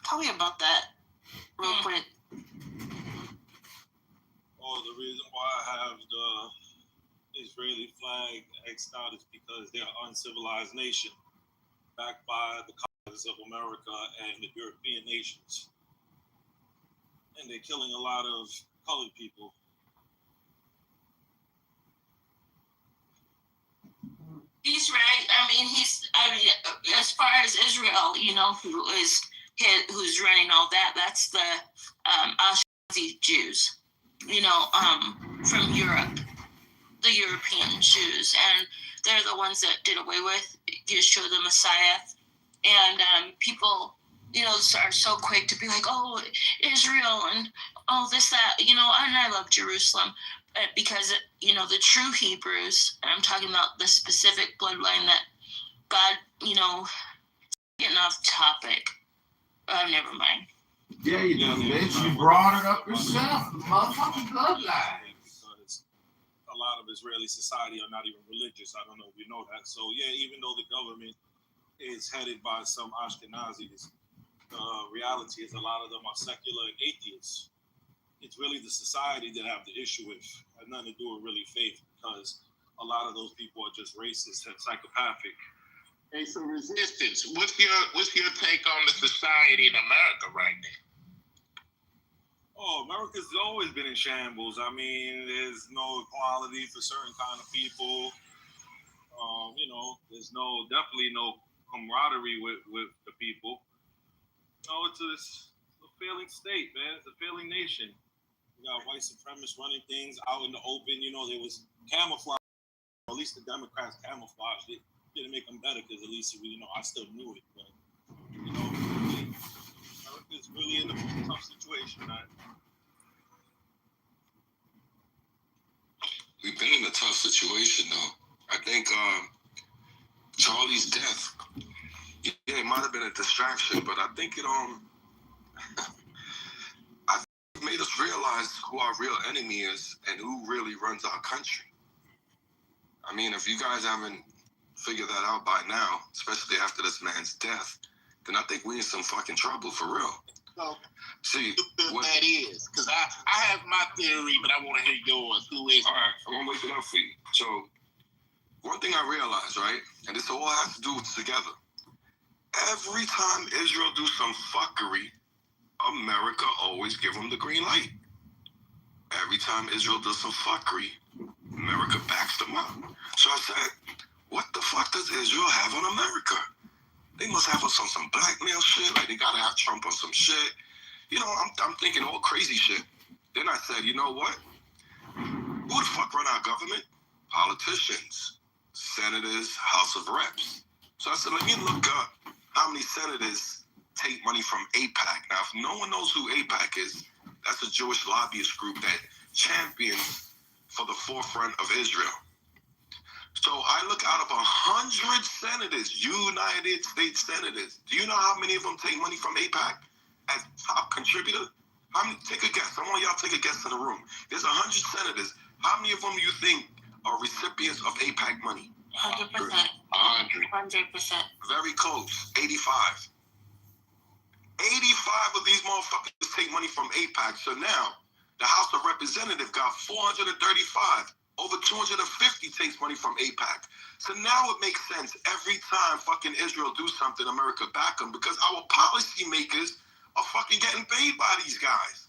Tell me about that real quick. Oh, the reason why I have the Israeli flag X'd out is because they're an uncivilized nation, backed by the colonists of America and the European nations. And they're killing a lot of colored people. He's right. I mean, as far as Israel, who's running all that, that's the Ashkenazi Jews, from Europe, the European Jews. And they're the ones that did away with Yeshua the Messiah. And people, are so quick to be like, oh, Israel and all this, that, and I love Jerusalem. Because, the true Hebrews, and I'm talking about the specific bloodline that God, getting off topic. Never mind. Yeah, you do, bitch. You brought it up yourself. The motherfucking bloodline. Because a lot of Israeli society are not even religious. I don't know if you know that. So, yeah, even though the government is headed by some Ashkenazis, the reality is a lot of them are secular and atheists. It's really the society that have the issue with. It has nothing to do with really faith, because a lot of those people are just racist and psychopathic. Hey, so resistance. What's your take on the society in America right now? Oh, America's always been in shambles. I mean, there's no equality for certain kind of people. There's definitely no camaraderie with the people. It's a failing state, man. It's a failing nation. We got white supremacists running things out in the open. There was camouflage. At least the Democrats camouflaged it. Didn't make them better, because at least I still knew it. But America's really in a tough situation, man. We've been in a tough situation, though. I think Charlie's death, it might have been a distraction, but I think it made us realize who our real enemy is and who really runs our country. I mean, if you guys haven't figured that out by now, especially after this man's death, then I think we're in some fucking trouble, for real. So, see what that is, because I have my theory, but I want to hear yours. Who is? All right, I'm gonna wake it up for you. So, one thing I realized, right, and this all has to do together. Every time Israel do some fuckery, America always give them the green light. Every time Israel does some fuckery, America backs them up. So I said, what the fuck does Israel have on America? They must have us on some blackmail shit. Like, they gotta have Trump on some shit. I'm thinking all crazy shit. Then I said, you know what? Who the fuck run our government? Politicians, senators, House of Reps. So I said, let me look up how many senators take money from AIPAC. Now, if no one knows who AIPAC is, that's a Jewish lobbyist group that champions for the forefront of Israel. So I look out of 100 senators, United States senators. Do you know how many of them take money from AIPAC as top contributor? How many? Take a guess. I want y'all to take a guess in the room. There's 100 senators. How many of them you think are recipients of AIPAC money? 100%. 100%. Very close. 85. 85 of these motherfuckers take money from AIPAC. So now, the House of Representatives got 435. Over 250 takes money from AIPAC. So now it makes sense. Every time fucking Israel do something, America back them, because our policymakers are fucking getting paid by these guys.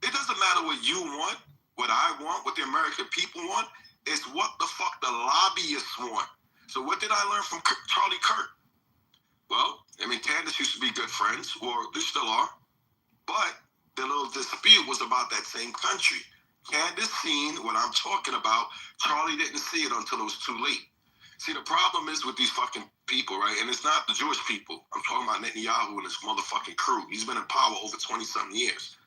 It doesn't matter what you want, what I want, what the American people want. It's what the fuck the lobbyists want. So what did I learn from Charlie Kirk? Well, Candace used to be good friends, or they still are. But the little dispute was about that same country. Candace seen what I'm talking about. Charlie didn't see it until it was too late. See, the problem is with these fucking people, right? And it's not the Jewish people. I'm talking about Netanyahu and his motherfucking crew. He's been in power over 20-something years.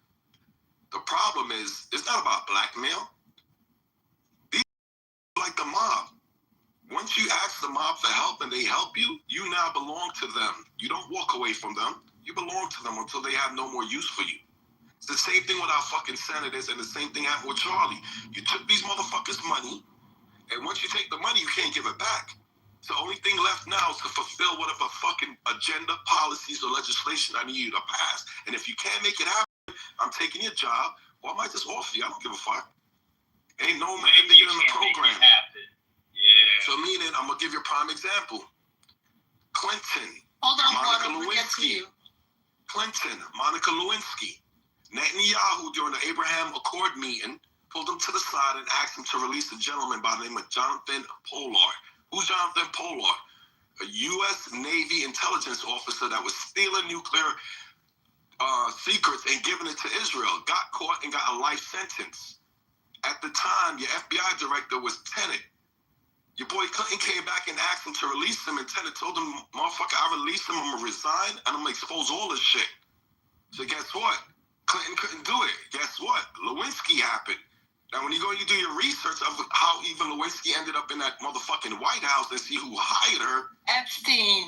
The problem is, it's not about blackmail. These are like the mob. Once you ask the mob for help and they help you, you now belong to them. You don't walk away from them. You belong to them until they have no more use for you. It's the same thing with our fucking senators, and the same thing happened with Charlie. You took these motherfuckers' money, and once you take the money, you can't give it back. So the only thing left now is to fulfill whatever fucking agenda, policies, or legislation I need you to pass. And if you can't make it happen, I'm taking your job, or I might just offer you. I don't give a fuck. Ain't no man nigga in the program. Yeah. So meaning, I'm gonna give you a prime example. Clinton, Hold on, Monica brother. We'll get to Lewinsky. you. Clinton, Monica Lewinsky, Netanyahu during the Abraham Accord meeting pulled him to the side and asked him to release a gentleman by the name of Jonathan Pollard. Who's Jonathan Pollard? A U.S. Navy intelligence officer that was stealing nuclear secrets and giving it to Israel. Got caught and got a life sentence. At the time, your FBI director was Tenet. Your boy Clinton came back and asked him to release him, and Tenet told him, motherfucker, I release him, I'm gonna resign, and I'm gonna expose all this shit. So guess what? Clinton couldn't do it. Guess what? Lewinsky happened. Now, when you go and you do your research of how even Lewinsky ended up in that motherfucking White House and see who hired her. Epstein.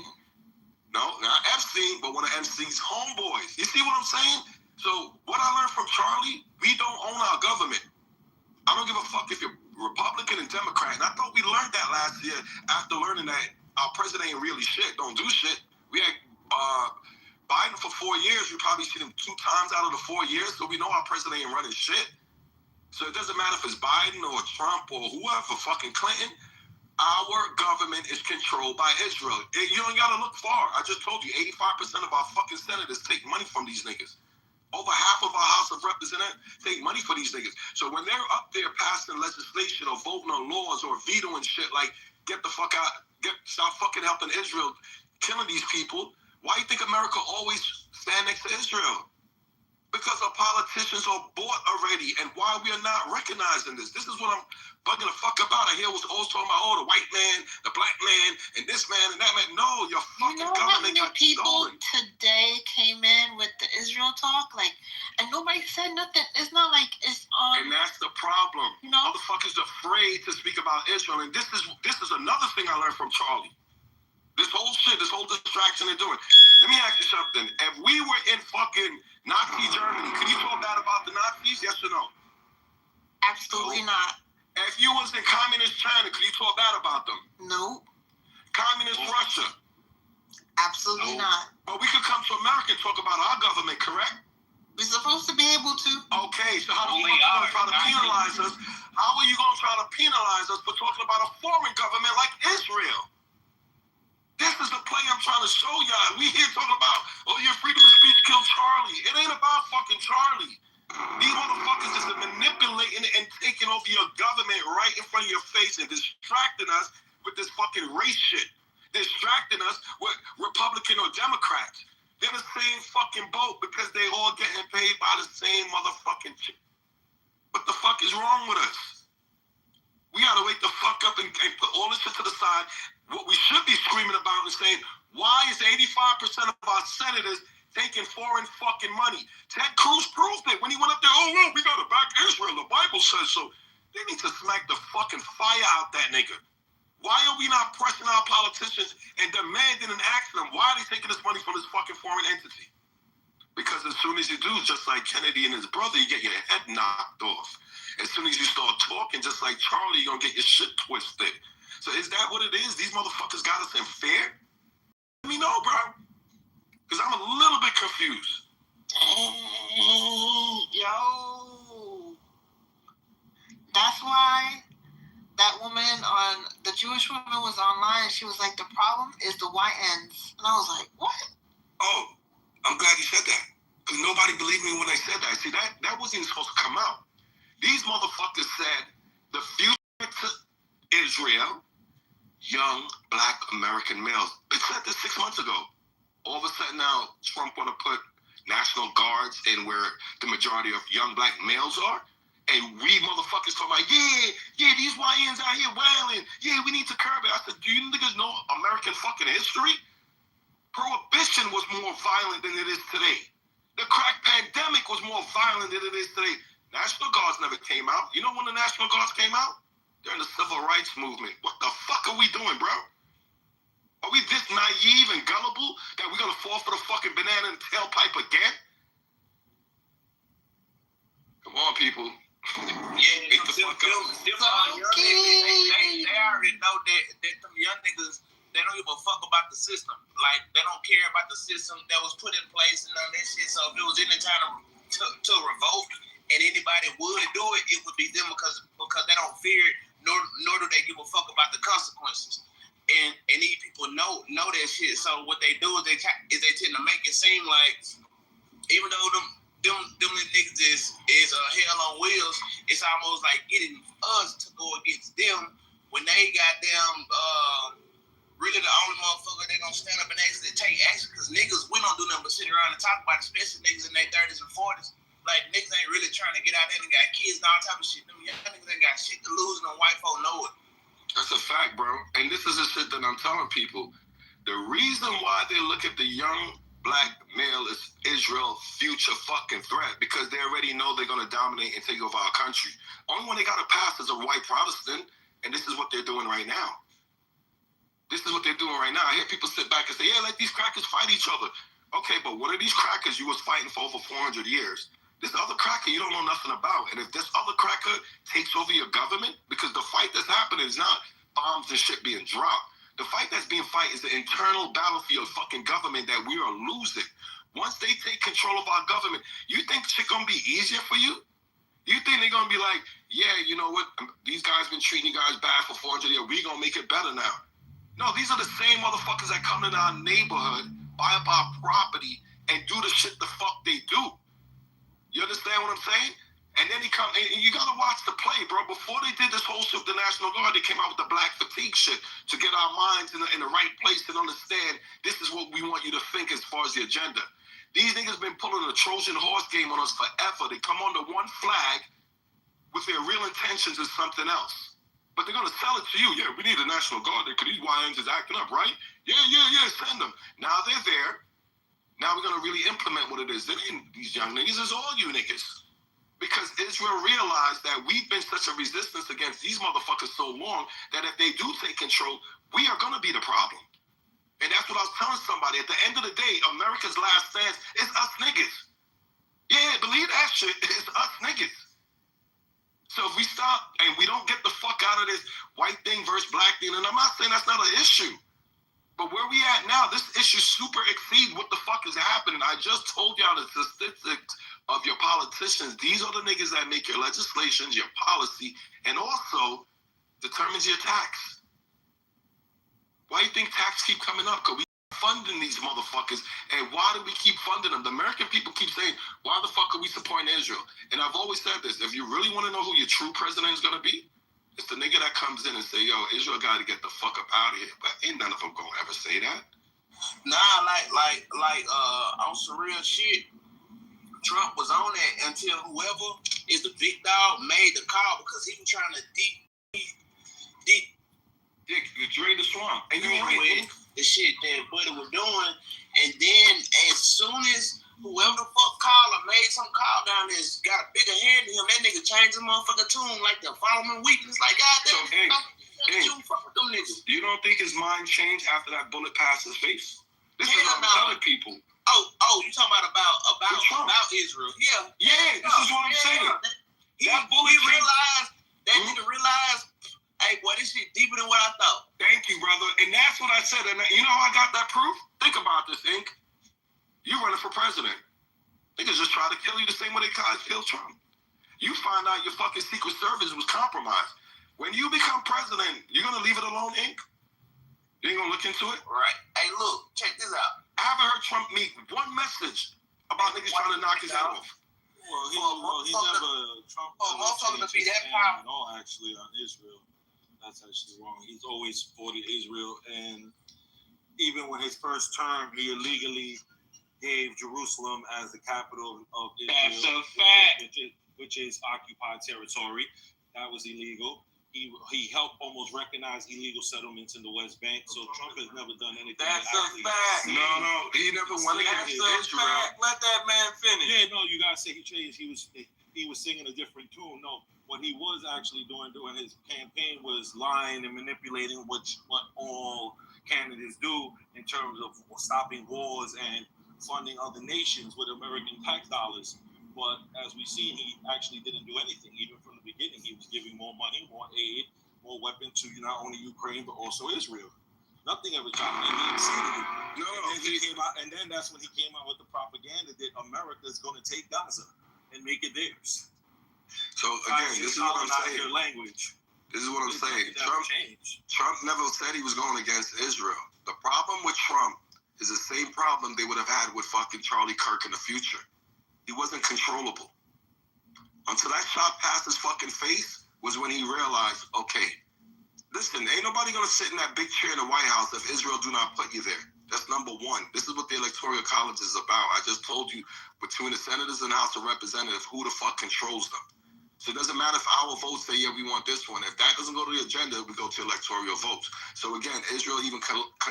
No, not Epstein, but one of Epstein's homeboys. You see what I'm saying? So what I learned from Charlie, we don't own our government. I don't give a fuck if you're Republican and Democrat. And I thought we learned that last year after learning that our president ain't really shit, don't do shit. We had Biden for 4 years. We probably seen him 2 times out of the 4 years, so we know our president ain't running shit. So it doesn't matter if it's Biden or Trump or whoever, fucking Clinton. Our government is controlled by Israel. You don't gotta look far. I just told you, 85% of our fucking senators take money from these niggas. Over half of our House of Representatives take money for these niggas. So when they're up there passing legislation or voting on laws or vetoing shit like get the fuck out, stop fucking helping Israel, killing these people, why you think America always stand next to Israel? Because our politicians are bought already, and why we are not recognizing this. This is what I'm bugging the fuck about. I hear what's always talking about, the white man, the black man, and this man and that man. No, your fucking government got people stolen. today came in with the Israel talk, and nobody said nothing. It's not like it's on. And that's the problem. You know? Motherfuckers afraid to speak about Israel, and this is another thing I learned from Charlie. This whole shit, this whole distraction they're doing. Let me ask you something. If we were in fucking Nazi Germany, could you talk bad about the Nazis? Yes or no? Absolutely not. If you was in communist China, could you talk bad about them? Nope. Communist Russia? Absolutely not. But we could come to America and talk about our government, correct? We're supposed to be able to. Okay, so how the fuck are you going to try to penalize us? How are you going to try to penalize us for talking about a foreign government like Israel? This is the play I'm trying to show y'all. We here talking about, your freedom of speech killed Charlie. It ain't about fucking Charlie. These motherfuckers is manipulating and taking over your government right in front of your face and distracting us with this fucking race shit. Distracting us with Republican or Democrats. They're the same fucking boat because they all getting paid by the same motherfucking shit. What the fuck is wrong with us? We gotta wake the fuck up and put all this shit to the side. What we should be screaming about is saying, why is 85% of our senators taking foreign fucking money? Ted Cruz proved it when he went up there, we gotta back Israel, the Bible says so. They need to smack the fucking fire out that nigga. Why are we not pressing our politicians and demanding and asking them, why are they taking this money from this fucking foreign entity? Because as soon as you do, just like Kennedy and his brother, you get your head knocked off. As soon as you start talking, just like Charlie, you're gonna get your shit twisted. So is that what it is? These motherfuckers got us in fear? Let me know, bro. Because I'm a little bit confused. Yo. That's why that woman the Jewish woman was online and she was like, the problem is the YNs. And I was like, what? Oh, I'm glad you said that. Because nobody believed me when I said that. See, that wasn't even supposed to come out. These motherfuckers said the future to Israel, young black American males. They said this 6 months ago. All of a sudden now, Trump want to put National Guards in where the majority of young black males are. And we motherfuckers talking about, these YNs out here wailing. Yeah, we need to curb it. I said, do you niggas know American fucking history? Prohibition was more violent than it is today. The crack pandemic was more violent than it is today. National Guards never came out. You know when the National Guards came out? During the Civil Rights Movement. What the fuck are we doing, bro? Are we this naive and gullible that we're going to fall for the fucking banana and tailpipe again? Come on, people. Yeah, Yeah, Wake the fuck up. Them young niggas, they already know that them young niggas, they don't give a fuck about the system. Like, they don't care about the system that was put in place and none of that shit. So if it was any time to revolt and anybody would do it, it would be them because they don't fear it, nor do they give a fuck about the consequences. And these people know that shit. So what they do is they tend to make it seem like, even though them niggas is hell on wheels, it's almost like getting us to go against them when they goddamn really the only motherfucker they gonna stand up and actually take action. Because niggas, we don't do nothing but sit around and talk about it, especially niggas in their 30s and 40s. Like, niggas ain't really trying to get out there and got kids and all type of shit. Them young niggas ain't got shit to lose, and the white folk know it. That's a fact, bro. And this is the shit that I'm telling people. The reason why they look at the young black male as Israel's future fucking threat, because they already know they're gonna dominate and take over our country. Only one they gotta pass is a white Protestant, and this is what they're doing right now. This is what they're doing right now. I hear people sit back and say, yeah, let these crackers fight each other. Okay, but what are these crackers you was fighting for over 400 years? This other cracker you don't know nothing about. And if this other cracker takes over your government, because the fight that's happening is not bombs and shit being dropped. The fight that's being fought is the internal battlefield fucking government that we are losing. Once they take control of our government, you think shit gonna be easier for you? You think they're gonna be like, yeah, you know what? These guys been treating you guys bad for 400 years. We gonna make it better now. No, these are the same motherfuckers that come in our neighborhood, buy up our property, and do the shit the fuck they do. You understand what I'm saying? And then he come, and you gotta watch the play, bro. Before they did this whole shit with the National Guard, they came out with the black fatigue shit to get our minds in the right place and understand this is what we want you to think as far as the agenda. These niggas been pulling a Trojan horse game on us forever. They come under one flag with their real intentions is something else. But they're gonna sell it to you. Yeah, we need a National Guard because these YNs is acting up, right? Yeah, send them. Now they're there. Now we're gonna really implement what it is. These young niggas is all you niggas. Because Israel realized that we've been such a resistance against these motherfuckers so long that if they do take control, we are gonna be the problem. And that's what I was telling somebody. At the end of the day, America's last stance is us niggas. Yeah, believe that shit. It's us niggas. So if we stop and we don't get the fuck out of this white thing versus black thing, and I'm not saying that's not an issue, but where we at now, this issue super exceeds what the fuck is happening. I just told y'all the statistics of your politicians. These are the niggas that make your legislations, your policy, and also determines your tax. Why do you think tax keep coming up? Because we funding these motherfuckers, and why do we keep funding them? The American people keep saying, why the fuck are we supporting Israel? And I've always said this, if you really want to know who your true president is going to be, it's the nigga that comes in and say, yo, Israel got to get the fuck up out of here. But ain't none of them going to ever say that. Nah, like on some real shit, Trump was on that until whoever is the big dog made the call, because he was trying to drain the swamp. And you're right. The shit that Buddy was doing, and then as soon as whoever the fuck called or made some call down there got a bigger hand than him, that nigga changed the motherfucker tune like the following week. And it's like, God damn, fuck with them niggas. You don't think his mind changed after that bullet passed his face? This is what I'm telling people. Oh, you talking about Israel? Yeah, this is what I'm saying. He realized that nigga realized. Hey, boy, this shit deeper than what I thought. Thank you, brother. And that's what I said. And you know how I got that proof? Think about this, Ink. You running for president. Niggas just try to kill you the same way they killed Trump. You find out your fucking Secret Service was compromised. When you become president, you're going to leave it alone, Ink? You ain't going to look into it? Right. Hey, look, check this out. I haven't heard Trump make one message about niggas trying to knock his head off. Well, he never, Trump to be that powerful. At all, actually, on Israel. That's actually wrong. He's always supported Israel, and even when his first term, he illegally gave Jerusalem as the capital of Israel. That's a fact. Which is occupied territory. That was illegal. He helped almost recognize illegal settlements in the West Bank. So Trump has never done anything. That's a fact. No, he never went against Israel. Let that man finish. Yeah, no, you gotta say he changed. He was singing a different tune. No, what he was actually doing during his campaign was lying and manipulating what all candidates do in terms of stopping wars and funding other nations with American tax dollars. But as we see, he actually didn't do anything. Even from the beginning, he was giving more money, more aid, more weapons to not only Ukraine but also Israel. Nothing ever happened. He exceeded it. No, And then he came out, and then that's when he came out with the propaganda that America is going to take Gaza and make it theirs. So again, this is what I'm saying. Your language. This is what I'm saying. Change. Trump never said he was going against Israel. The problem with Trump is the same problem they would have had with fucking Charlie Kirk in the future. He wasn't controllable. Until that shot passed his fucking face was when he realized, okay, listen, ain't nobody going to sit in that big chair in the White House if Israel do not put you there. That's number one. This is what the Electoral College is about. I just told you, between the senators and the House of Representatives, who the fuck controls them. So it doesn't matter if our votes say, yeah, we want this one. If that doesn't go to the agenda, we go to electoral votes. So again, Israel even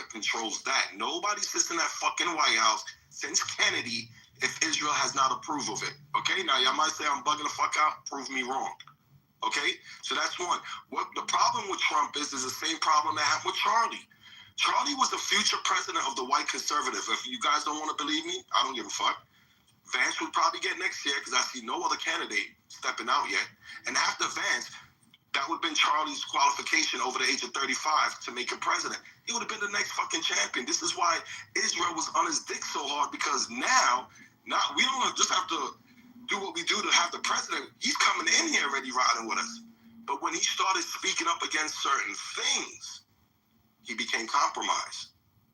controls that. Nobody sits in that fucking White House since Kennedy if Israel has not approved of it. Okay, now y'all might say I'm bugging the fuck out. Prove me wrong. Okay, so that's one. What the problem with Trump is the same problem that happened with Charlie. Charlie was the future president of the white conservative. If you guys don't want to believe me, I don't give a fuck. Vance would probably get next year because I see no other candidate stepping out yet. And after Vance, that would have been Charlie's qualification over the age of 35 to make him president. He would have been the next fucking champion. This is why Israel was on his dick so hard, because now we don't just have to do what we do to have the president. He's coming in here already riding with us. But when he started speaking up against certain things, he became compromised.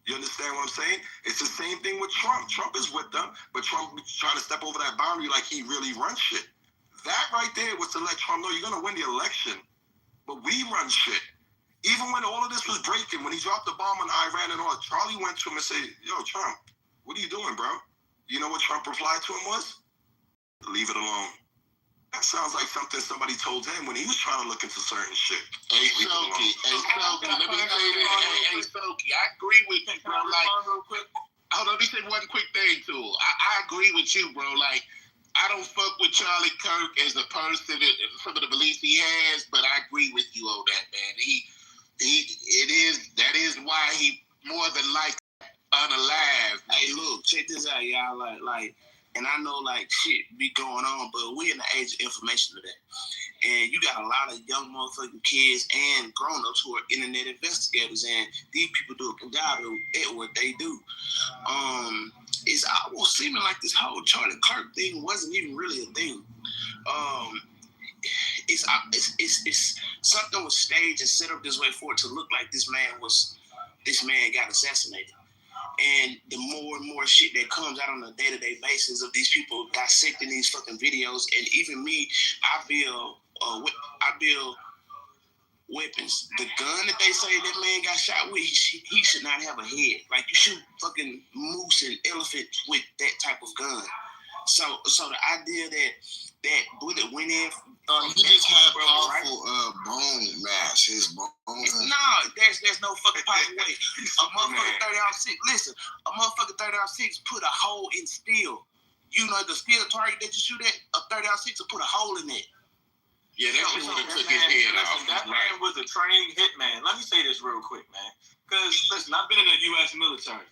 You understand what I'm saying? It's the same thing with Trump. Trump is with them, but Trump is trying to step over that boundary like he really runs shit. That right there was to let Trump know you're going to win the election, but we run shit. Even when all of this was breaking, when he dropped the bomb on Iran and all, Charlie went to him and said, yo, Trump, what are you doing, bro? You know what Trump replied to him was? Leave it alone. That sounds like something somebody told him when he was trying to look into certain shit. Hey, Soki, let me say this. Hey, Soki, I agree with you, bro. Like, hold on, let me say one quick thing, too. I agree with you, bro. Like, I don't fuck with Charlie Kirk as a person, some of the beliefs he has, but I agree with you on that, man. That is why he more than likely unalive. Hey, look, check this out, y'all. Like, and I know like shit be going on, but we in the age of information today. And you got a lot of young motherfucking kids and grown-ups who are internet investigators, and these people do a job at what they do. It's almost seeming like this whole Charlie Kirk thing wasn't even really a thing. It's something was staged and set up this way for it to look like this man got assassinated. And the more and more shit that comes out on a day-to-day basis of these people dissecting these fucking videos, and even me, I build weapons. The gun that they say that man got shot with, he should not have a head. Like, you shoot fucking moose and elephant with that type of gun. So the idea that bullet went in. He just had powerful bone mass. His bone. No, there's no fucking possible way. A motherfucking 30-06. Listen, a motherfucking 30-06 put a hole in steel. You know the steel target that you shoot at, a 30-06 will put a hole in it. Yeah, that shit would have took his head off. That man was a trained hitman. Let me say this real quick, man. Because, listen, I've been in the U.S. military,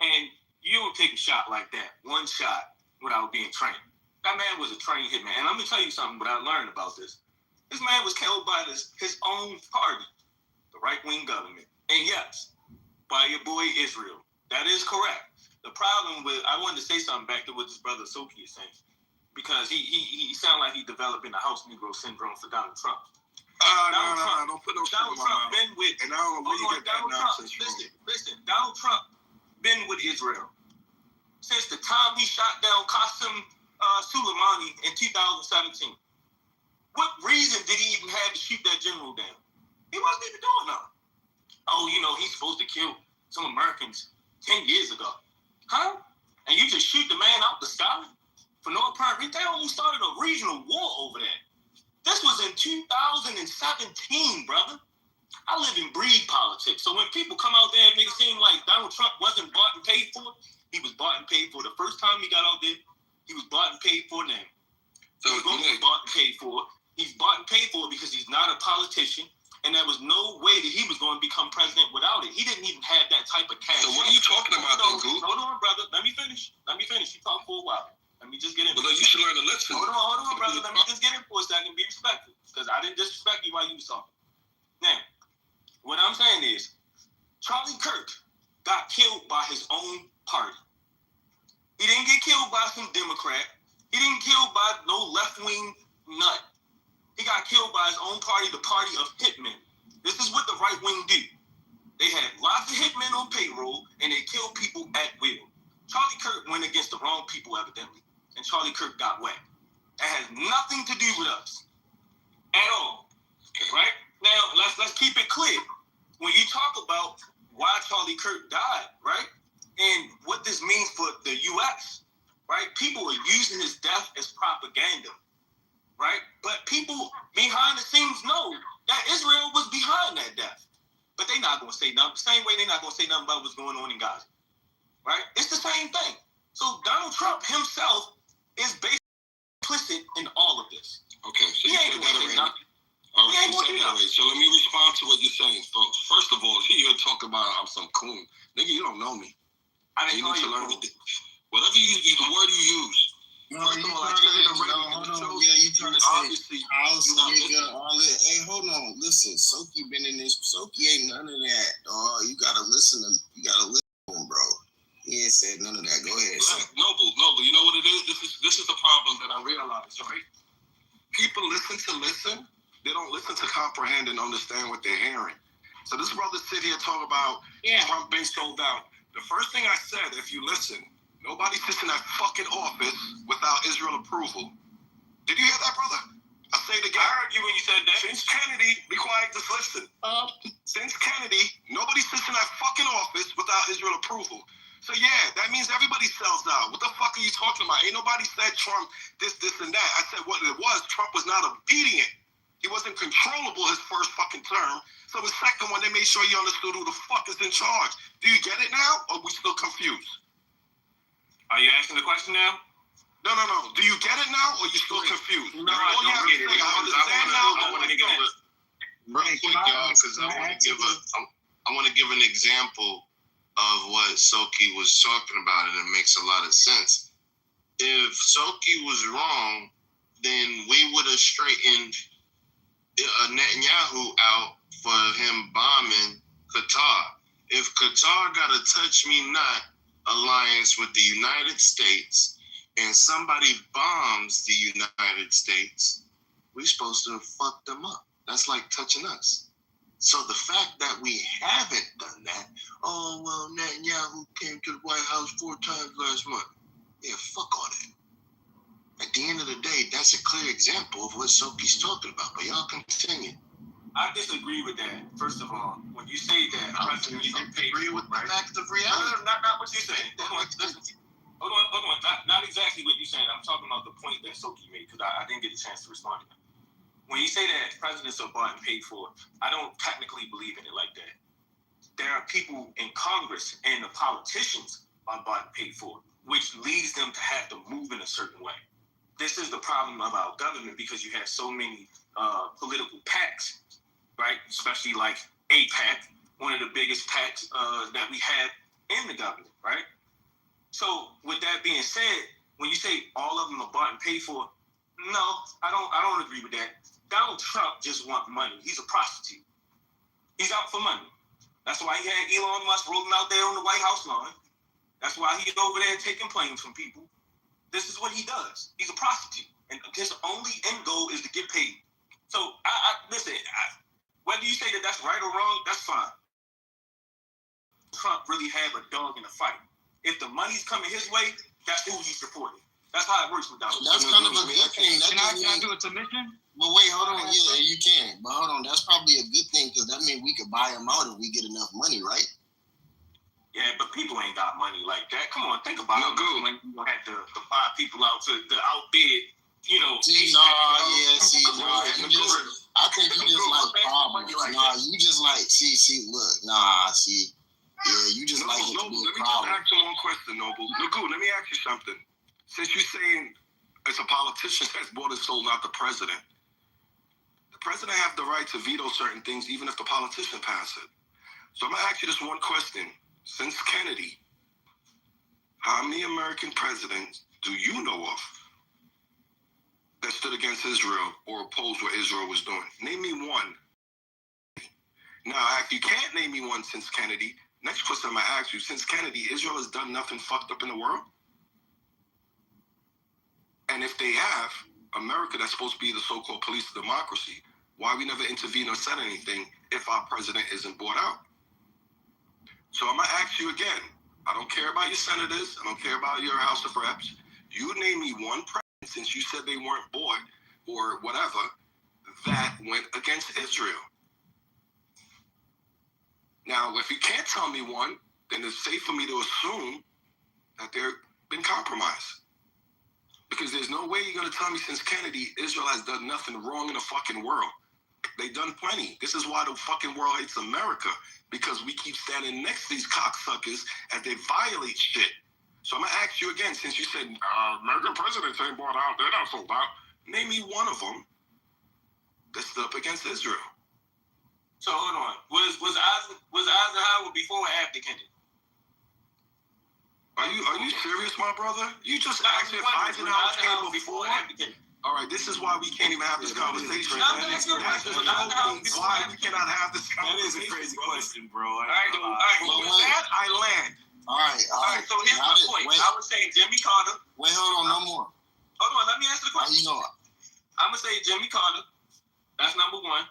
and you don't take a shot like that, one shot, without being trained. That man was a trained hitman. And let me tell you something, what I learned about this. This man was killed by his own party, the right-wing government. And yes, by your boy Israel. That is correct. The problem with, I wanted to say something back to what this brother Soki is saying, because he sounded like he developing the house Negro syndrome for Donald Trump. No, don't put no shit Donald on my Trump mouth. been with, And I don't know where you get that nonsense from. Listen, Donald Trump been with Israel since the time he shot down Qasem Soleimani in 2017. What reason did he even have to shoot that general down? He wasn't even doing nothing. Oh, he's supposed to kill some Americans 10 years ago. Huh? And you just shoot the man out the sky for no apparent reason? They almost started a regional war over that. This was in 2017, brother. I live and breathe politics. So when people come out there and make it seem like Donald Trump wasn't bought and paid for, he was bought and paid for. The first time he got out there, he was bought and paid for now. So he's going to be bought and paid for. He's bought and paid for because he's not a politician, and there was no way that he was going to become president without it. He didn't even have that type of cash. So what are you talking about, then, Goose? Hold on, brother. Let me finish. You talked for a while. Let me just get in. Well, you should learn to listen. Hold on, brother. Let me just get in for a second. Be respectful, because I didn't disrespect you while you was talking. Now, what I'm saying is, Charlie Kirk got killed by his own party. He didn't get killed by some Democrat. He didn't get killed by no left-wing nut. He got killed by his own party, the party of hitmen. This is what the right wing do. They had lots of hitmen on payroll, and they killed people at will. Charlie Kirk went against the wrong people, evidently, and Charlie Kirk got whacked. That has nothing to do with us at all, right? Now, let's keep it clear. When you talk about why Charlie Kirk died, right, and what this means for the U.S., right, people are using his death as propaganda, right? But people behind the scenes know that Israel was behind that death. But they're not going to say nothing. Same way they're not going to say nothing about what's going on in Gaza, right? It's the same thing. So Donald Trump himself is basically implicit in all of this. Okay, so He you ain't said that going to say already. nothing. All right, He ain't you gonna said do that already. So let me respond to what you're saying. So first of all, you're talking about I'm some coon. Nigga, you don't know me. I didn't You call need to you learn cool. whatever the word you use. No, First you of all, I trying said it to, already. hold on. Yeah, you trying to Obviously, say house, you're not nigga, listening. all that. Hey, hold on. Listen, Soki been in this. Soki ain't none of that, dog. You gotta listen to him, bro. He ain't said none of that. Go ahead, son. Noble. You know what it is? This is the problem that I realized, right? People listen to listen. They don't listen to comprehend and understand what they're hearing. So this brother sit here talking about Trump being sold out. The first thing I said, if you listen, nobody sits in that fucking office without Israel approval. Did you hear that, brother? I say it again. I heard you when you said that. Since Kennedy, be quiet, just listen. Since Kennedy, nobody sits in that fucking office without Israel approval. So yeah, that means everybody sells out. What the fuck are you talking about? Ain't nobody said Trump this, and that. I said what it was. Trump was not obedient. He wasn't controllable his first fucking term. So the second one, they made sure you understood who the fuck is in charge. Do you get it now, or are we still confused? Are you asking the question now? No. Do you get it now, or are you still confused? No, I don't get it. I understand now. I want to give a real quick, y'all, because I want to give an example of what Soki was talking about, and it makes a lot of sense. If Soki was wrong, then we would have straightened Netanyahu out for him bombing Qatar. If Qatar got a touch me not alliance with the United States and somebody bombs the United States, we're supposed to have fucked them up. That's like touching us. So the fact that we haven't done that, oh, well, Netanyahu came to the White House 4 times last month. Yeah, fuck all that. At the end of the day, that's a clear example of what Soki's talking about. But y'all continue. I disagree with that. First of all, when you say that, I agree with the fact of reality. No, not what you're saying. Hold on. Not exactly what you're saying. I'm talking about the point that Soki made, because I didn't get a chance to respond to that. When you say that presidents are bought and paid for, I don't technically believe in it like that. There are people in Congress and the politicians are bought and paid for, which leads them to have to move in a certain way. This is the problem of our government, because you have so many political PACs, right? Especially like AIPAC, one of the biggest PACs that we have in the government, right? So with that being said, when you say all of them are bought and paid for, no, I don't agree with that. Donald Trump just wants money. He's a prostitute. He's out for money. That's why he had Elon Musk rolling out there on the White House lawn. That's why he's over there taking planes from people. This is what he does. He's a prostitute. And his only end goal is to get paid. So, listen, whether you say that that's right or wrong, that's fine. Trump really have a dog in the fight. If the money's coming his way, that's who he's supporting. That's how it works with Donald Trump. That's kind of a good thing. Can I do a submission? But wait, hold on. Yeah, you can. But hold on. That's probably a good thing, because that means we could buy him out if we get enough money, right? Yeah, but people ain't got money like that. Come on, think about it. When you had to buy people out to outbid, See, I think you just like problems. You just like, look, you just like it to be a Let me problem. just ask you one question, Noble. Nagu, let me ask you something. Since you're saying it's a politician that's bought and sold, not the president have the right to veto certain things, even if the politician passes it. So I'm going to ask you this one question. Since Kennedy, how many American presidents do you know of that stood against Israel or opposed what Israel was doing? Name me one. Now, if you can't name me one since Kennedy, next question I'm going to ask you, since Kennedy, Israel has done nothing fucked up in the world? And if they have, America, that's supposed to be the so-called police of democracy, why we never intervene or said anything if our president isn't bought out? So I'm going to ask you again. I don't care about your senators. I don't care about your House of Reps. You name me one president, since you said they weren't bought or whatever, that went against Israel. Now, if you can't tell me one, then it's safe for me to assume that they've been compromised. Because there's no way you're going to tell me since Kennedy, Israel has done nothing wrong in the fucking world. They've done plenty. This is why the fucking world hates America, because we keep standing next to these cocksuckers as they violate shit. So I'm going to ask you again, since you said American presidents ain't bought out, they're not sold out. Name me one of them that stood up against Israel. So hold on. Was Eisenhower before or after Kennedy? Are you serious, my brother? You just asked if Eisenhower came before? All right, this is why we can't even have this conversation. That's why we cannot have this conversation. That is a crazy question, bro. All right. Well, with that, I land. All right. So here's my point. I would say Jimmy Carter. Wait, hold on, no more. Hold on, let me answer the question. How you know? I'm gonna say Jimmy Carter. That's number one.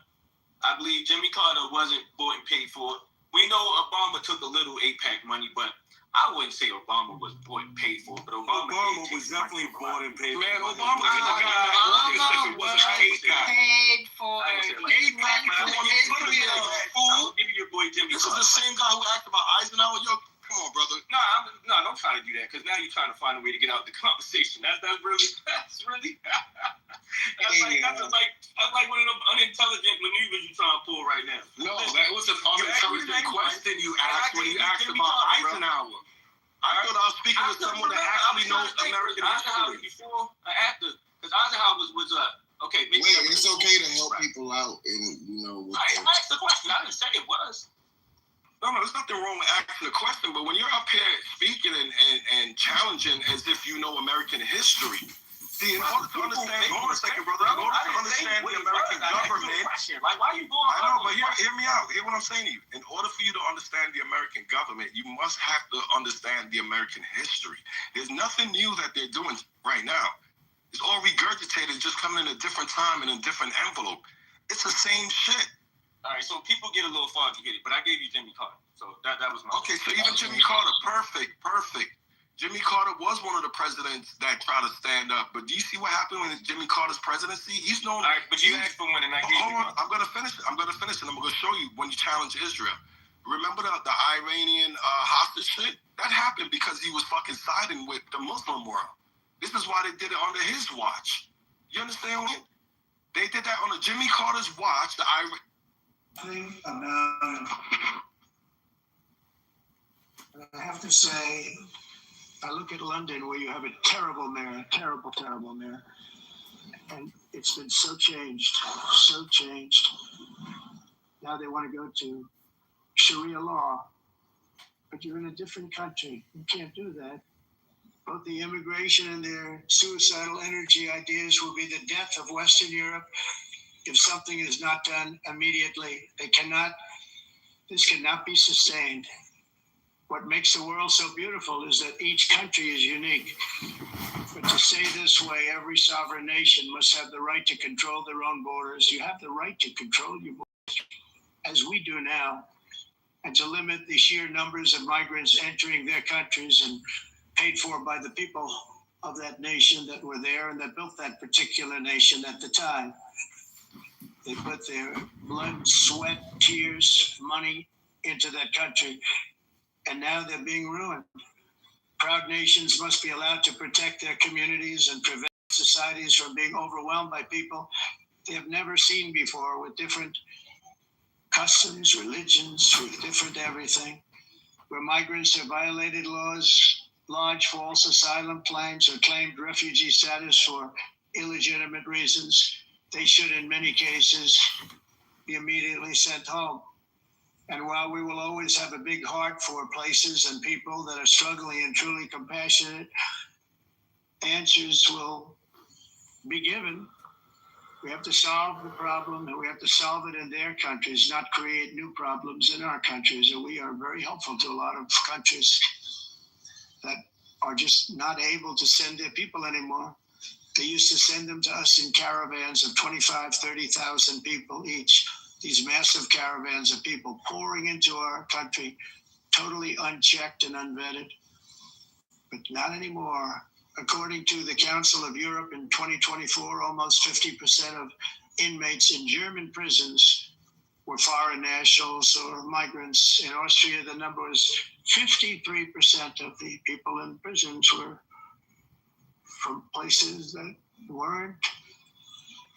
I believe Jimmy Carter wasn't bought and paid for. We know Obama took a little AIPAC money, but I wouldn't say Obama was bought and paid for. But Obama was definitely bought and paid for. Man, Obama was the guy that wasn't paid for. I'll give you your boy Jimmy This Carter. is the same guy who asked about Eisenhower. Yo, come on, brother. No, don't try to do that, because now you're trying to find a way to get out the conversation. That's really that's like one of them unintelligent maneuvers you're trying to pull right now. No, that was an unintelligent question you asked when you asked about Eisenhower. I thought I was speaking with someone that actually knows American history. Before or after? Because Eisenhower was okay. Maybe It's okay to help people out, and I asked the question. I didn't say it was. No, there's nothing wrong with asking the question, but when you're up here speaking and challenging as if you know American history, see, in order to understand, hold on a second, brother, in order to understand the American government, like, why are you going? I know, but hear me out. Hear what I'm saying to you. In order for you to understand the American government, you must have to understand the American history. There's nothing new that they're doing right now. It's all regurgitated, just coming in a different time and a different envelope. It's the same shit. All right, so people get a little foggy headed, but I gave you Jimmy Carter, so that was my. Okay, so even Jimmy Carter, perfect. Jimmy Carter was one of the presidents that tried to stand up, but do you see what happened with Jimmy Carter's presidency? He's known. All right, but you asked for one, and I gave you one. I'm gonna finish, and I'm gonna show you when you challenge Israel. Remember the Iranian hostage shit? That happened because he was fucking siding with the Muslim world. This is why they did it under his watch. You understand what? They did that on Jimmy Carter's watch. I have to say, I look at London, where you have a terrible mayor, terrible mayor, and it's been so changed. Now they want to go to Sharia law, but you're in a different country. You can't do that. Both the immigration and their suicidal energy ideas will be the death of Western Europe if something is not done immediately. This cannot be sustained. What makes the world so beautiful is that each country is unique. But to say this way, every sovereign nation must have the right to control their own borders. You have the right to control your borders, as we do now, and to limit the sheer numbers of migrants entering their countries and paid for by the people of that nation that were there and that built that particular nation at the time. They put their blood, sweat, tears, money into that country, and now they're being ruined. Proud nations must be allowed to protect their communities and prevent societies from being overwhelmed by people they have never seen before, with different customs, religions, with different everything. Where migrants have violated laws, lodged false asylum claims, or claimed refugee status for illegitimate reasons, they should, in many cases, be immediately sent home. And while we will always have a big heart for places and people that are struggling and truly compassionate, answers will be given. We have to solve the problem, and we have to solve it in their countries, not create new problems in our countries. And we are very helpful to a lot of countries that are just not able to send their people anymore. They used to send them to us in caravans of 25, 30,000 people each. These massive caravans of people pouring into our country, totally unchecked and unvetted. But not anymore. According to the Council of Europe in 2024, almost 50% of inmates in German prisons were foreign nationals or migrants. In Austria, the number was 53% of the people in prisons were from places that weren't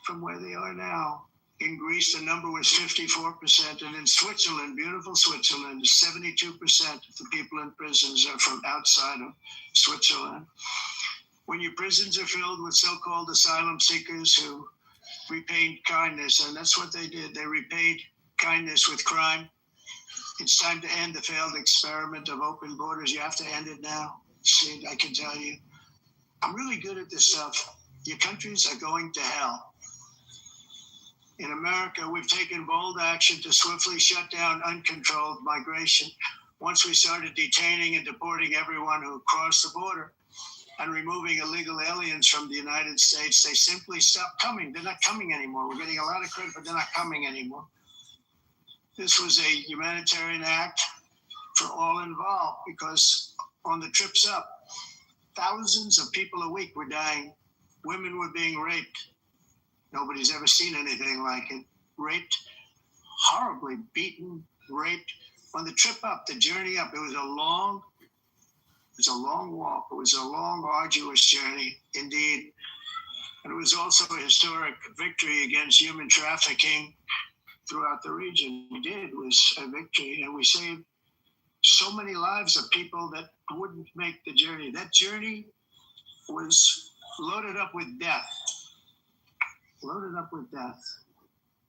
from where they are now. In Greece, the number was 54%, and in Switzerland, beautiful Switzerland, 72% of the people in prisons are from outside of Switzerland. When your prisons are filled with so-called asylum seekers who repaid kindness, and that's what they did, they repaid kindness with crime. It's time to end the failed experiment of open borders. You have to end it now. See, I can tell you, I'm really good at this stuff. Your countries are going to hell. In America, we've taken bold action to swiftly shut down uncontrolled migration. Once we started detaining and deporting everyone who crossed the border and removing illegal aliens from the United States, they simply stopped coming. They're not coming anymore. We're getting a lot of credit, but they're not coming anymore. This was a humanitarian act for all involved, because on the trips up, thousands of people a week were dying. Women were being raped. Nobody's ever seen anything like it. Raped, horribly beaten, raped. On the trip up, the journey up, it was a long walk. It was a long, arduous journey, indeed. And it was also a historic victory against human trafficking throughout the region. We did. It was a victory, and we saved so many lives of people that wouldn't make the journey. That journey was loaded up with death. Loaded up with death.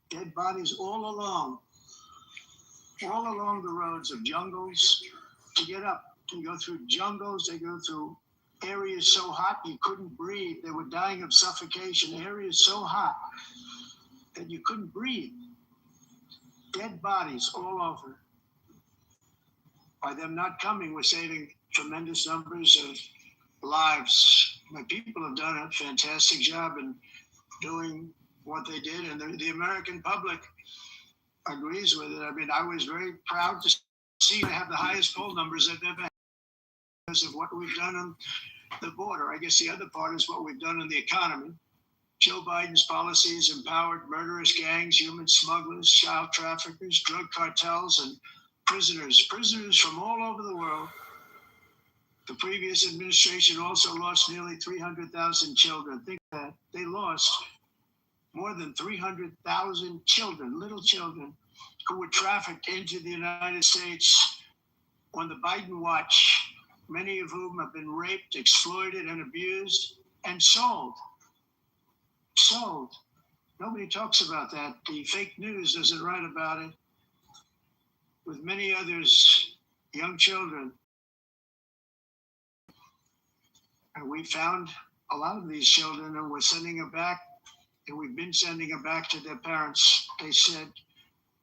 Dead bodies all along the roads of jungles to get up. To go through jungles, they go through areas so hot you couldn't breathe. They were dying of suffocation. Areas so hot that you couldn't breathe. Dead bodies all over. By them not coming, we're saving tremendous numbers of lives. My people have done a fantastic job in doing what they did, and the American public agrees with it. I mean, I was very proud to see they have the highest poll numbers they've ever had because of what we've done on the border. I guess the other part is what we've done in the economy. Joe Biden's policies empowered murderous gangs, human smugglers, child traffickers, drug cartels, and prisoners from all over the world. The previous administration also lost nearly 300,000 children. Think that. They lost more than 300,000 children, little children, who were trafficked into the United States on the Biden watch, many of whom have been raped, exploited, and abused, and sold. Sold. Nobody talks about that. The fake news doesn't write about it. With many others, young children. And we found a lot of these children, and we're sending them back, and we've been sending them back to their parents. They said,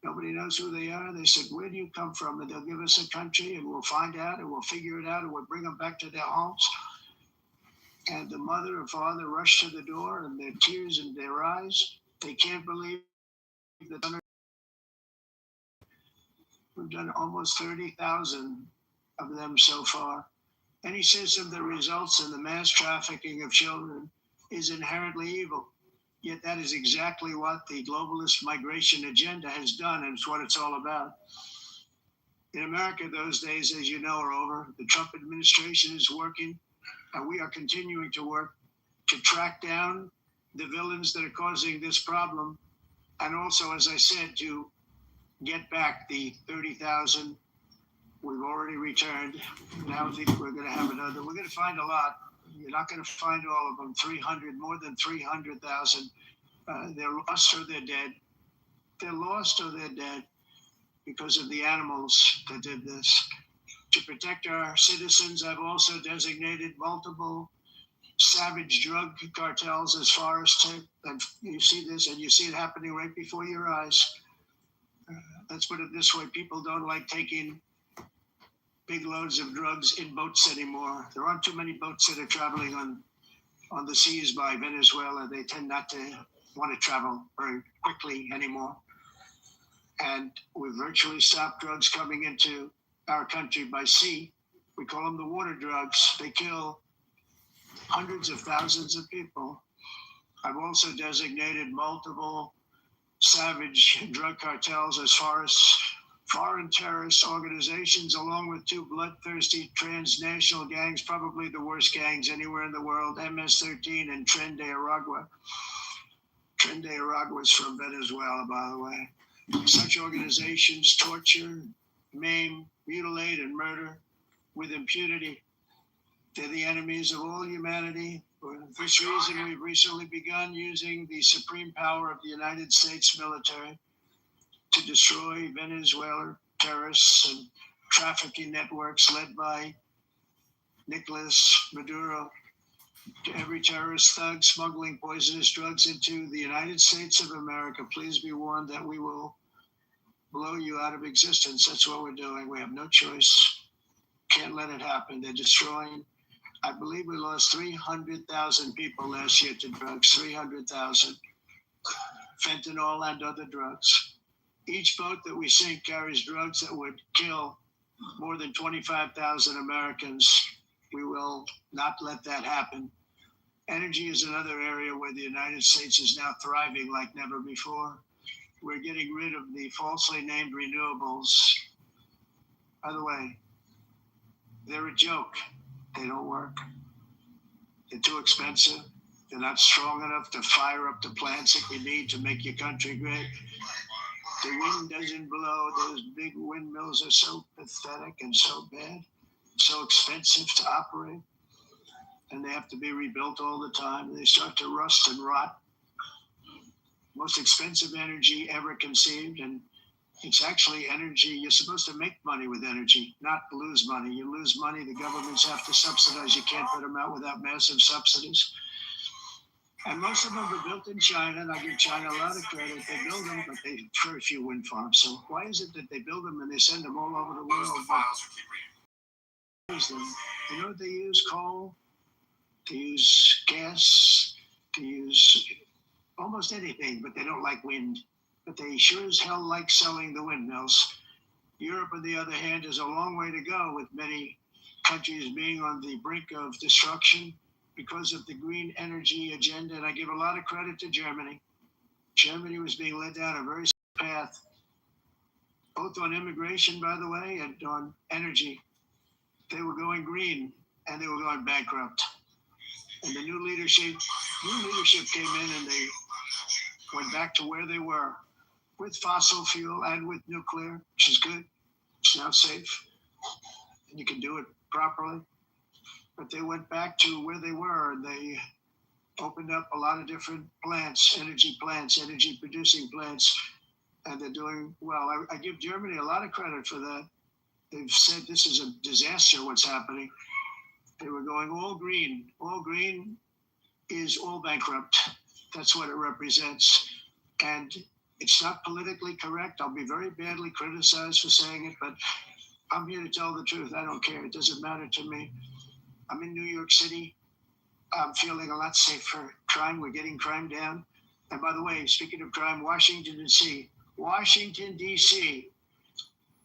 nobody knows who they are. They said, where do you come from? And they'll give us a country, and we'll find out, and we'll figure it out, and we'll bring them back to their homes. And the mother and father rushed to the door, and their tears in their eyes. They can't believe that. We've done almost 30,000 of them so far. Any system that results in the mass trafficking of children is inherently evil. Yet that is exactly what the globalist migration agenda has done, and it's what it's all about. In America, those days, as you know, are over. The Trump administration is working, and we are continuing to work to track down the villains that are causing this problem, and also, as I said, to get back the 30,000 we've already returned. Now I think we're going to have another. We're going to find a lot. You're not going to find all of them. More than 300,000. They're lost or they're dead. They're lost or they're dead because of the animals that did this. To protect our citizens, I've also designated multiple savage drug cartels as far as and you see this, and you see it happening right before your eyes. Let's put it this way: people don't like taking big loads of drugs in boats anymore. There aren't too many boats that are traveling on the seas by Venezuela. They tend not to want to travel very quickly anymore. And we've virtually stopped drugs coming into our country by sea. We call them the water drugs. They kill hundreds of thousands of people. I've also designated multiple savage drug cartels as far as foreign terrorist organizations, along with two bloodthirsty transnational gangs, probably the worst gangs anywhere in the world, MS-13 and Tren de Aragua. Tren de Aragua is from Venezuela, by the way. Such organizations torture, maim, mutilate, and murder with impunity. They're the enemies of all humanity. For this reason, we've recently begun using the supreme power of the United States military to destroy Venezuelan terrorists and trafficking networks led by Nicolas Maduro. To every terrorist thug smuggling poisonous drugs into the United States of America, please be warned that we will blow you out of existence. That's what we're doing. We have no choice. Can't let it happen. They're destroying. I believe we lost 300,000 people last year to drugs, 300,000. Fentanyl and other drugs. Each boat that we sink carries drugs that would kill more than 25,000 Americans. We will not let that happen. Energy is another area where the United States is now thriving like never before. We're getting rid of the falsely named renewables. By the way, they're a joke. They don't work. They're too expensive. They're not strong enough to fire up the plants that you need to make your country great. The wind doesn't blow. Those big windmills are so pathetic and so bad, so expensive to operate. And they have to be rebuilt all the time. They start to rust and rot. Most expensive energy ever conceived. And it's actually energy. You're supposed to make money with energy, not lose money. You lose money, the governments have to subsidize. You can't put them out without massive subsidies. And most of them are built in China, and I give China a lot of credit. They build them, but they very few wind farms. So why is it that they build them and they send them all over the world? You know what they use? Coal. They use gas. They use almost anything, but they don't like wind. But they sure as hell like selling the windmills. Europe, on the other hand, is a long way to go, with many countries being on the brink of destruction because of the green energy agenda. And I give a lot of credit to Germany. Germany was being led down a very path, both on immigration, by the way, and on energy. They were going green and they were going bankrupt. And the new leadership came in and they went back to where they were with fossil fuel and with nuclear, which is good. It's now safe and you can do it properly. But they went back to where they were and they opened up a lot of different plants, energy producing plants, and they're doing well. I give Germany a lot of credit for that. They've said this is a disaster, what's happening. They were going all green. All green is all bankrupt. That's what it represents. And it's not politically correct. I'll be very badly criticized for saying it, but I'm here to tell the truth. I don't care. It doesn't matter to me. I'm in New York City. I'm feeling a lot safer. Crime, we're getting crime down. And by the way, speaking of crime, Washington, D.C.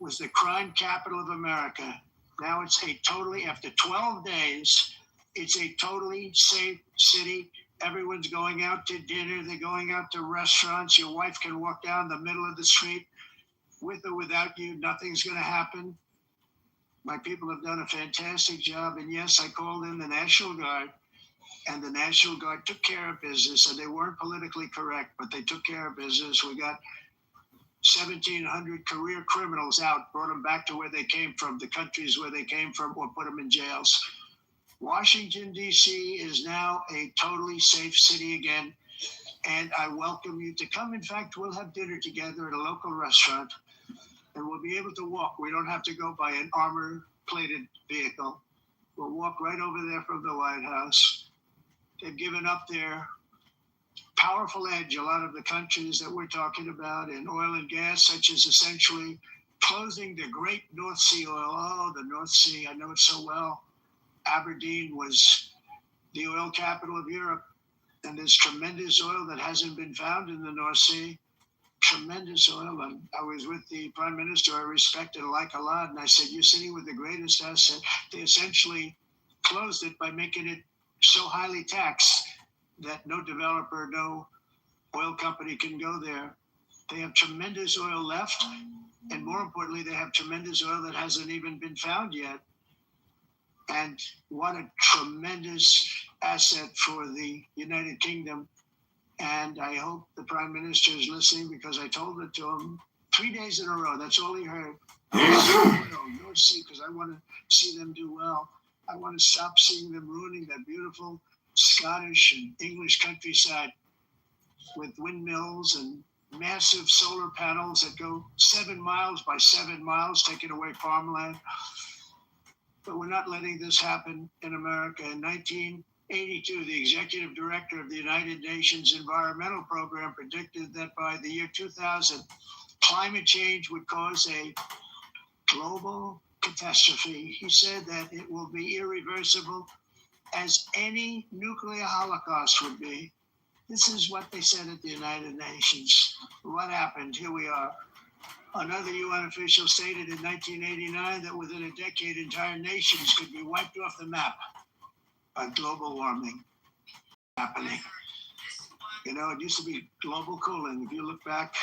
was the crime capital of America. Now it's after 12 days, it's a totally safe city. Everyone's going out to dinner. They're going out to restaurants. Your wife can walk down the middle of the street with or without you. Nothing's going to happen. My people have done a fantastic job. And yes, I called in the National Guard, and the National Guard took care of business, and they weren't politically correct, but they took care of business. We got 1,700 career criminals out, brought them back to where they came from, the countries where they came from, or put them in jails. Washington, D.C. is now a totally safe city again, and I welcome you to come. In fact, we'll have dinner together at a local restaurant, and we'll be able to walk. We don't have to go by an armor-plated vehicle. We'll walk right over there from the White House. They've given up their powerful edge. A lot of the countries that we're talking about in oil and gas, such as essentially closing the great North Sea oil. Oh, the North Sea, I know it so well. Aberdeen was the oil capital of Europe, and there's tremendous oil that hasn't been found in the North Sea. Tremendous oil. And I was with the prime minister I respected like a lot, and I said, you're sitting with the greatest asset. They essentially closed it by making it so highly taxed that no developer, no oil company can go there. They have tremendous oil left, and more importantly, they have tremendous oil that hasn't even been found yet. And what a tremendous asset for the United Kingdom. And I hope the Prime Minister is listening, because I told it to him 3 days in a row. That's all he heard. North Sea, because I want to see them do well. I want to stop seeing them ruining that beautiful Scottish and English countryside with windmills and massive solar panels that go 7 miles by 7 miles, taking away farmland. But we're not letting this happen in America. In 1982, the executive director of the United Nations Environmental Program predicted that by the year 2000, climate change would cause a global catastrophe. He said that it will be irreversible, as any nuclear holocaust would be. This is what they said at the United Nations. What happened? Here we are. Another UN official stated in 1989 that within a decade, entire nations could be wiped off the map by global warming happening. You know, it used to be global cooling. If you look back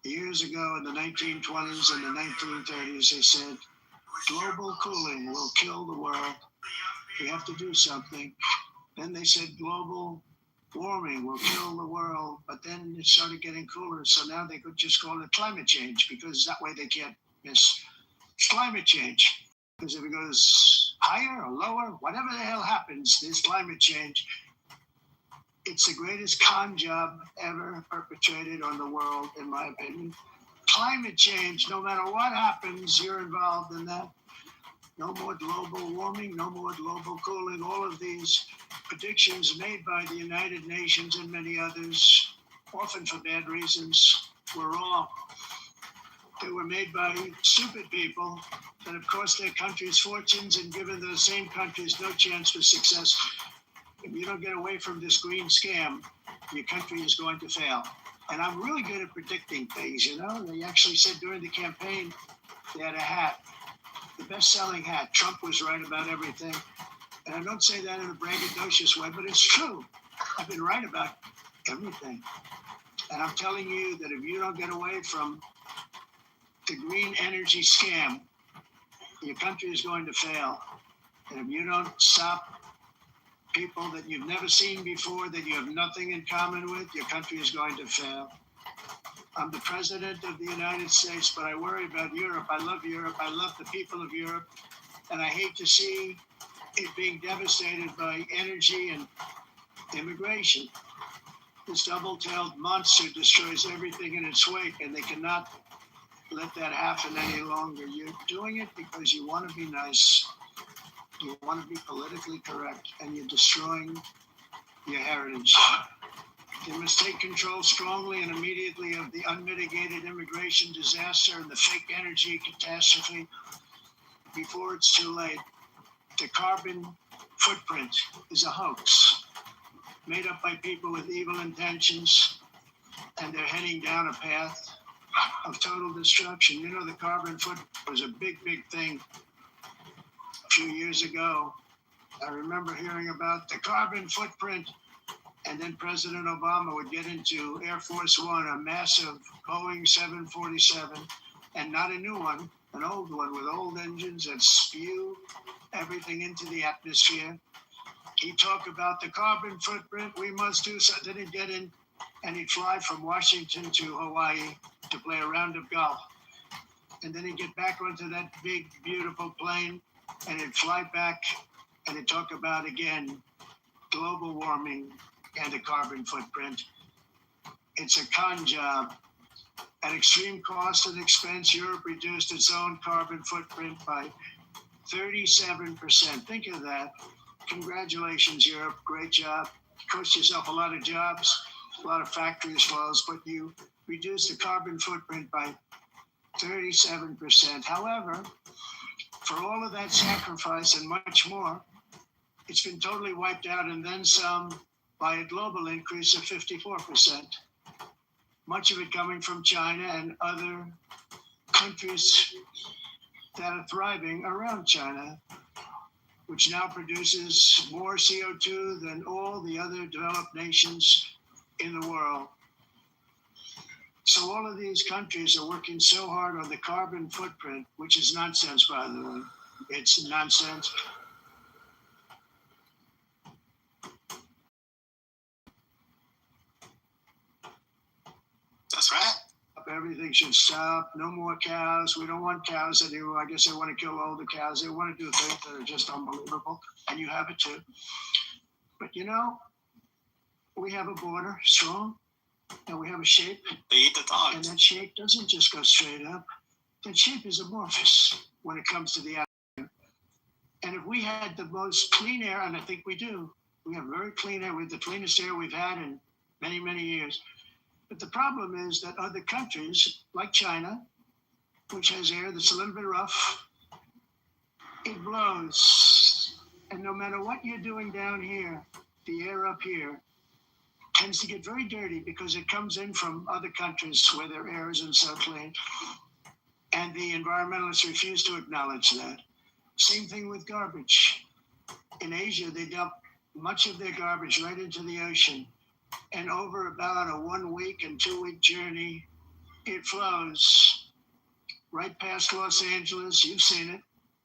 years ago in the 1920s and the 1930s, they said global cooling will kill the world. We have to do something. Then they said global warming will kill the world, but then it started getting cooler. So now they could just call it climate change, because that way they can't miss climate change. Because if it goes higher or lower, whatever the hell happens, there's climate change. It's the greatest con job ever perpetrated on the world, in my opinion. Climate change, no matter what happens, you're involved in that. No more global warming, no more global cooling. All of these predictions made by the United Nations and many others, often for bad reasons, were wrong. They were made by stupid people that have cost their countries fortunes and given those same countries no chance for success. If you don't get away from this green scam, your country is going to fail. And I'm really good at predicting things, you know. They actually said during the campaign, they had a hat, the best-selling hat. Trump was right about everything. And I don't say that in a braggadocious way, but it's true. I've been right about everything. And I'm telling you that if you don't get away from the green energy scam, your country is going to fail. And if you don't stop people that you've never seen before, that you have nothing in common with, your country is going to fail. I'm the president of the United States, but I worry about Europe. I love Europe. I love the people of Europe. And I hate to see it being devastated by energy and immigration. This double-tailed monster destroys everything in its wake, and they cannot let that happen any longer. You're doing it because you want to be nice. You want to be politically correct, and you're destroying your heritage. They must take control strongly and immediately of the unmitigated immigration disaster and the fake energy catastrophe before it's too late. The carbon footprint is a hoax made up by people with evil intentions, and they're heading down a path of total destruction. You know, the carbon footprint was a big, big thing a few years ago. I remember hearing about the carbon footprint. And then President Obama would get into Air Force One, a massive Boeing 747, and not a new one, an old one with old engines that spew everything into the atmosphere. He'd talk about the carbon footprint. We must do something. Then he'd get in and he'd fly from Washington to Hawaii to play a round of golf. And then he'd get back onto that big, beautiful plane and he'd fly back and he'd talk about, again, global warming and a carbon footprint. It's a con job. At extreme cost and expense, Europe reduced its own carbon footprint by 37%. Think of that. Congratulations, Europe. Great job. Cost yourself a lot of jobs, a lot of factories closed, but you reduced the carbon footprint by 37%. However, for all of that sacrifice and much more, it's been totally wiped out and then some by a global increase of 54%. Much of it coming from China and other countries that are thriving around China, which now produces more CO2 than all the other developed nations in the world. So all of these countries are working so hard on the carbon footprint, which is nonsense, by the way. It's nonsense. That's right. Everything should stop. No more cows. We don't want cows anymore. I guess they want to kill all the cows. They want to do things that are just unbelievable. And you have it too. But you know, we have a border strong and we have a shape. They eat the dogs. And that shape doesn't just go straight up. That shape is amorphous when it comes to the atmosphere. And if we had the most clean air, and I think we do, we have very clean air. We have the cleanest air we've had in many, many years. But the problem is that other countries, like China, which has air that's a little bit rough, it blows. And no matter what you're doing down here, the air up here tends to get very dirty because it comes in from other countries where their air isn't so clean. And the environmentalists refuse to acknowledge that. Same thing with garbage. In Asia, they dump much of their garbage right into the ocean. And over about a 1 week and 2 week journey, it flows right past Los Angeles. You've seen it.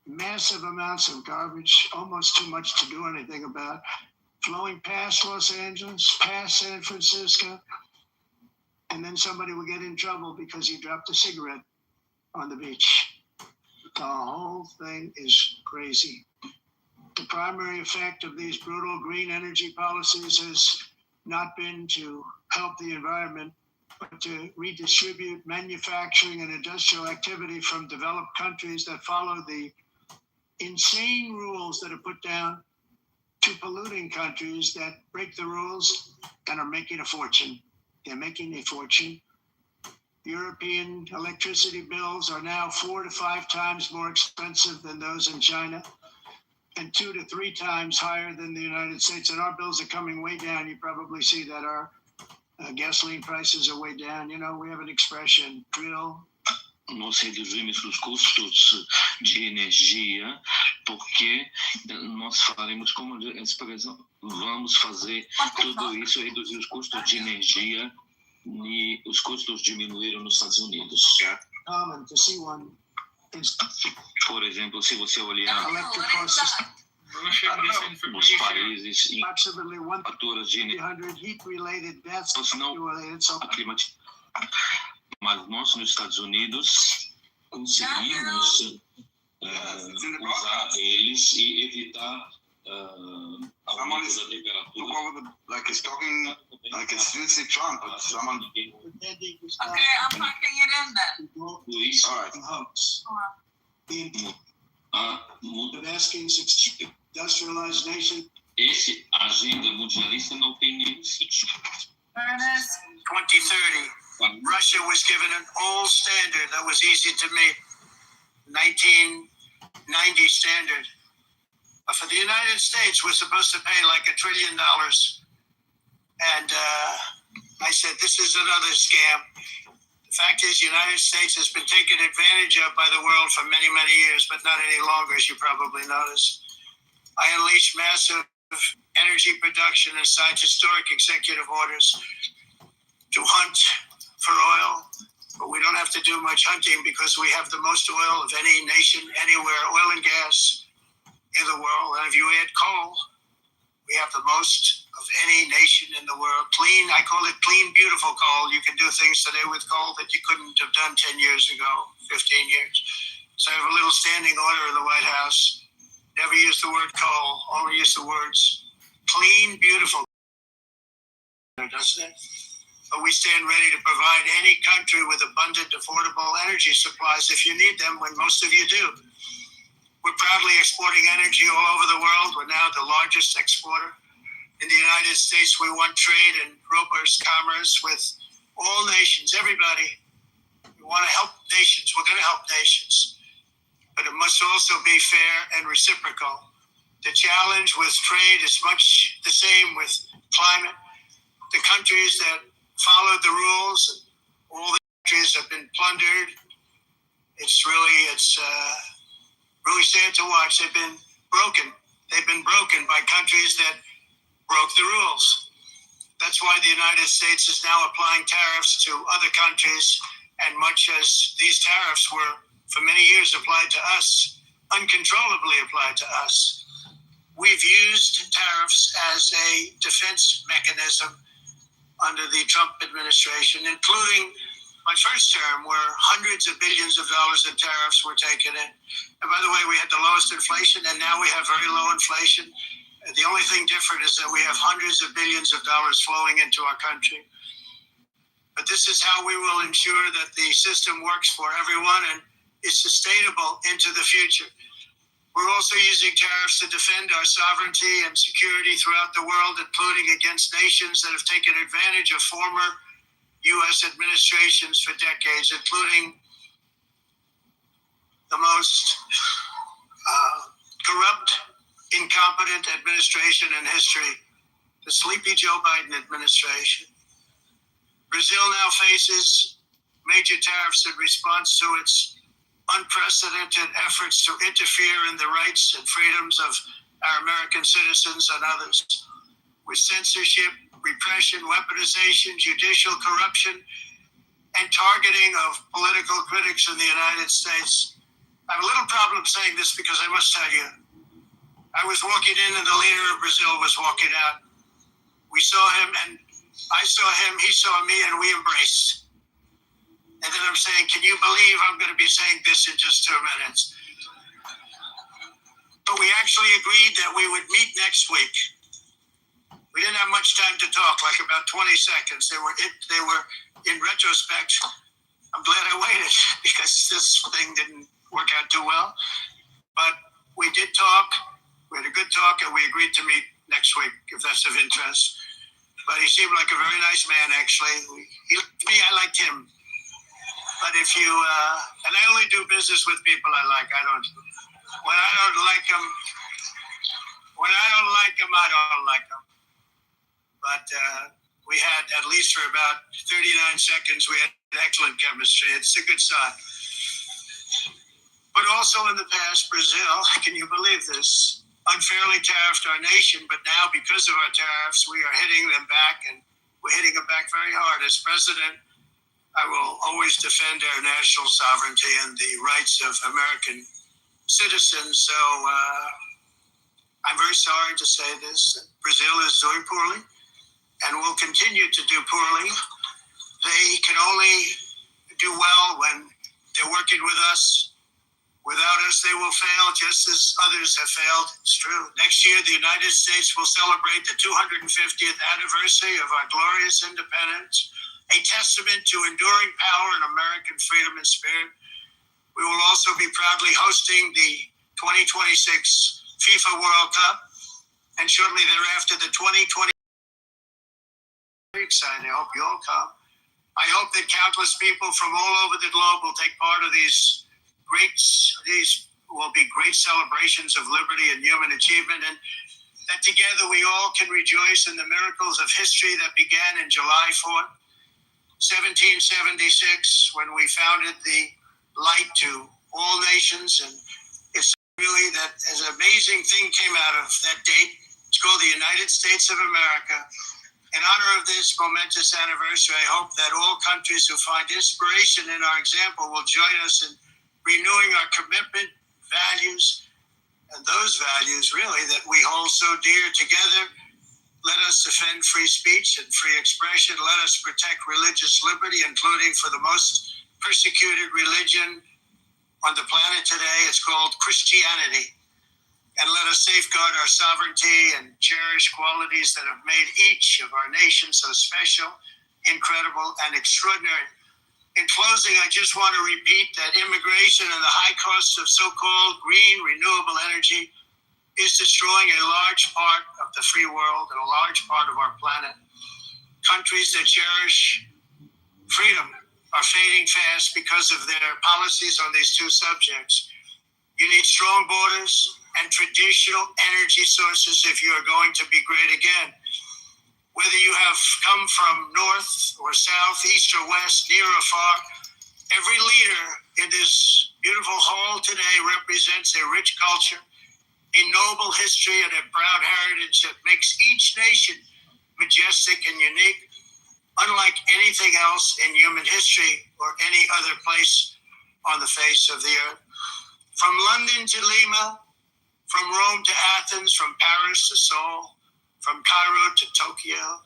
Massive amounts of garbage, almost too much to do anything about, flowing past Los Angeles, past San Francisco. And then somebody will get in trouble because he dropped a cigarette on the beach. The whole thing is crazy. The primary effect of these brutal green energy policies has not been to help the environment, but to redistribute manufacturing and industrial activity from developed countries that follow the insane rules that are put down to polluting countries that break the rules and are making a fortune. They're making a fortune. European electricity bills are now 4 to 5 times more expensive than those in China, and 2 to 3 times higher than the United States. And our bills are coming way down. You probably see that our gasoline prices are way down. You know, we have an expression, drill. Nós reduzimos os custos de energia porque nós faremos como expressão, vamos fazer tudo isso, reduzir os custos de energia e os custos diminuíram nos Estados Unidos. Common to see one. Por exemplo, se você olhar Nos os países em approximately faturas de energia, 100 heat-related deaths. não mas nós nos Estados Unidos conseguimos usar eles e evitar aumento da temperatura. Like it's talking, like it's Lindsey Trump, but someone. Okay, I'm packing it in then. Por isso, All right. The asking industrialized nation. esse agenda mundialista não tem nenhum sentido. 2030. Russia was given an old standard that was easy to meet, 1990 standard. But for the United States, we're supposed to pay like $1 trillion. And I said, this is another scam. The fact is, the United States has been taken advantage of by the world for many, many years, but not any longer, as you probably noticed. I unleashed massive energy production and signed historic executive orders to hunt for oil, but we don't have to do much hunting because we have the most oil of any nation anywhere, oil and gas in the world. And if you add coal, we have the most of any nation in the world. Clean, I call it clean, beautiful coal. You can do things today with coal that you couldn't have done 10 years ago, 15 years. So I have a little standing order in the White House. Never use the word coal, only use the words clean, beautiful. Doesn't it? But we stand ready to provide any country with abundant, affordable energy supplies if you need them, when most of you do. We're proudly exporting energy all over the world. We're now the largest exporter. In the United States, we want trade and robust commerce with all nations, everybody. We want to help nations. We're going to help nations. But it must also be fair and reciprocal. The challenge with trade is much the same with climate. The countries that followed the rules, all the countries have been plundered. It's really sad to watch. They've been broken. They've been broken by countries that broke the rules. That's why the United States is now applying tariffs to other countries, and much as these tariffs were for many years applied to us, uncontrollably applied to us, we've used tariffs as a defense mechanism under the Trump administration, including my first term, where hundreds of billions of dollars in tariffs were taken in. And by the way, we had the lowest inflation, and now we have very low inflation. The only thing different is that we have hundreds of billions of dollars flowing into our country. But this is how we will ensure that the system works for everyone and is sustainable into the future. We're also using tariffs to defend our sovereignty and security throughout the world, including against nations that have taken advantage of former U.S. administrations for decades, including the most corrupt, incompetent administration in history, the sleepy Joe Biden administration. Brazil now faces major tariffs in response to its unprecedented efforts to interfere in the rights and freedoms of our American citizens and others, with censorship, repression, weaponization, judicial corruption, and targeting of political critics in the United States. I have a little problem saying this because I must tell you, I was walking in and the leader of Brazil was walking out. We saw him and I saw him, he saw me, and we embraced. And then I'm saying, can you believe I'm going to be saying this in just 2 minutes? But we actually agreed that we would meet next week. We didn't have much time to talk, like about 20 seconds. They were in retrospect, I'm glad I waited because this thing didn't work out too well. But we did talk. We had a good talk, and we agreed to meet next week, if that's of interest. But he seemed like a very nice man, actually. He liked me, I liked him. But if you, and I only do business with people I like. When I don't like them, I don't like them. But we had, at least for about 39 seconds, we had excellent chemistry. It's a good sign. But also in the past, Brazil, can you believe this, unfairly tariffed our nation, but now because of our tariffs, we are hitting them back, and we're hitting them back very hard. As president, I will always defend our national sovereignty and the rights of American citizens. So I'm very sorry to say this. Brazil is doing poorly and will continue to do poorly. They can only do well when they're working with us. Without us, they will fail just as others have failed. It's true. Next year, the United States will celebrate the 250th anniversary of our glorious independence, a testament to enduring power and American freedom and spirit. We will also be proudly hosting the 2026 FIFA World Cup, and shortly thereafter, the 2020. Very exciting. I hope you all come. I hope that countless people from all over the globe will take part of these will be great celebrations of liberty and human achievement, and that together we all can rejoice in the miracles of history that began in July 4th, 1776, when we founded the light to all nations. And it's really that as an amazing thing came out of that date. It's called the United States of America. In honor of this momentous anniversary, I hope that all countries who find inspiration in our example will join us in renewing our commitment, values, and those values really that we hold so dear together. Let us defend free speech and free expression. Let us protect religious liberty, including for the most persecuted religion on the planet today. It's called Christianity. And let us safeguard our sovereignty and cherish qualities that have made each of our nations so special, incredible, and extraordinary. In closing, I just want to repeat that immigration and the high cost of so-called green renewable energy is destroying a large part of the free world and a large part of our planet. Countries that cherish freedom are fading fast because of their policies on these two subjects. You need strong borders and traditional energy sources if you are going to be great again. Whether you have come from north or south, east or west, near or far, every leader in this beautiful hall today represents a rich culture, a noble history, and a proud heritage that makes each nation majestic and unique, unlike anything else in human history or any other place on the face of the earth. From London to Lima, from Rome to Athens, from Paris to Seoul, from Cairo to Tokyo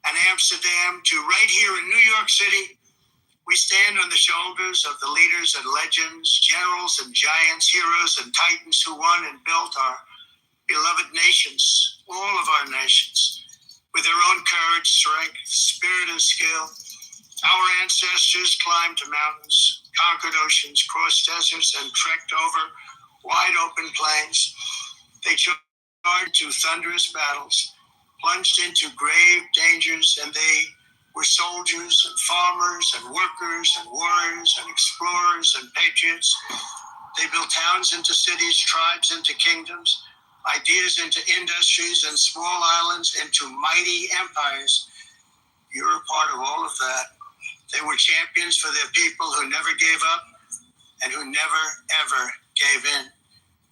and Amsterdam to right here in New York City, we stand on the shoulders of the leaders and legends, generals and giants, heroes and titans who won and built our beloved nations, all of our nations, with their own courage, strength, spirit, and skill. Our ancestors climbed mountains, conquered oceans, crossed deserts, and trekked over wide open plains. They charged to thunderous battles, plunged into grave dangers, and they were soldiers and farmers and workers and warriors and explorers and patriots. They built towns into cities, tribes into kingdoms, ideas into industries, and small islands into mighty empires. You're a part of all of that. They were champions for their people who never gave up and who never, ever gave in.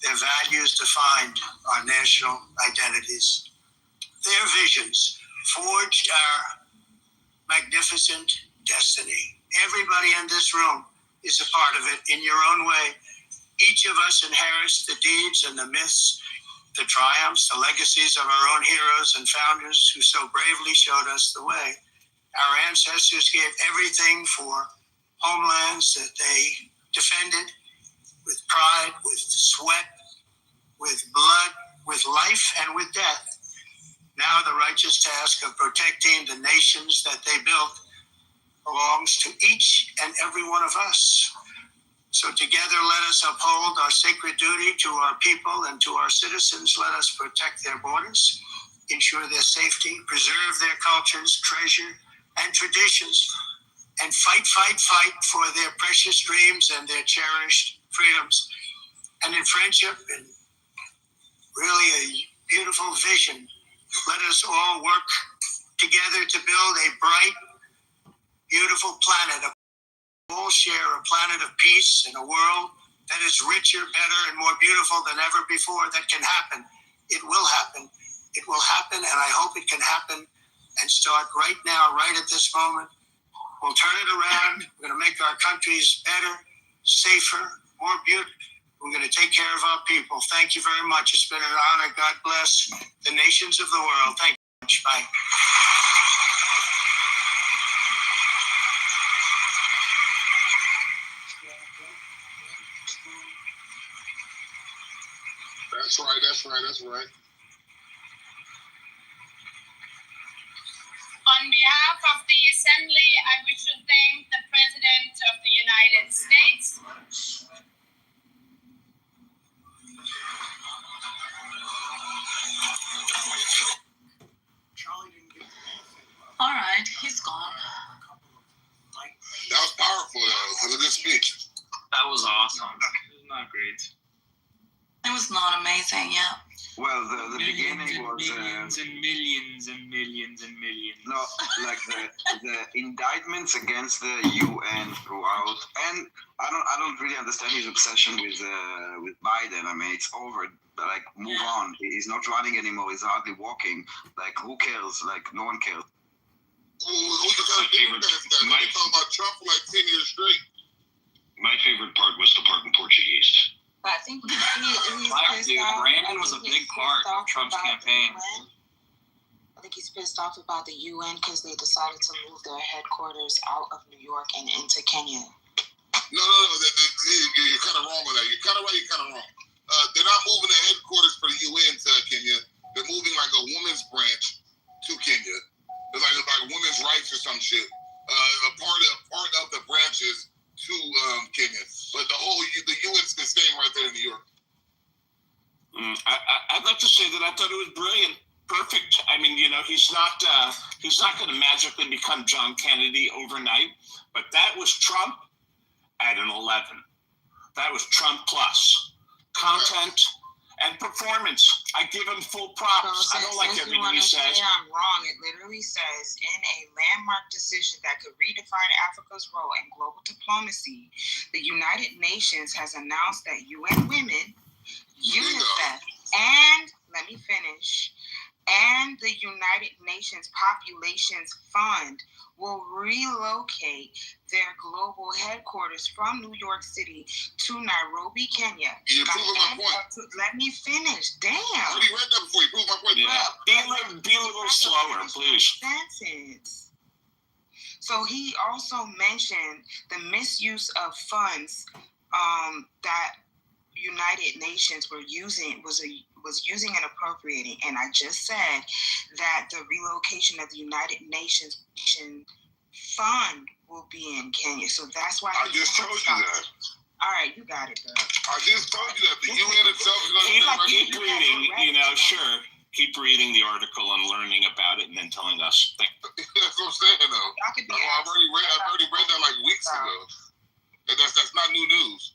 Their values defined our national identities. Their visions forged our magnificent destiny. Everybody in this room is a part of it in your own way. Each of us inherits the deeds and the myths, the triumphs, the legacies of our own heroes and founders who so bravely showed us the way. Our ancestors gave everything for homelands that they defended with pride, with sweat, with blood, with life, and with death. Now the righteous task of protecting the nations that they built belongs to each and every one of us. So together let us uphold our sacred duty to our people and to our citizens. Let us protect their borders, ensure their safety, preserve their cultures, treasure, and traditions, and fight for their precious dreams and their cherished freedoms. And in friendship and really a beautiful vision, let us all work together to build a bright, beautiful planet. All share a planet of peace in a world that is richer, better, and more beautiful than ever before. That can happen. It will happen. It will happen, and I hope it can happen and start right now, right at this moment. We'll turn it around. We're going to make our countries better, safer, more beautiful. We're going to take care of our people. Thank you very much. It's been an honor. God bless the nations of the world. Thank you very much. Bye. That's right, that's right, that's right. On behalf of the Assembly, I wish to thank the President of the United States. All right, he's gone. That was powerful, though. It was a good speech. That was awesome. It was not great. It was not amazing, yeah. Well, the beginning was millions and millions and millions and millions. no, like the indictments against the UN throughout, and I don't really understand his obsession with Biden. I mean, it's over. Like, move on. He's not running anymore. He's hardly walking. Like, who cares? Like, no one cares. We talking about Trump for like 10 years straight. My favorite part was the part in Portuguese. But I think he's pissed off. Brandon was a big part of Trump's campaign. I think he's pissed off about the UN because they decided to move their headquarters out of New York and into Kenya. No, you're kind of wrong on that. You're kind of right, you're kind of wrong. They're not moving the headquarters for the UN to Kenya. They're moving like a women's branch to Kenya. It's like women's rights or some shit. A part of the branch Kenya, but the UN's been staying right there in New York. I'd like to say that I thought it was brilliant, perfect. I mean, he's not going to magically become John Kennedy overnight, but that was Trump at an 11. That was Trump plus content and performance. I give him full props. So I don't like everything he says. I'm wrong. It literally says in a landmark decision that could redefine Africa's role in global diplomacy, the United Nations has announced that UN Women, UNICEF, and let me finish, and the United Nations Populations Fund will relocate their global headquarters from New York City to Nairobi, Kenya. You're proving my point. Let me finish. Damn. I already read that before. You proved my point. Yeah. Be a little slower, please. Sentence. So he also mentioned the misuse of funds that United Nations was using and appropriating, and I just said that the relocation of the United Nations fund will be in Kenya. So that's why I just told you that. All right, you got it, girl. I just told you that the UN itself is going to keep reading, sure. Keep reading the article and learning about it, and then telling us. That's what I'm saying, though. I've already read that like weeks ago. That's not new news.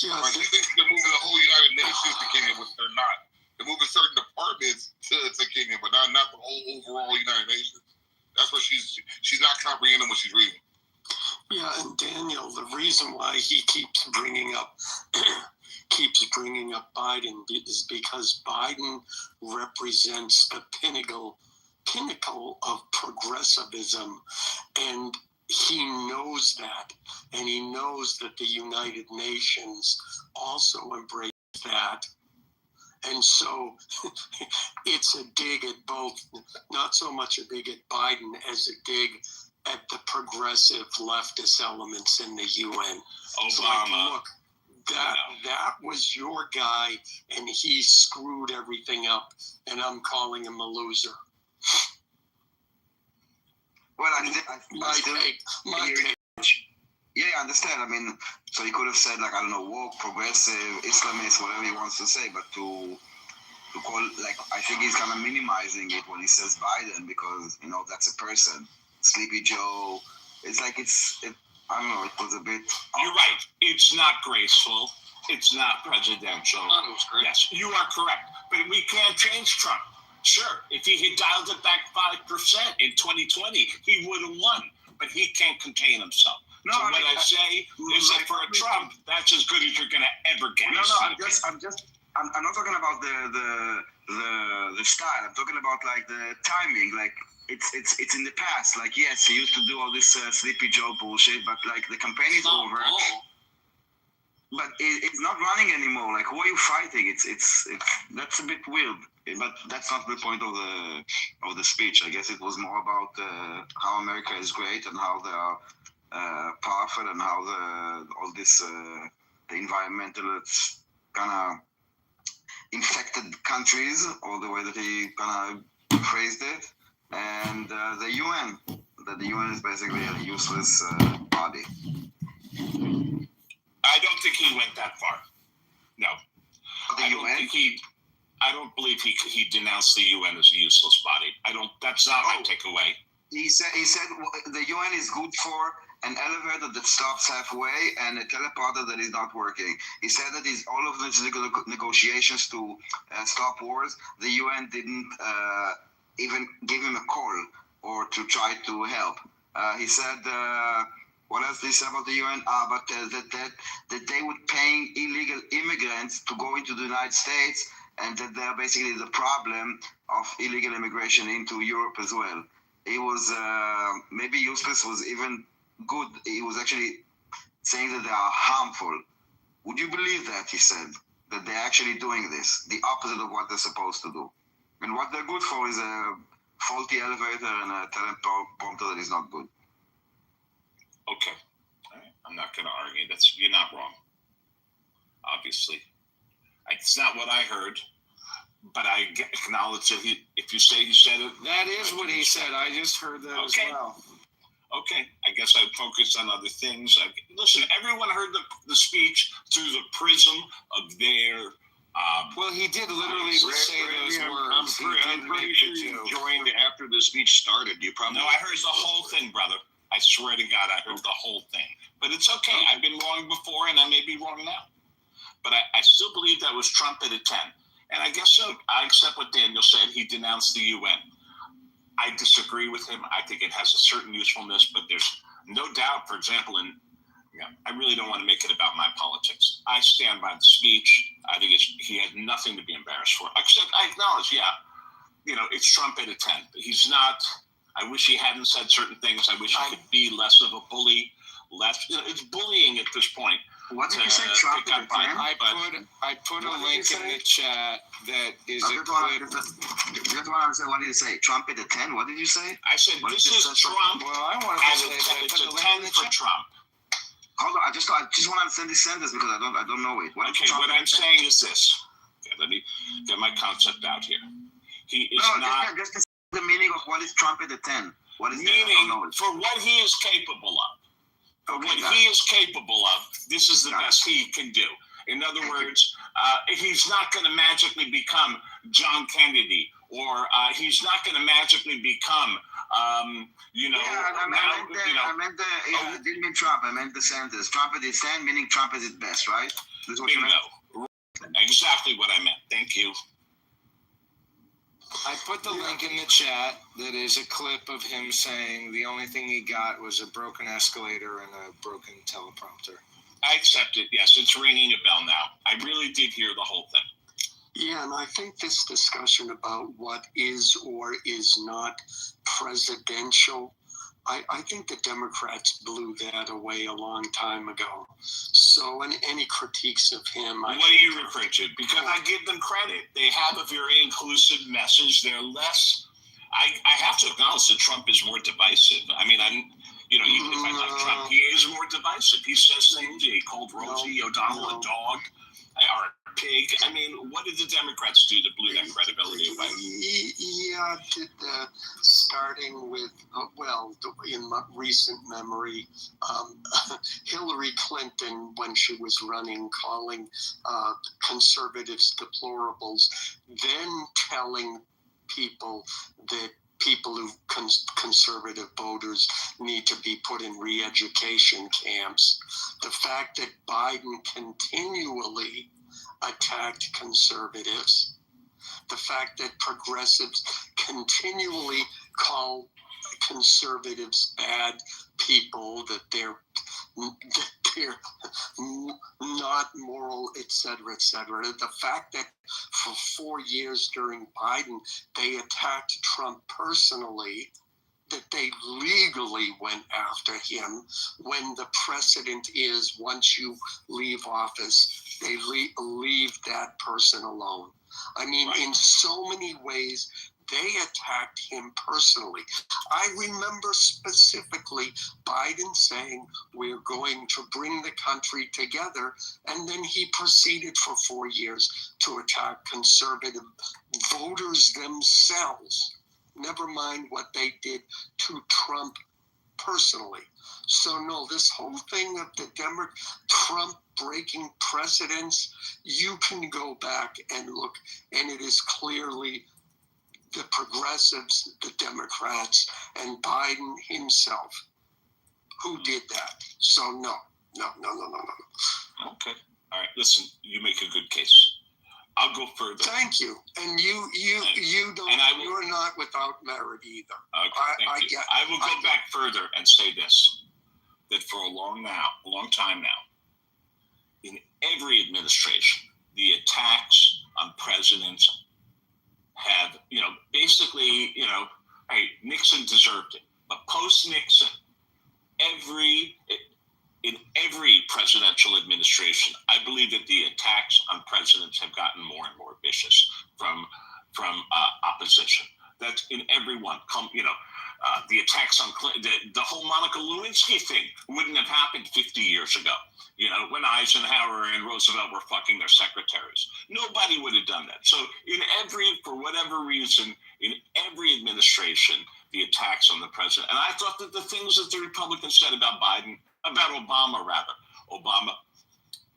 Yeah, like, she thinks they're moving the whole United Nations to Kenya, which they're not. They're moving certain departments to Kenya, but not the whole overall United Nations. That's what she's not comprehending what she's reading. Yeah, and Daniel, the reason why he keeps bringing up Biden is because Biden represents the pinnacle of progressivism, and he knows that, and he knows that the United Nations also embrace that. And so it's a dig at both, not so much a dig at Biden as a dig at the progressive leftist elements in the UN. Obama. Look, that was your guy, and he screwed everything up, and I'm calling him a loser. Well, my take. Yeah, I understand. I mean, so he could have said, like, I don't know, woke, progressive, Islamist, whatever he wants to say, but to call, like, I think he's kind of minimizing it when he says Biden because, that's a person. Sleepy Joe. It's like, I don't know, it was a bit... You're right. It's not graceful. It's not presidential. Yes, you are correct. But we can't change Trump. Sure, if he had dialed it back 5% in 2020, he would have won. But he can't contain himself. No, so what I say is that for a Trump, that's as good as you're going to ever get. No, I'm not talking about the style. I'm talking about like the timing. Like it's in the past. Like yes, he used to do all this Sleepy Joe bullshit, but like the campaign is over. But it's not running anymore. Like who are you fighting? It's that's a bit weird. But that's not the point of the speech. I guess it was more about how America is great and how they are powerful and how all this the environmentalists kind of infected countries, or the way that he kind of phrased it, and the UN. That the UN is basically a useless body. I don't think he went that far. No. I don't believe he denounced the UN as a useless body. That's not my takeaway. He said the UN is good for an elevator that stops halfway and a teleporter that is not working. He said that all of these negotiations to stop wars, the UN didn't even give him a call or to try to help. He said, what else did he say about the UN? But that they would pay illegal immigrants to go into the United States, and that they're basically the problem of illegal immigration into Europe as well. It was maybe useless was even good. He was actually saying that they are harmful. Would you believe that, he said, that they're actually doing this, the opposite of what they're supposed to do? And what they're good for is a faulty elevator and a teleprompter that is not good. Okay. All right. I'm not going to argue. You're not wrong. Obviously. It's not what I heard, but I acknowledge that if you say he said it. That is what he said. I just heard that as well. Okay, I guess I focused on other things. Listen, everyone heard the speech through the prism of their. Well, he did literally say those words. I'm pretty sure you joined after the speech started. You probably. No, I heard the whole thing, brother. I swear to God, I heard the whole thing. But it's okay. I've been wrong before, and I may be wrong now. But I still believe that was Trump at a 10. And I guess so. I accept what Daniel said. He denounced the UN. I disagree with him. I think it has a certain usefulness, but there's no doubt, for example, I really don't want to make it about my politics. I stand by the speech. I think he had nothing to be embarrassed for. Except I acknowledge, it's Trump at a 10. He's not. I wish he hadn't said certain things. I wish he could be less of a bully. It's bullying at this point. What did you say, Trump at a 10? I put a link in the chat that is a clip. Just want to understand, what did you say? Trump at a 10? What did you say? I said this is Trump. Well, I want to say that it's a 10 for Trump. Hold on, I just want to understand this sentence because I don't know it. What I'm saying is this. Okay, let me get my concept out here. He is not. Just the meaning of what is Trump at a 10. What is meaning for what he is capable of. For what he is capable of, this is the best he can do. In other words, he's not going to magically become John Kennedy, or he's not going to magically become, I didn't mean Trump. I meant the sentence. Trump at his 10, meaning Trump is his best, right? That's what you meant? Exactly what I meant. Thank you. I put the link in the chat that is a clip of him saying the only thing he got was a broken escalator and a broken teleprompter. I accept it. Yes, it's ringing a bell now. I really did hear the whole thing. Yeah, and I think this discussion about what is or is not presidential, I think the Democrats blew that away a long time ago. So any critiques of him... What do you refer to? Because I give them credit. They have a very inclusive message. They're less... I have to acknowledge that Trump is more divisive. I mean, even if I like Trump, he is more divisive. He says things. He called Rosie O'Donnell a dog. Or a pig. I mean, what did the Democrats do that blew that credibility away? Yeah, starting with, in my recent memory, Hillary Clinton, when she was running, calling conservatives deplorables, then telling people that people who conservative voters need to be put in re-education camps. The fact that Biden continually attacked conservatives, the fact that progressives continually call conservatives bad people, that they're not moral, etc., etc. The fact that for 4 years during Biden, they attacked Trump personally, that they legally went after him, when the precedent is once you leave office, they leave that person alone. I mean, in so many ways, they attacked him personally. I remember specifically Biden saying, we're going to bring the country together. And then he proceeded for 4 years to attack conservative voters themselves. Never mind what they did to Trump personally. So no, this whole thing of the Trump breaking precedents, you can go back and look, and it is clearly the progressives, the Democrats, and Biden himself who did that. So no. Okay. All right. Listen, you make a good case. I'll go further. Thank you. And you don't. And you're not without merit either. Okay. Thank you. I will go back further and say this: that for a long time now, in every administration, the attacks on presidents have, basically, hey, Nixon deserved it, but post-Nixon, in every presidential administration, I believe that the attacks on presidents have gotten more and more vicious from opposition. That's in everyone. The attacks on Clinton, the whole Monica Lewinsky thing wouldn't have happened 50 years ago. When Eisenhower and Roosevelt were fucking their secretaries, nobody would have done that. So for whatever reason, in every administration, the attacks on the president. And I thought that the things that the Republicans said about Obama,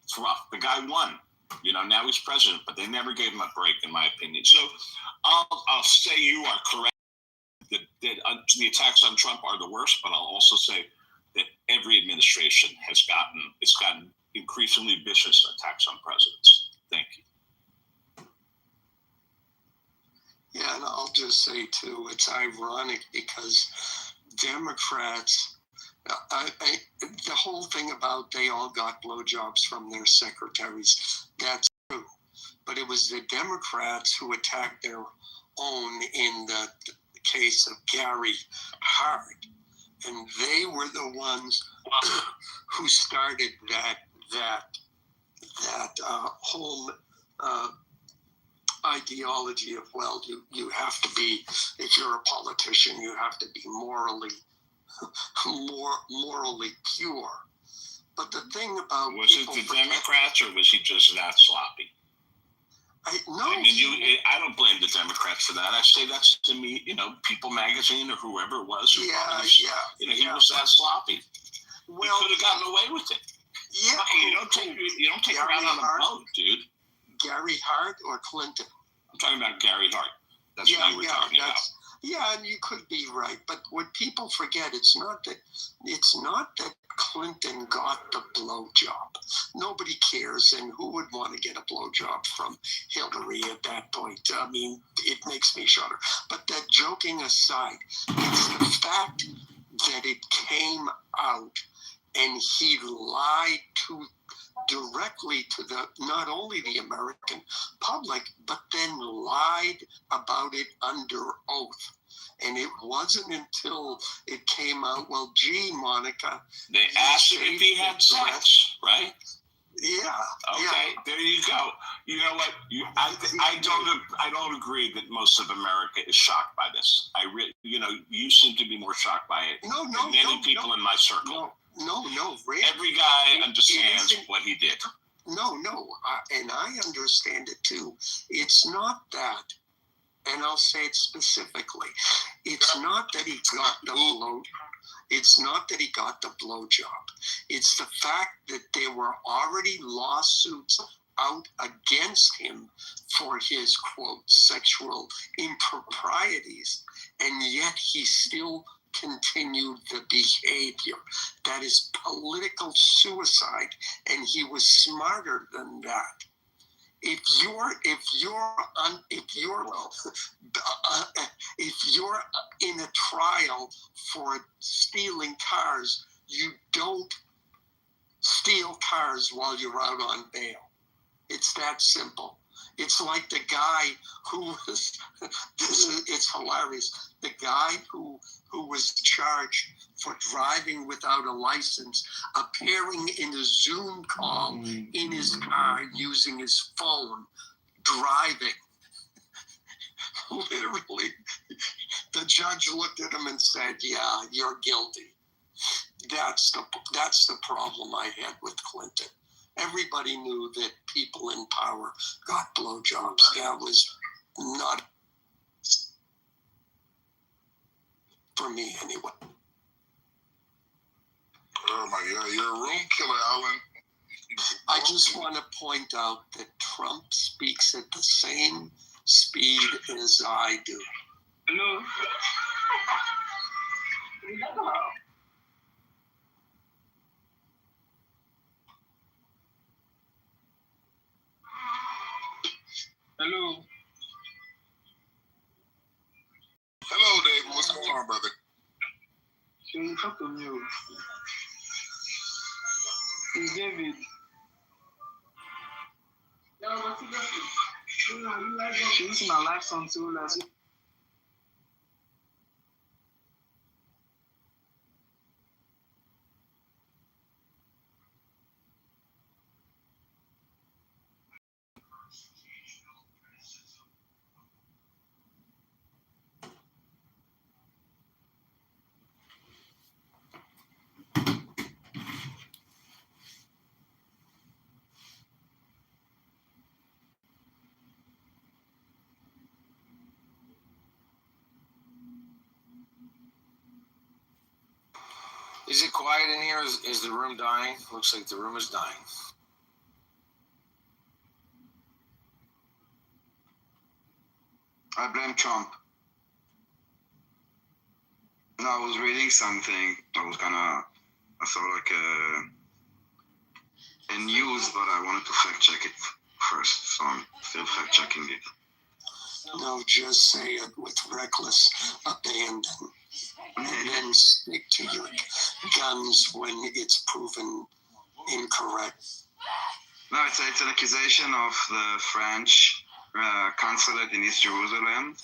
it's rough. The guy won. Now he's president, but they never gave him a break, in my opinion. So I'll say you are correct that the attacks on Trump are the worst, but I'll also say that every administration has gotten increasingly vicious attacks on presidents. Thank you. Yeah, and I'll just say too, it's ironic because Democrats, the whole thing about they all got blowjobs from their secretaries, that's true. But it was the Democrats who attacked their own in the case of Gary Hart. And they were the ones who started that whole ideology of, well, you have to be, if you're a politician, you have to be morally pure. But the thing about was it the Democrats, or was he just that sloppy? I don't blame the Democrats for that. I say that's to me, People Magazine or whoever it was. He was that sloppy. Well, he could have gotten away with it. Yeah, you don't take him out on a boat, dude. Gary Hart or Clinton? I'm talking about Gary Hart. That's what you were talking about. Yeah, and you could be right, but what people forget, it's not that Clinton got the blowjob. Nobody cares, and who would want to get a blowjob from Hillary at that point? I mean, it makes me shudder. But that joking aside, it's the fact that it came out and he lied directly to not only the American public, but then lied about it under oath. And it wasn't until it came out, well, gee, Monica. They asked him if he had sex, right? Yeah. Okay, there you go. You know what? I don't agree that most of America is shocked by this. You seem to be more shocked by it than many people in my circle. No. Every guy understands what he did. No, and I understand it too. It's not that, and I'll say it specifically. It's not that he got the blow. It's not that he got the blowjob. It's the fact that there were already lawsuits out against him for his, quote, sexual improprieties, and yet he still continued the behavior. That is political suicide, and he was smarter than that. If you're in a trial for stealing cars, you don't steal cars while you're out on bail. It's that simple. It's like the guy who was, it's hilarious, the guy who was charged for driving without a license, appearing in a Zoom call in his car using his phone, driving. Literally, the judge looked at him and said, yeah, you're guilty. That's the problem I had with Clinton. Everybody knew that people in power got blowjobs. That was not for me anyway. Oh my God, you're a room killer, Alan. I just want to point out that Trump speaks at the same speed as I do. Hello. Hello. Hello, David. What's going on, brother? Can you talk to me? It's David. She's my life song too. Is it quiet in here? Is the room dying? Looks like the room is dying. I blame Trump. No, I was reading something. I saw like a news, but I wanted to fact check it first, so I'm still fact checking it. No, just say it with reckless abandon. And then stick to your guns when it's proven incorrect. No, it's an accusation of the French consulate in East Jerusalem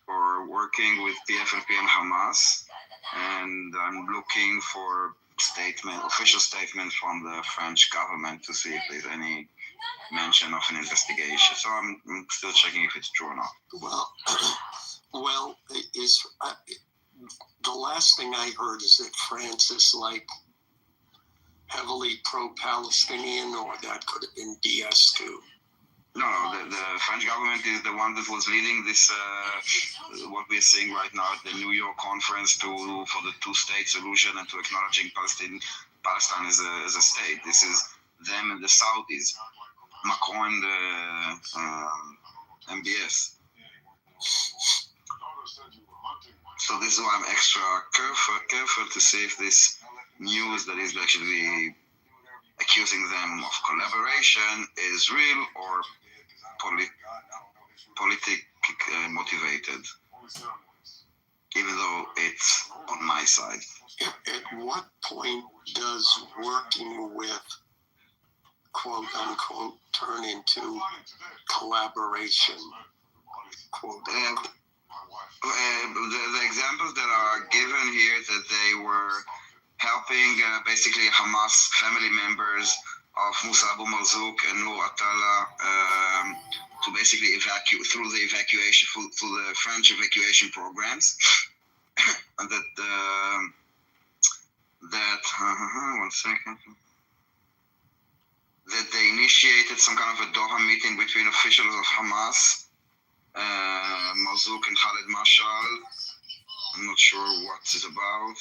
for working with PFLP and Hamas. And I'm looking for official statement from the French government to see if there's any mention of an investigation. So I'm still checking if it's true or not. Well, the last thing I heard is that France is like heavily pro-Palestinian, or that could have been BS too. No, the French government is the one that was leading this, what we're seeing right now at the New York conference for the two-state solution and to acknowledging Palestine as a state. This is them and the Saudis, Macron and the MBS. So this is why I'm extra careful to see if this news that is actually accusing them of collaboration is real or politically motivated, even though it's on my side. At what point does working with quote unquote turn into collaboration? Quote unquote. The examples that are given here that they were helping basically Hamas family members of Musa Abu Marzouk and Nour Atala to basically evacuate through the French evacuation programs. And one second. That they initiated some kind of a Doha meeting between officials of Hamas, Marzouk and Khaled Mashal. I'm not sure what it's about.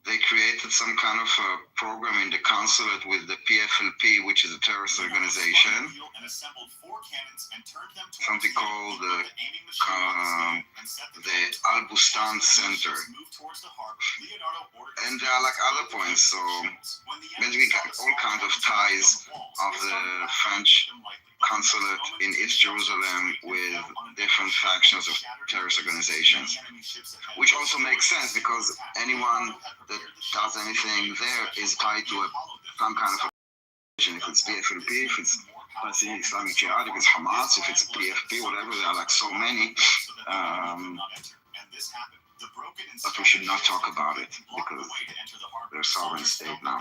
They created some kind of a program in the consulate with the PFLP, which is a terrorist organization. Something called the Al Bustan Center. And there are like other points. So basically got all kinds of ties of the French consulate in East Jerusalem with different factions of terrorist organizations, which also makes sense because anyone that does anything there is tied to some kind of organization. If it's PFLP, if it's Palestinian Islamic Jihad, if it's Hamas, if it's PFP, whatever, there are like so many. But we should not talk about it because they're a sovereign state now.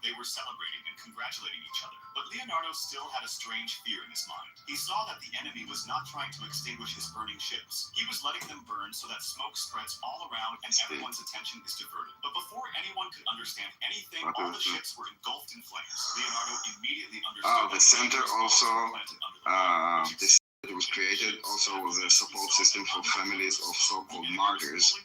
They were celebrating and congratulating each other. But Leonardo still had a strange fear in his mind. He saw that the enemy was not trying to extinguish his burning ships. He was letting them burn so that smoke spreads all around and everyone's attention is diverted. But before anyone could understand anything, all the ships were engulfed in flames. Leonardo immediately understood the center also, this was created also was a support system for families of so-called martyrs.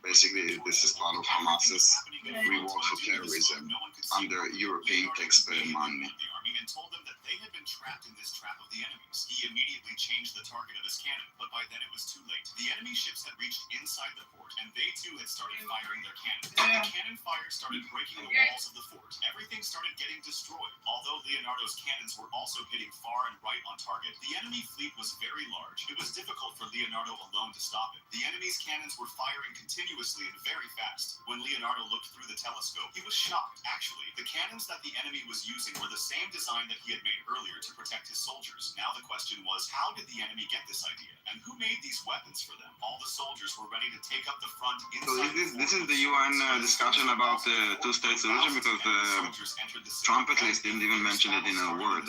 Basically, this is part of Hamas's reward for terrorism under European taxpayer money. And told them that they had been trapped in this trap of the enemies. He immediately changed the target of his cannon, but by then it was too late. The enemy ships had reached inside the fort, and they too had started firing their cannons. The cannon fire started breaking the walls of the fort. Everything started getting destroyed. Although Leonardo's cannons were also hitting far and right on target, the enemy fleet was very large. It was difficult for Leonardo alone to stop it. The enemy's cannons were firing continuously and very fast. When Leonardo looked through the telescope, he was shocked. Actually, the cannons that the enemy was using were the same design that he had made earlier to protect his soldiers. Now the question was, how did the enemy get this idea? And who made these weapons for them? All the soldiers were ready to take up the front inside. So this is the UN discussion about the two-state solution, because Trump at least didn't even mention it in a word.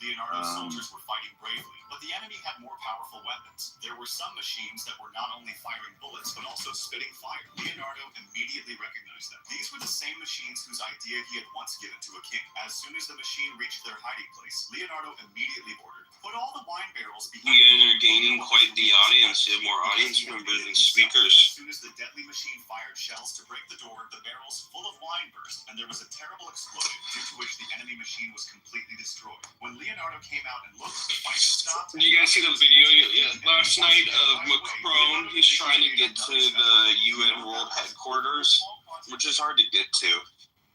Leonardo's soldiers were fighting bravely, but the enemy had more powerful weapons. There were some machines that were not only firing bullets, but also spitting fire. Leonardo immediately recognized them. These were the same machines whose idea he had once given to a king. As soon as the machine reached their hiding place, Leonardo immediately ordered, put all the wine barrels behind. You guys are gaining quite the audience. You have more audience members than speakers. As soon as the deadly machine fired shells to break the door, the barrels full of wine burst, and there was a terrible explosion, due to which the enemy machine was completely destroyed. When Leonardo came out and looked, the fight had stopped. Did you guys see the video last night of Macron? He's trying to get to the UN World Headquarters, which is hard to get to,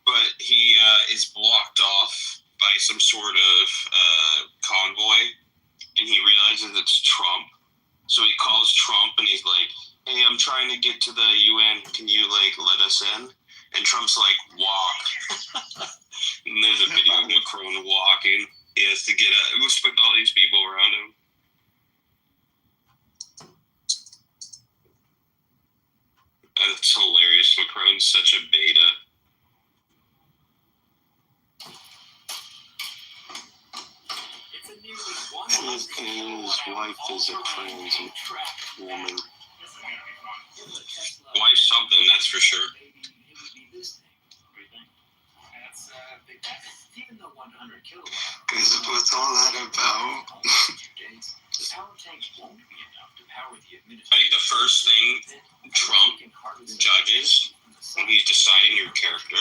but he is blocked off by some sort of convoy, and he realizes it's Trump. So he calls Trump and he's like, "Hey, I'm trying to get to the UN. Can you let us in?" And Trump's like, "Walk." And there's a video of Macron walking. He has to get with all these people around him. That's hilarious. Macron's such a beta. His wife is a trans woman. Wife's something, that's for sure. Because what's all that about? I think the first thing Trump judges when he's deciding your character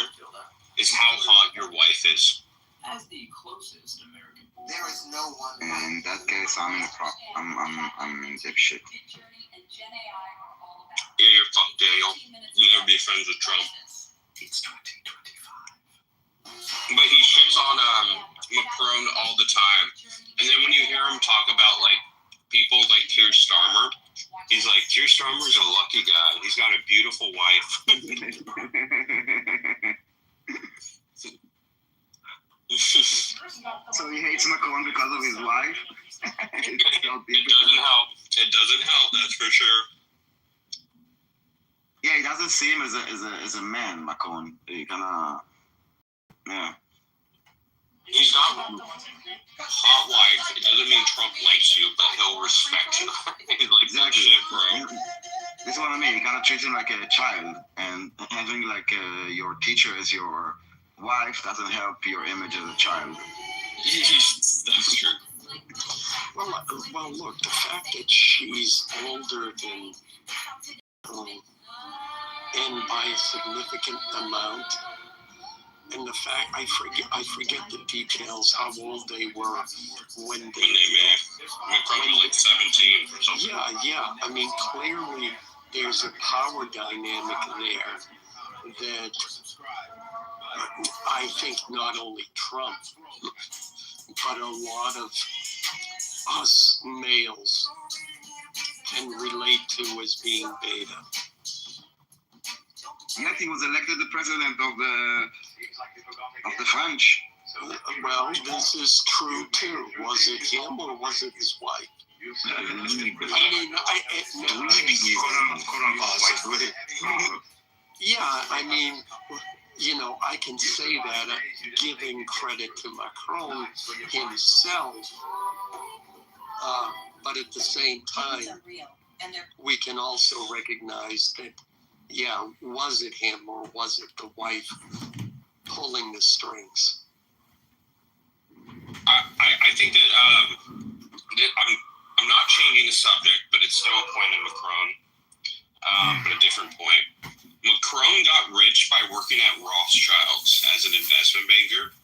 is how hot your wife is. As the closest American, There is no one. In that case, I'm in dipshit. Yeah, you're fucked, Daniel. You never be friends with Trump. It's 2025. But he shits on Macron all the time. And then when you hear him talk about people like Keir Starmer, he's like, Keir Starmer's a lucky guy. He's got a beautiful wife. So he hates Macron because of his wife? It doesn't help. It doesn't help, that's for sure. Yeah, he doesn't see him as a man, Macron. He yeah. He's not hot wife. It doesn't mean Trump likes you, but he'll respect you. He's like, Exactly. shit, bro. This is what I mean. You kind of treat him like a child, and having your teacher as your wife doesn't help your image as a child. That's true. Well, look, the fact that she's older than and by a significant amount, and the fact I forget the details how old they were when they met. Macron was like 17 or something. Yeah. I mean, clearly there's a power dynamic there that I think not only Trump, but a lot of us males can relate to as being beta. Yet he was elected the president of the French. Well, this is true too. Was it him or was it his wife? I can say that giving credit to Macron himself, but at the same time, we can also recognize that, was it him or was it the wife pulling the strings? I think that I'm not changing the subject, but it's still a point of Macron, but a different point. Macron got rich by working at Rothschild's as an investment banker.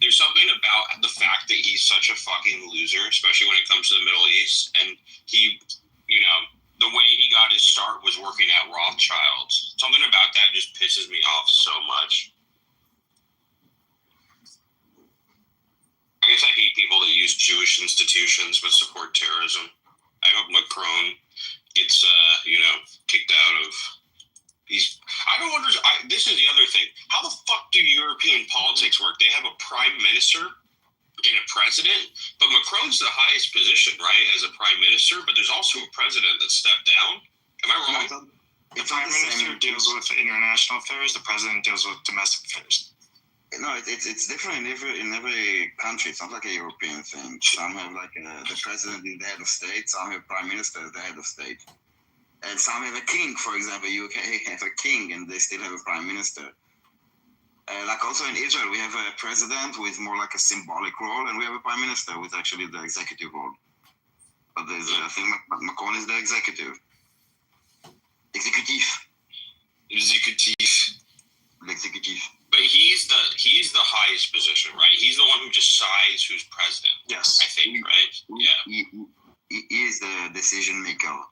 There's something about the fact that he's such a fucking loser, especially when it comes to the Middle East, and he, the way he got his start was working at Rothschild's. Something about that just pisses me off so much. I guess I hate people that use Jewish institutions but support terrorism. I hope Macron gets, kicked out of. This is the other thing. How the fuck do European politics work? They have a prime minister and a president, but Macron's the highest position, right, as a prime minister, but there's also a president that stepped down. Am I wrong? The prime minister deals with international affairs, the president deals with domestic affairs. No, it's different in every country. It's not like a European thing. Some have the president is the head of state. Some have prime minister as the head of state. And some have a king, for example. UK have a king and they still have a prime minister. Like also in Israel, we have a president with more like a symbolic role, and we have a prime minister with actually the executive role. But there's I think Macron is the executive. Executive. But he's the highest position, right? He's the one who decides who's president. Yes. I think, right? Yeah. He is the decision maker.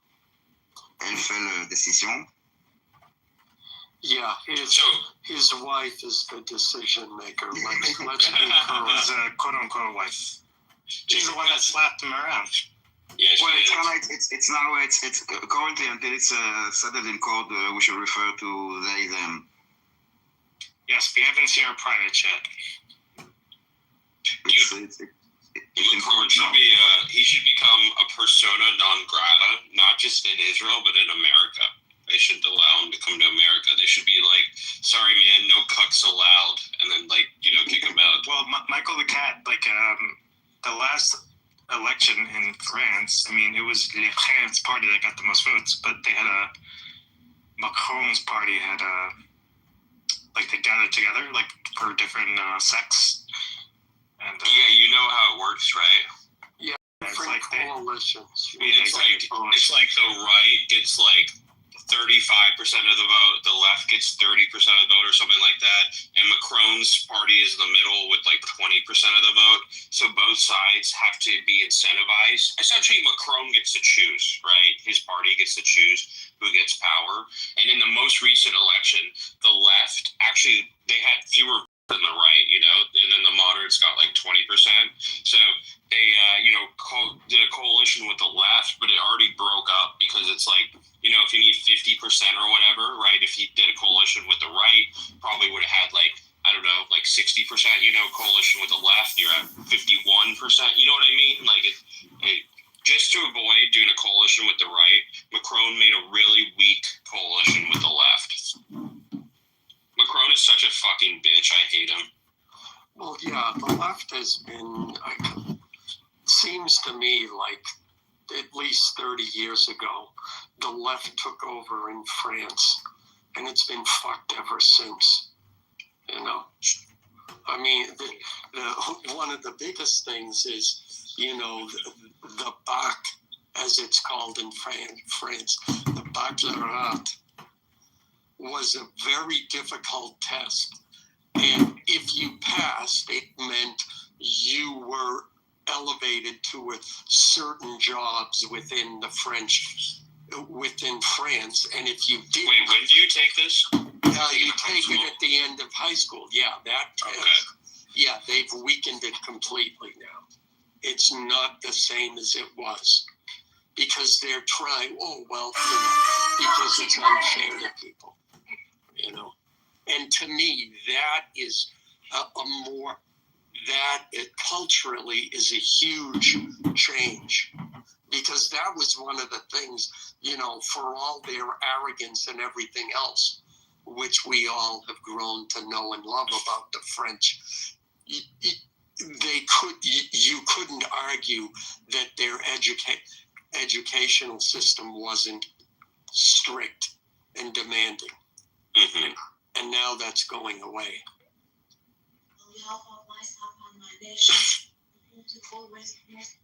Elle fait la décision. Yeah, his wife is the decision maker. Let's be clear. His quote unquote wife. She's the one that slapped him around. Yeah, well, it's kind of like it's currently until it's settled in court. We should refer to they them. Yes, we haven't seen her private yet. Macron should be he should become a persona non grata, not just in Israel but in America. They should allow him to come to America. They should be like, sorry man, no cucks allowed, and then kick him out. Well, Michael the Cat, the last election in France, I mean, it was Le Pen's party that got the most votes, but they had Macron's party had they gathered together per different sects. And yeah, you know how it works, right? Yeah, it's like coalitions. Yeah, it's like the right gets 35% of the vote, the left gets 30% of the vote or something like that, and Macron's party is in the middle with 20% of the vote, so both sides have to be incentivized. Essentially, Macron gets to choose, right? His party gets to choose who gets power, and in the most recent election, the left, actually, they had fewer than the right, and then the moderates got 20%, so they, did a coalition with the left, but it already broke up because it's if you need 50% or whatever, right? If he did a coalition with the right, probably would have had 60%, coalition with the left, you're at 51%, you know what I mean? Just to avoid doing a coalition with the right, Macron made a really weak coalition with the left. Macron is such a fucking bitch, I hate him. Well, yeah, the left has been, seems to me at least 30 years ago, the left took over in France, and it's been fucked ever since. I mean, one of the biggest things is, the bac, as it's called in France, the baccalaureate was a very difficult test. And if you passed, it meant you were elevated to certain jobs within France. And if you did, wait, when do you take this? You take it at the end of high school. Yeah, that test. Okay. Yeah, they've weakened it completely now. It's not the same as it was because they're trying. Because it's unfair to people. And to me, that is culturally is a huge change, because that was one of the things, for all their arrogance and everything else, which we all have grown to know and love about the French. You couldn't argue that their educational system wasn't strict and demanding. Mm-hmm. And now that's going away. On behalf of myself and my nation, always most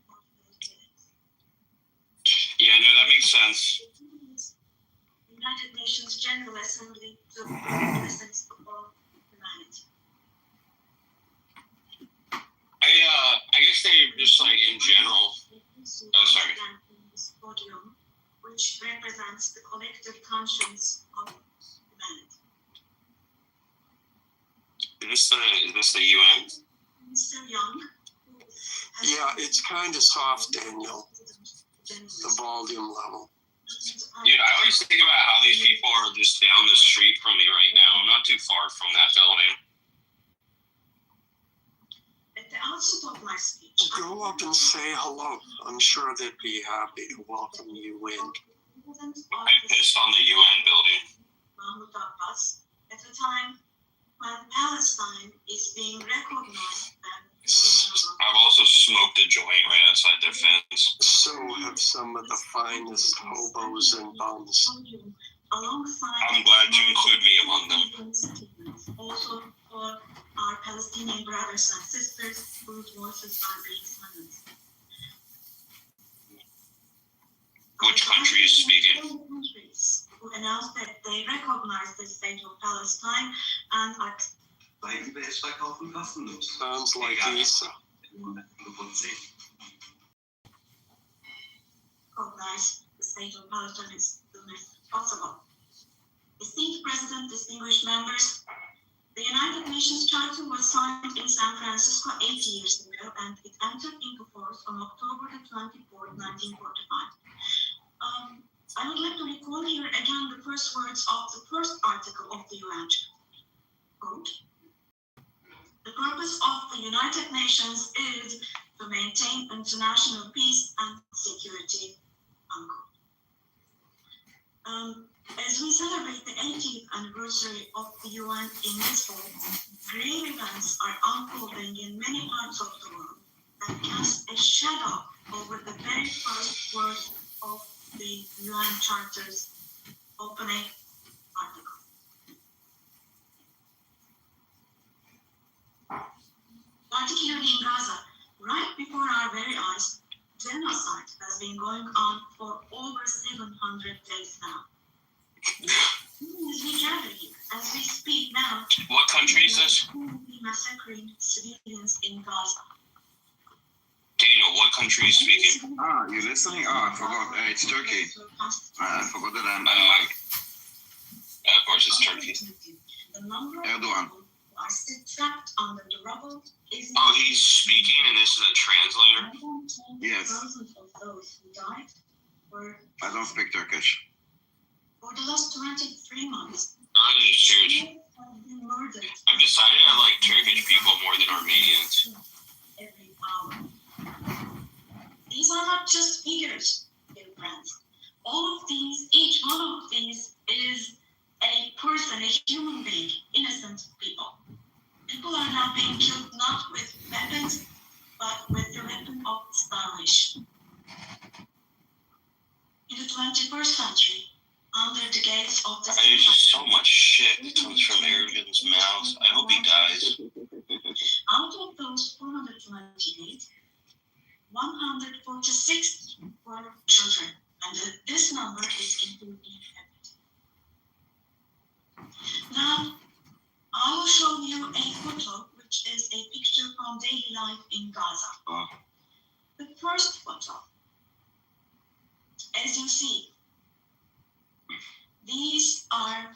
yeah, no, that makes sense. United Nations General Assembly to the essence of all humanity. I guess they just in general. Oh, sorry. This podium, which represents the collective conscience of humanity. Is this the UN? Mr. Young. Yeah, it's kind of soft, Daniel. The volume level. Dude, I always think about how these people are just down the street from me right now. I'm not too far from that building. At the outset of my speech, go up and say hello. I'm sure they'd be happy to welcome you in. I'm pissed on the UN building. Mahmoud Abbas, at a time when Palestine is being recognized and I've also smoked a joint right outside their fence. So have some of the finest hobos and bums. alongside I'm glad you include me among them. also for our Palestinian brothers and sisters whose voices are being silenced. Which country is speaking? Countries who announced that they recognize the state of Palestine and are Sounds like Isa. recognize the state of Palestine as soon as possible. Esteemed President, distinguished members, the United Nations Charter was signed in San Francisco 8 years ago and it entered into force on October the 24th, 1945. I would like to recall here again the first words of the first article of the UN Charter. Quote, the purpose of the United Nations is to maintain international peace and security. As we celebrate the 80th anniversary of the UN in this fall, grave events are unfolding in many parts of the world that cast a shadow over the very first words of the UN Charter's opening article. Particularly in Gaza, right before our very eyes, genocide has been going on for over 700 days now. As we gather here, as we speak now, What country is this? massacring civilians in Gaza. Daniel, what country is speaking? You listening? I forgot. It's Turkey. I forgot that I'm of course, it's Turkey. Erdogan. Are still trapped under the rubble. Oh, he's speaking, and this is a translator? Yes. Thousands of those who died were I don't speak Turkish. for the last 23 months. I'm just serious. Have been murdered I've decided I like Turkish people more than Armenians. every hour. These are not just figures, dear friends. All of these, each one of these is a person, a human being, innocent people. People are now being killed not with weapons, but with the weapon of starvation. In the 21st century, under the gates of the There's just so much shit that comes from Erdogan's mouth. I hope he dies. out of those 428, 146 were children, and this number is including everything. Now, I will show you a photo, which is a picture from daily life in Gaza. The first photo, as you see, these are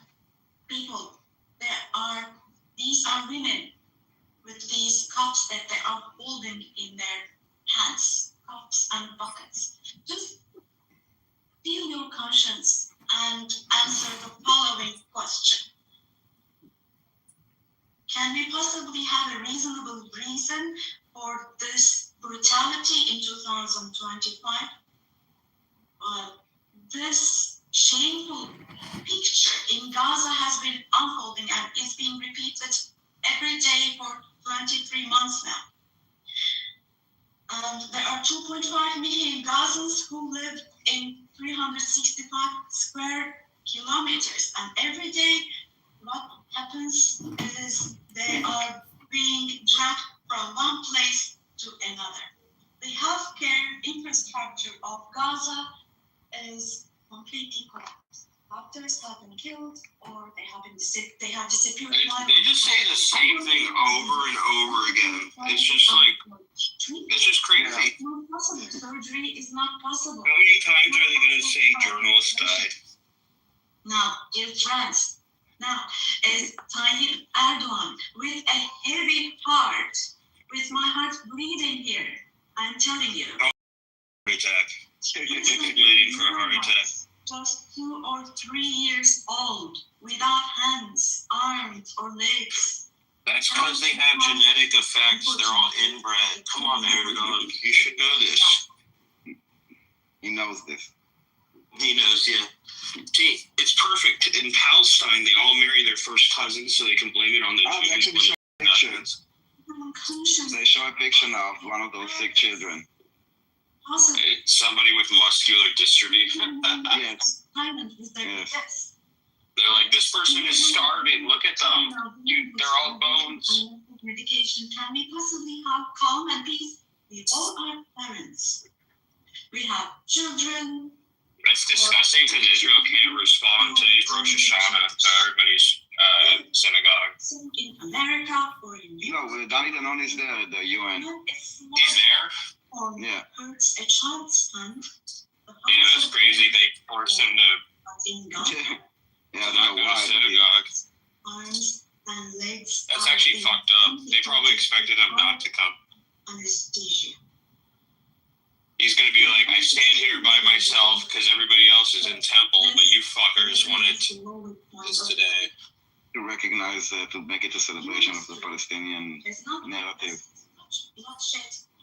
people. These are women with these cups that they are holding in their hands, cups and buckets. Just feel your conscience and answer the following question. Can we possibly have a reasonable reason for this brutality in 2025? This shameful picture in Gaza has been unfolding and is being repeated every day for 23 months now. And there are 2.5 million Gazans who live in 365 square kilometers. And every day, what happens is they are being dragged from one place to another. The healthcare infrastructure of Gaza is completely collapsed. Doctors have been killed, or they have disappeared. They just say the same thing over and over again. It's just crazy. Surgery is not possible. How many times are they going to say journalists died? Now, dear friends, now is Tayyip Erdogan with a heavy heart, with my heart bleeding here. I'm telling you. Heart attack. Bleeding for a heart attack. Just 2 or 3 years old, without hands, arms, or legs. That's because they have genetic effects. They're all inbred. Come on, Erdogan. You should know this. He knows this. He knows, yeah. See, it's perfect. In Palestine, they all marry their first cousins so they can blame it on the Jews. Actually show a picture. They show a picture now of one of those sick children. Somebody with muscular dystrophy. Yes. Yes. They're like, this person is starving. Look at them. They're all bones. Medication can we possibly have calm and peace? We all are parents. We have children. It's disgusting because Israel can't respond to these Rosh Hashanah, to everybody's synagogue. In America or in No, Danny Danone is there at the UN. He's there? Yeah. Hurts a child's hand. Yeah, that's crazy. They force him to Yeah, I don't know why. synagogue. Arms and legs. That's actually fucked up. They probably expected him not to come. Anesthesia. He's gonna be like, I stand here by myself because everybody else is in temple, but you fuckers wanted this today. To recognize, to make it a celebration of the Palestinian narrative.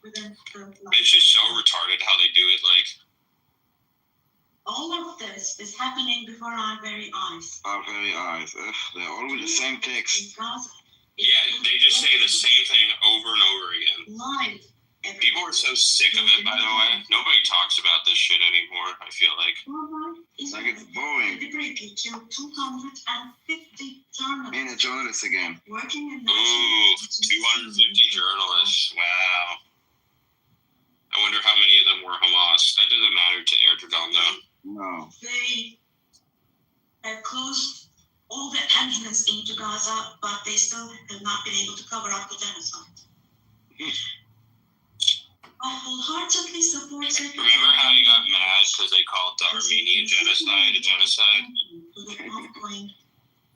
It's just so retarded how they do it. Like, all of this is happening before our very eyes. Our very eyes. They're all with the same text. yeah, they just say the same thing over and over again. Live. People are so sick of it, by the way. Nobody talks about this shit anymore, I feel like. It's like it's boring. Deliberately killed 250 journalists. And a journalist again. Working in Ooh, 250 journalists. Wow. I wonder how many of them were Hamas. That doesn't matter to Erdogan, though. No. They have closed all the entrance into Gaza, but they still have not been able to cover up the genocide. I wholeheartedly support it. Remember how he got mad because they called the Armenian genocide a genocide? The ongoing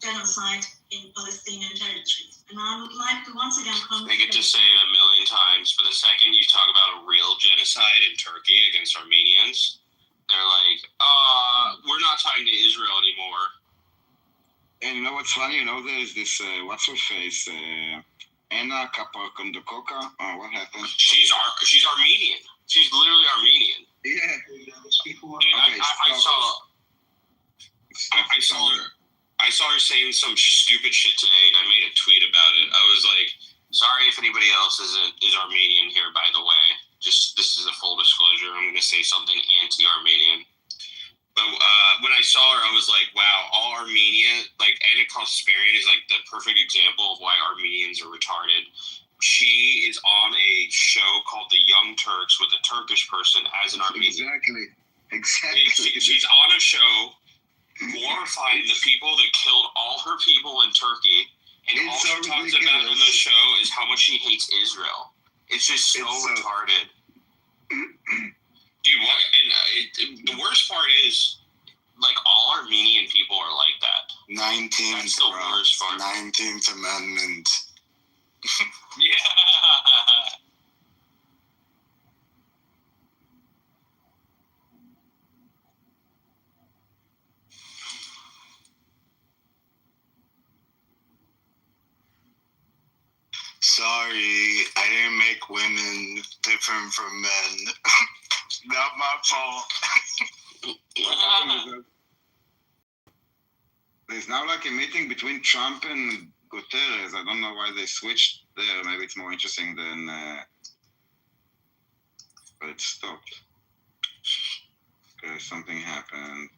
genocide in Palestinian territories. And I would like to once again They get to say it a million times, but the second you talk about a real genocide in Turkey against Armenians, they're like, we're not talking to Israel anymore. And you know what's funny? You know, there's this, what's her face? Anna Kapakondokoka. Oh, what happened? She's Armenian. She's literally Armenian. Yeah. I saw her saying some stupid shit today, and I made a tweet about it. I was like, sorry if anybody else is Armenian here, by the way. Just, this is a full disclosure. I'm going to say something anti-Armenian. But when I saw her, I was like, wow, all Armenia, like, Anna Kasparian is like the perfect example of why Armenians are retarded. She is on a show called The Young Turks with a Turkish person as an Armenian. Exactly. She's on a show glorifying the people that killed all her people in Turkey, and all she talks about on the show is how much she hates Israel. It's just so retarded. Dude, what? And the worst part is, like, all Armenian people are like that. 19th, That's the worst part. 19th Amendment. Yeah. Sorry, I didn't make women different from men. Not my fault. What happened is there's now like a meeting between Trump and Guterres. I don't know why they switched there. Maybe it's more interesting than... but it stopped. Okay, something happened.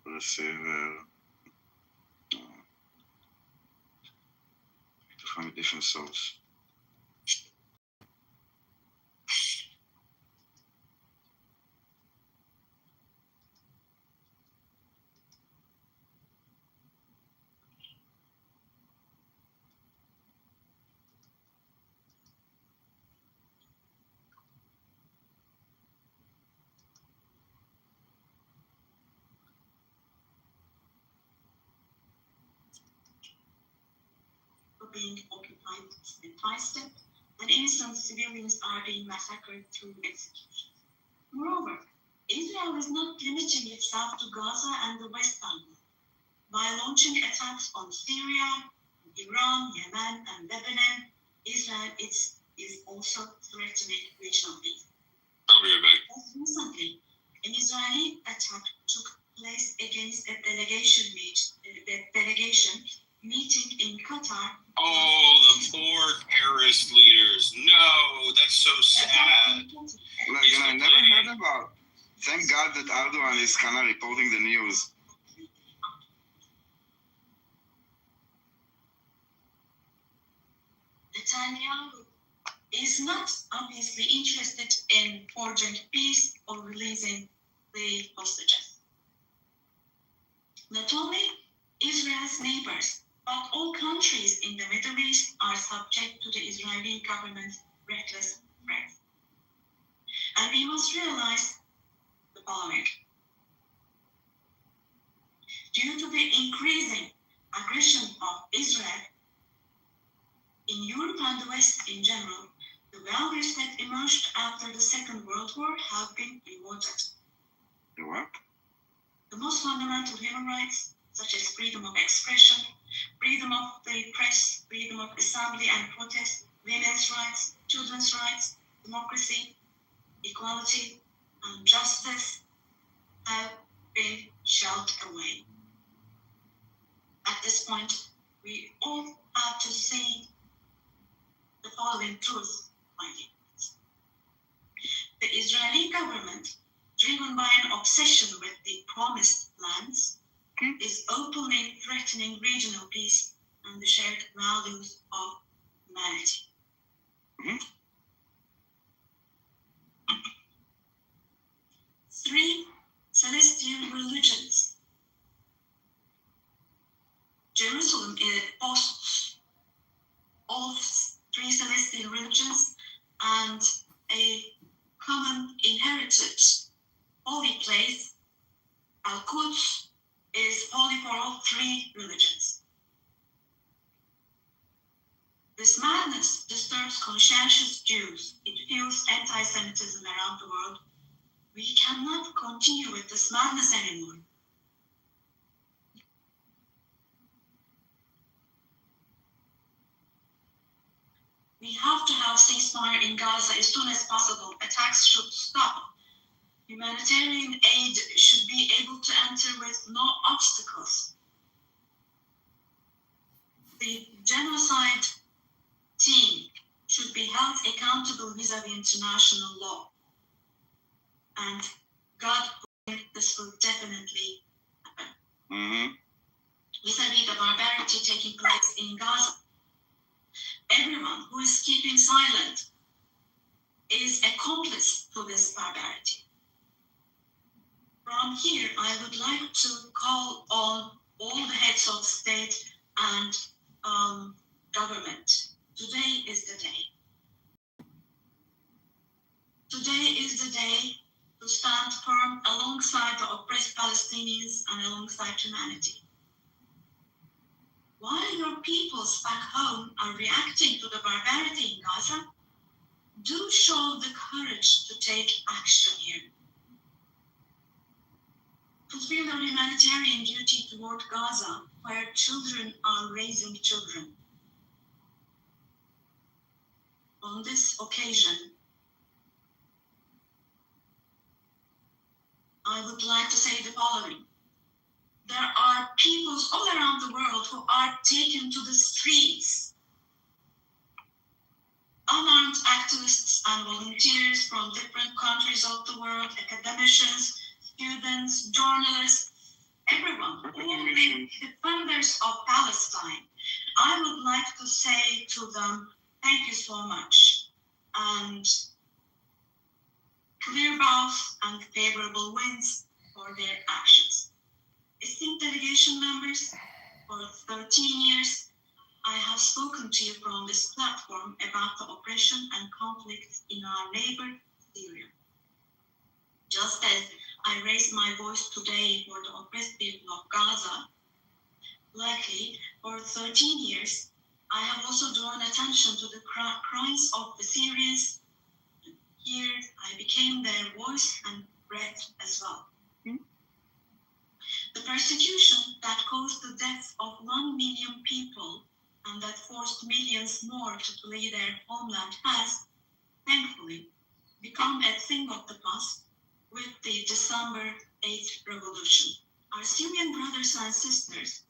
Receiver. From a different source. Being occupied step by step, and innocent civilians are being massacred through execution. Moreover, Israel is not limiting itself to Gaza and the West Bank. By launching attacks on Syria, Iran, Yemen, and Lebanon, Israel is also threatening regional peace. Recently, an Israeli attack took place against a delegation meeting in Qatar. Oh, the poor terrorist leaders. No, that's so sad. Like, and I never heard about Thank God that Erdogan is kind of reporting the news. Netanyahu is not obviously interested in forging peace or releasing the hostages. Not only Israel's neighbors, but all countries in the Middle East are subject to the Israeli government's reckless threats. And we must realize the following. Due to the increasing aggression of Israel in Europe and the West in general, the values that emerged after the Second World War have been rewarded. The what? The most fundamental human rights, such as freedom of expression, freedom of the press, freedom of assembly and protest, women's rights, children's rights, democracy, equality, and justice have been shelled away. At this point, we all have to see the following truth, my dear friends. The Israeli government, driven by an obsession with the promised lands, is openly threatening regional peace and the shared values of humanity. Three celestial religions. Jerusalem boasts all three celestial religions and a common inherited holy place. Al-Quds is holy for all three religions. This madness disturbs conscientious Jews. It fuels anti-Semitism around the world. We cannot continue with this madness anymore. We have to have ceasefire in Gaza as soon as possible. Attacks should stop. Humanitarian aid should be able to enter with no obstacles. The genocide team should be held accountable vis-a-vis international law. And God willing, this will definitely happen. Vis-a-vis the barbarity taking place in Gaza. Everyone who is keeping silent is accomplice to this barbarity. From here, I would like to call on all the heads of state and government. Today is the day. Today is the day to stand firm alongside the oppressed Palestinians and alongside humanity. While your peoples back home are reacting to the barbarity in Gaza, do show the courage to take action here. Fulfill your humanitarian duty toward Gaza, where children are raising children. On this occasion, I would like to say the following. There are peoples all around the world who are taken to the streets. Unarmed activists and volunteers from different countries of the world, academicians, students, journalists, everyone, all the defenders of Palestine. I would like to say to them, thank you so much. And clear bows and favorable winds for their actions. Esteemed delegation members, for 13 years, I have spoken to you from this platform about the oppression and conflict in our neighbor, Syria. Just as I raised my voice today for the oppressed people of Gaza, likely for 13 years, I have also drawn attention to the crimes of the Syrians. Here, I became their voice and breath as well. The persecution that caused the death of 1 million people and that forced millions more to flee their homeland has, thankfully, become a thing of the past with the December 8th revolution. Our Syrian brothers and sisters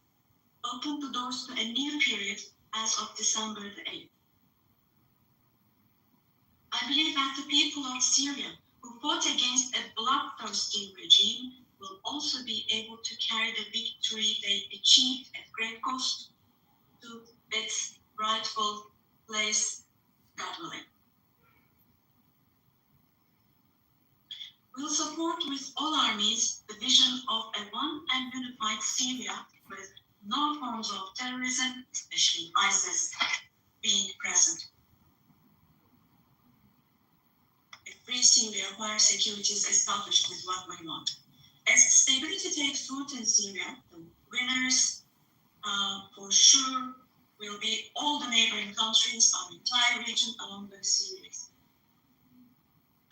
opened the doors to a new period as of December the 8th. I believe that the people of Syria who fought against a bloodthirsty regime will also be able to carry the victory they achieved at great cost to its rightful place, God willing. We'll support with all our means the vision of a one and unified Syria with no forms of terrorism, especially ISIS, being present. A free Syria where security is established with what we want. As stability takes root in Syria, the winners for sure will be all the neighboring countries, our entire region along the series,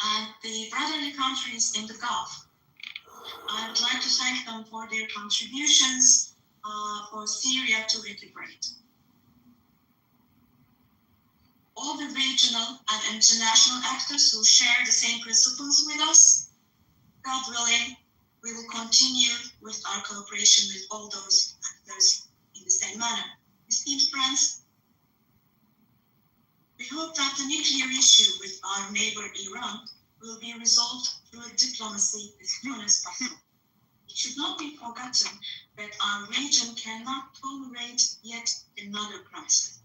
and the brotherly countries in the Gulf. I would like to thank them for their contributions for Syria to recuperate. All the regional and international actors who share the same principles with us, God willing, we will continue with our cooperation with all those actors in the same manner. Esteemed friends, we hope that the nuclear issue with our neighbor Iran will be resolved through diplomacy as soon as possible. It should not be forgotten that our region cannot tolerate yet another crisis.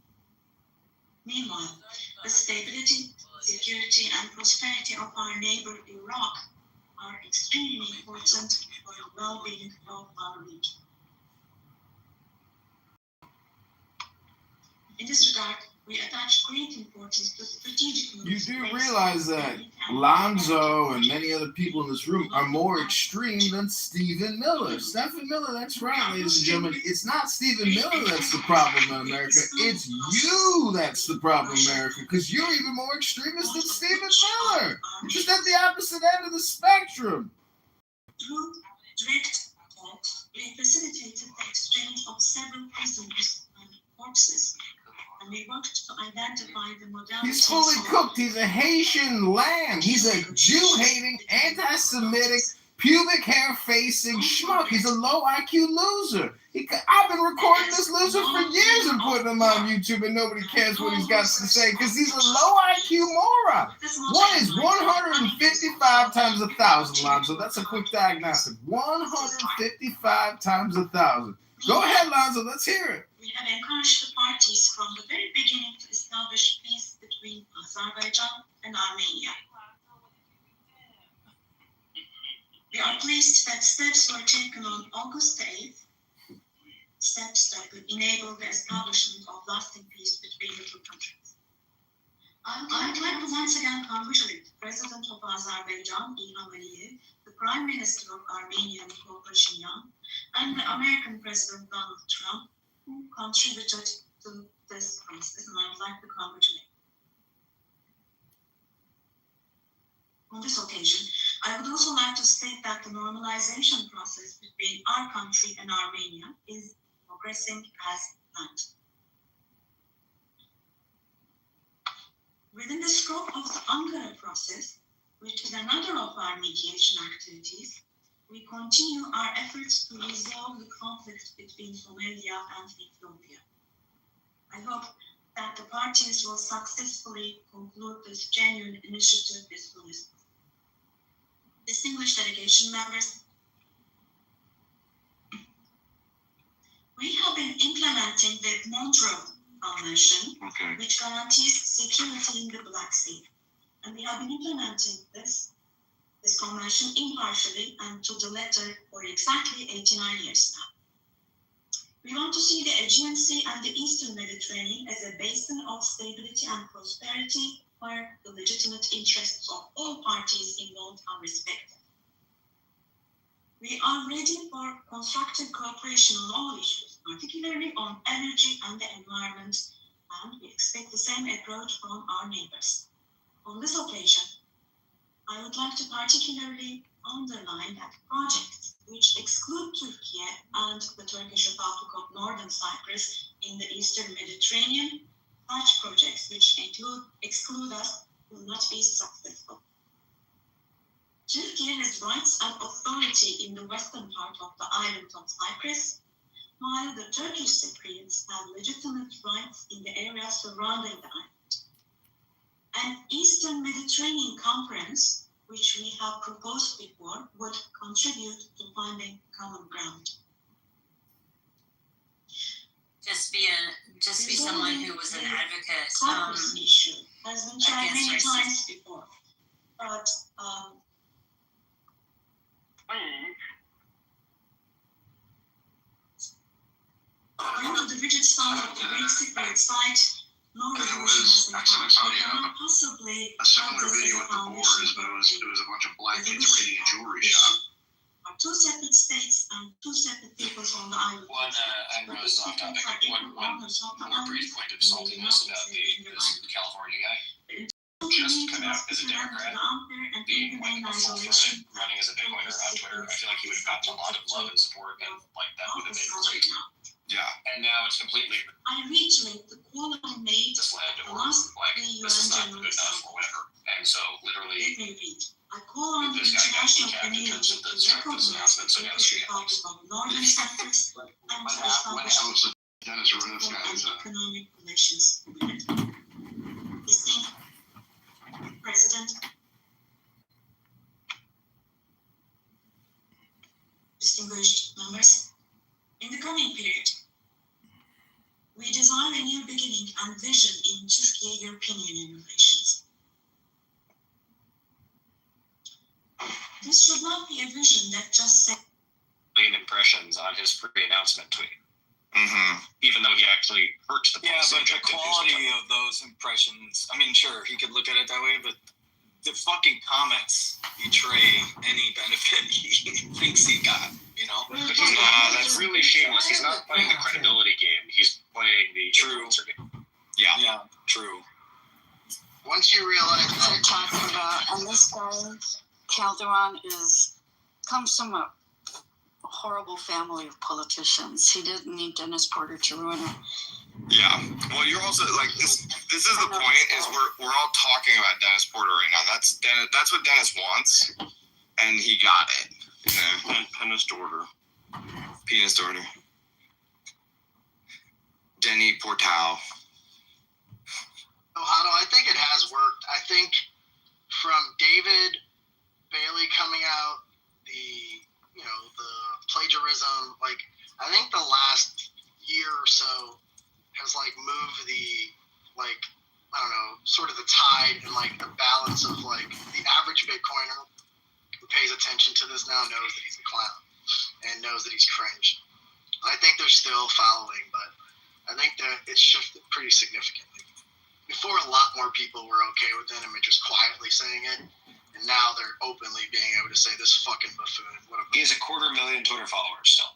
Meanwhile, the stability, security, and prosperity of our neighbor Iraq are extremely important for the well-being of our region. In this regard, we attach great importance to strategic moves. You do realize that Lonzo and many other people in this room are more extreme than Stephen Miller. Stephen Miller, that's right, ladies and gentlemen. It's not Stephen Miller that's the problem in America. It's you that's the problem in America, because you're even more extremist than Stephen Miller. You're just at the opposite end of the spectrum. Through direct talks, we facilitated the exchange of several prisoners and corpses. And we worked to identify the modalities. He's fully cooked. He's a Haitian lamb. He's a Jew-hating, anti-Semitic, pubic hair-facing schmuck. He's a low IQ loser. I've been recording this loser for years and putting him on YouTube, and nobody cares what he's got to say because he's a low IQ moron. One is 155 times 1,000, Lonzo. That's a quick diagnostic. 155 times 1,000. Go ahead, Lonzo. Let's hear it. We have encouraged the parties from the very beginning to establish peace between Azerbaijan and Armenia. We are pleased that steps were taken on August 8th, steps that would enable the establishment of lasting peace between the two countries. I would like to once again congratulate the President of Azerbaijan, Ilham Aliyev, the Prime Minister of Armenia, Nikol Pashinyan, and the American President Donald Trump, who contributed to this process, and I would like to congratulate. On this occasion, I would also like to state that the normalization process between our country and Armenia is progressing as planned. Within the scope of the Ankara process, which is another of our mediation activities, we continue our efforts to resolve the conflict between Somalia and Ethiopia. I hope that the parties will successfully conclude this genuine initiative as soon as possible. Distinguished delegation members, we have been implementing the Montreux Convention, which guarantees security in the Black Sea. And we have been implementing this convention impartially and to the letter for exactly 89 years now. We want to see the Aegean Sea and the Eastern Mediterranean as a basin of stability and prosperity where the legitimate interests of all parties involved are respected. We are ready for constructive cooperation on all issues, particularly on energy and the environment, and we expect the same approach from our neighbors. On this occasion, I would like to particularly underline that projects which exclude Turkey and the Turkish Republic of Northern Cyprus in the Eastern Mediterranean, such projects which exclude us will not be successful. Turkey has rights and authority in the western part of the island of Cyprus, while the Turkish Cypriots have legitimate rights in the area surrounding the island. An Eastern Mediterranean Conference which we have proposed before, would contribute to finding common ground. Just be someone who was an advocate. Cyprus issue has been tried against many racism. times before, but due to the rigid style of the Greek Cypriot site, no resolution has been found. We cannot possibly A similar have this video as a at the foundation borders, but it was a bunch of black kids raiding a jewelry shop. are two separate states and two separate peoples on the island. One, I know this is off topic, but one more brief point of saltiness about this California guy. Just come out as a Democrat, being like a full-throated running as a Bitcoiner on Twitter. I feel like he would have gotten a lot of love and support, and like that would have been great. Yeah. And now it's completely I reiterate the quality made this led the or last like three this is UN not General good enough or whatever. And so literally Let me read. I call on the this guy got international decapped in community terms of to the strength of his recognize announcement, so the now People's she Republic of Northern Cyprus and to What establish else did Dennis Ruiz guys? economic relations agreement. Distinct President, distinguished members, in the coming period, we design a new beginning and vision in Turkey-European Union relations. This should not be a vision that just says impressions on his pre-announcement tweet. Mm-hmm. Even though he actually hurt the Yeah, policy but the objective, quality of those impressions, I mean, sure, he could look at it that way, but the fucking comments betray any benefit he thinks he got, you know? That's really shameless. He's not playing the credibility game. He's playing the influencer game. Yeah, true. Once you realize they're talking about, and this guy, Calderon, comes from a horrible family of politicians. He didn't need Dennis Porter to ruin it. Yeah. Well, you're also like this. This is the point. Is we're all talking about Dennis Porter right now. That's what Dennis wants, and he got it. Penis order. Penis order. Denny Portal. Ohado, I think it has worked. I think from David Bailey coming out, the plagiarism, like I think the last year or so has like moved the sort of the tide and like the balance of like the average Bitcoiner who pays attention to this now knows that he's a clown and knows that he's cringe. I think they're still following, but I think that it's shifted pretty significantly. Before, a lot more people were okay with him and just quietly saying it, and now they're openly being able to say this fucking buffoon. He has 250,000 Twitter followers still.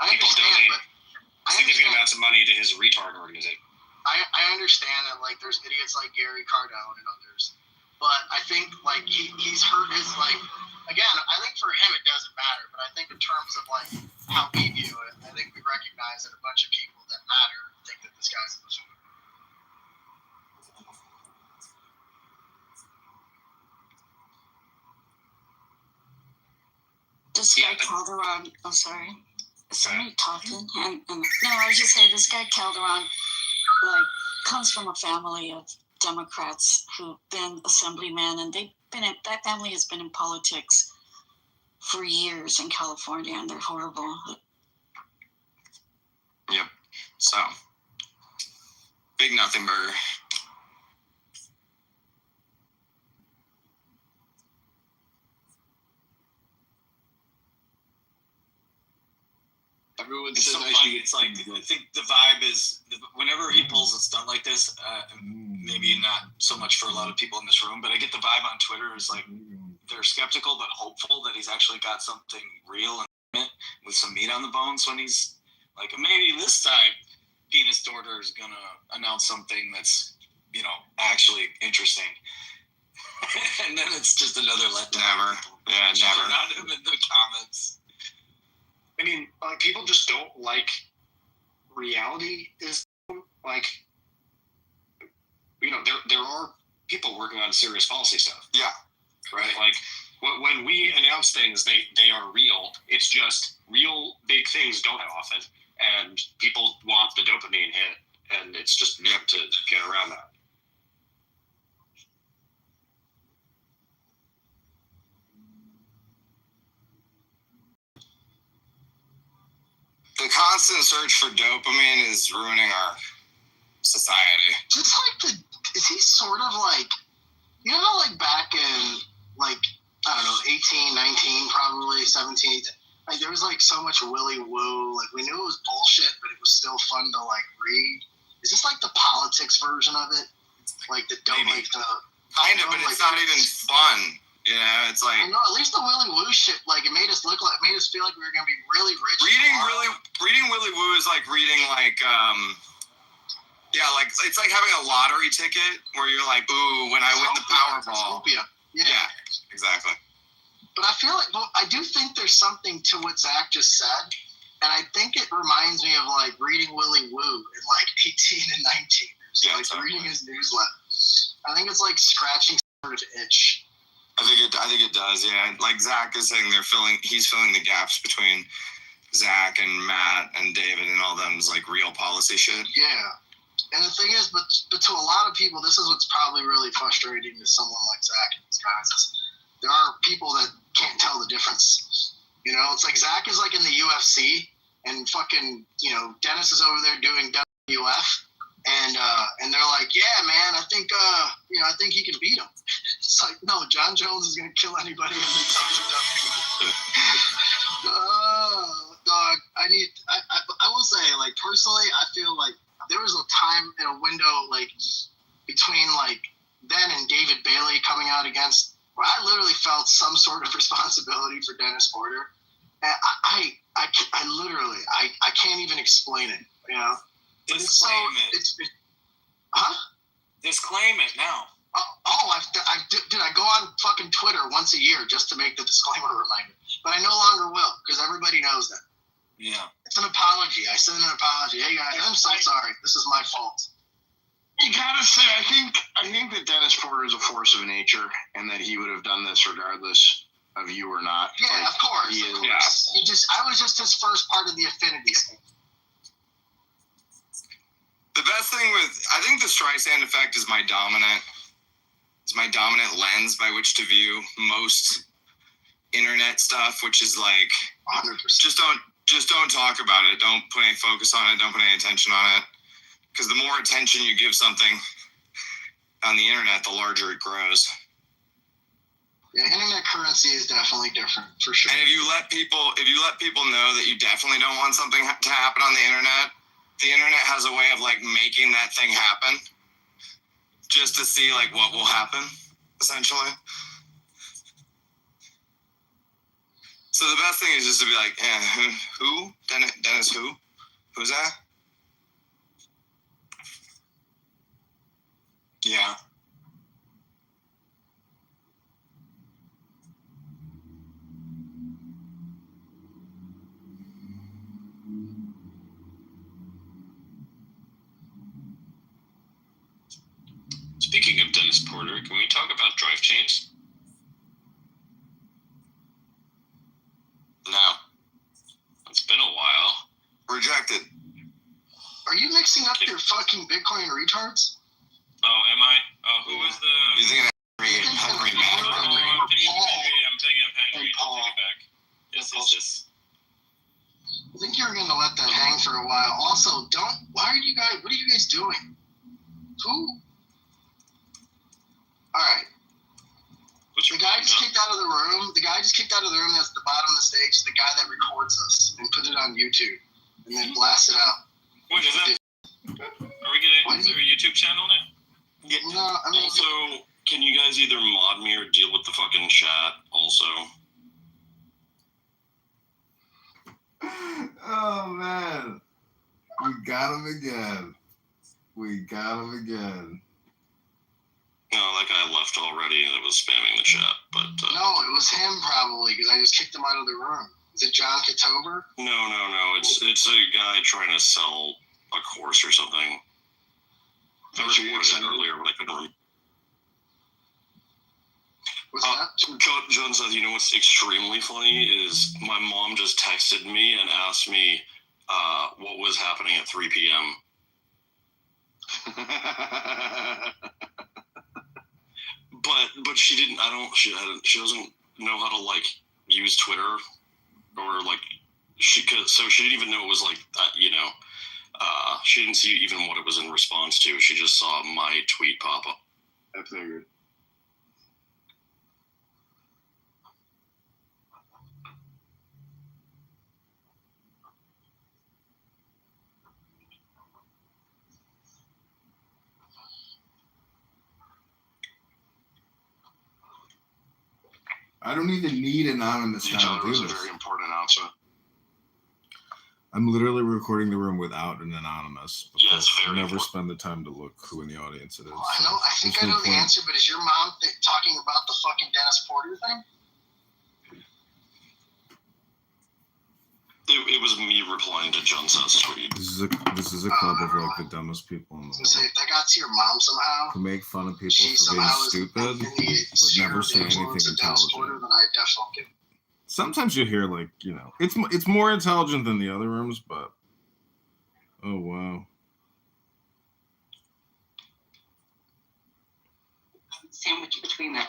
People donate significant amounts of money to his retard organization. I understand that like there's idiots like Gary Cardone and others, but I think like he's hurt his like again. I think for him it doesn't matter, but I think in terms of like how we view it, I think we recognize that a bunch of people that matter think that this guy's a buffoon. This guy Calderon, sorry. Is somebody talking? And no, I was just saying this guy Calderon, like, comes from a family of Democrats who've been assemblymen, and that family has been in politics for years in California, and they're horrible. Yep. So, big nothing burger. Everyone says it's like I think the vibe is whenever he pulls a stunt like this, maybe not so much for a lot of people in this room, but I get the vibe on Twitter is like they're skeptical but hopeful that he's actually got something real in it with some meat on the bones when he's like maybe this time Penis Dorter is gonna announce something that's actually interesting. And then it's just another letdown. Never. Yeah, never. Not him in the comments. I mean, people just don't like reality. Is like, there are people working on serious policy stuff. Yeah. Right. Like when we announce things, they are real. It's just real big things don't happen, and people want the dopamine hit, and it's just to get around that. The constant search for dopamine is ruining our society. Just like is he sort of like, you know, like back in like, I don't know, 18, 19, probably 17, like there was like so much willy woo, like we knew it was bullshit, but it was still fun to like read. Is this like the politics version of it? Like the don't like the kind of, but it's not even fun. You know, it's like, I know, at least the Willy Woo shit, like it made us feel like we were gonna be really rich. Reading Willy Woo is like reading like yeah, like it's like having a lottery ticket where you're like, ooh, when I win the Powerball. Yeah, exactly. But I feel like, I do think there's something to what Zach just said, and I think it reminds me of like reading Willy Woo in like 18 and 19. Yeah, like reading his newsletter. I think it's like scratching sort of itch. I think it does, yeah. Like Zach is saying, he's filling the gaps between Zach and Matt and David and all them's like real policy shit. Yeah. And the thing is, but to a lot of people, this is what's probably really frustrating to someone like Zach and these guys is there are people that can't tell the difference. You know, it's like Zach is like in the UFC and fucking, you know, Dennis is over there doing WF. And they're like, yeah, man, I think he can beat him. It's like, no, John Jones is gonna kill anybody in the WWE. Dog, I will say, like, personally, I feel like there was a time in a window, like, between, like, then and David Bailey coming out against, where I literally felt some sort of responsibility for Dennis Porter. And I can't even explain it, you know? Disclaim it. Huh? Disclaim it now. I go on fucking Twitter once a year just to make the disclaimer reminder. But I no longer will, because everybody knows that. Yeah. It's an apology. I send an apology. Hey guys, I'm so sorry. This is my fault. You gotta say, I think that Dennis Porter is a force of nature, and that he would have done this regardless of you or not. Yeah, like, of course. He is, Yeah. I was just his first part of the affinity thing. The best thing I think the Streisand effect is my dominant lens by which to view most internet stuff, which is like 100%. Just don't talk about it. Don't put any focus on it. Don't put any attention on it. Because the more attention you give something on the internet, the larger it grows. Yeah, internet currency is definitely different, for sure. And if you let people know that you definitely don't want something to happen on the internet has a way of like making that thing happen just to see like what will happen, essentially. So the best thing is just to be like, who? Dennis who? Who's that? Yeah. Speaking of Dennis Porter, can we talk about drive chains? No. It's been a while. Rejected. Are you mixing up your fucking Bitcoin retards? Oh, am I? Oh, who was the... You think Henry Matt? I'm thinking of Henry. Paul. Take it back. Yes. I think you were going to let that hang for a while. Also, what are you guys doing? Who? Alright. The guy just kicked out of the room. That's at the bottom of the stage. The guy that records us and put it on YouTube and then blast it out. Wait, is that... Are we getting... Is there a YouTube channel now? Yeah, no, I mean... Also, can you guys either mod me or deal with the fucking chat also? Oh, man. We got him again. No, that guy left already and it was spamming the chat, but... No, it was him probably, because I just kicked him out of the room. Is it John Kitover? No. It's a guy trying to sell a course or something. I reported it earlier, but I couldn't remember. What's that? John says, you know what's extremely funny is my mom just texted me and asked me what was happening at 3 p.m. But she didn't. She doesn't know how to like use Twitter, or like she didn't even know it was like that, she didn't see even what it was in response to. She just saw my tweet pop up. I figured. I don't even need anonymous now to do was a this. very important announcement. I'm literally recording the room without an anonymous. Yes, very never important. spend the time to look who in the audience it is. Well, I think I know the answer, but is your mom talking about the fucking Dennis Porter thing? It was me replying to Johnson's tweet. This is a club of like the dumbest people in the world. So if that got to your mom somehow, To make fun of people she for being somehow is stupid, but never say anything Dennis Porter, intelligent. then I definitely get. Sometimes you hear like, it's more intelligent than the other rooms, but oh wow. Sandwich between them.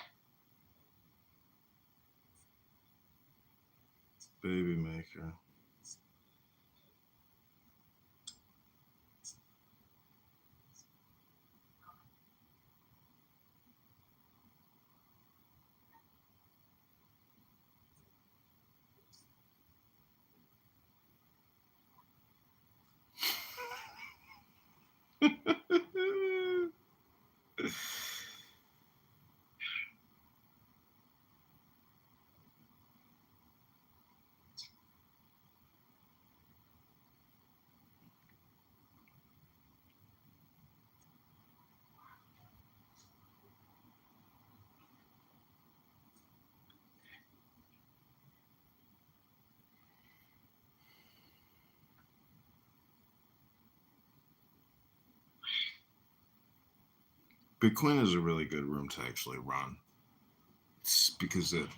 Baby maker. Bitcoin is a really good room to actually run. It's because let's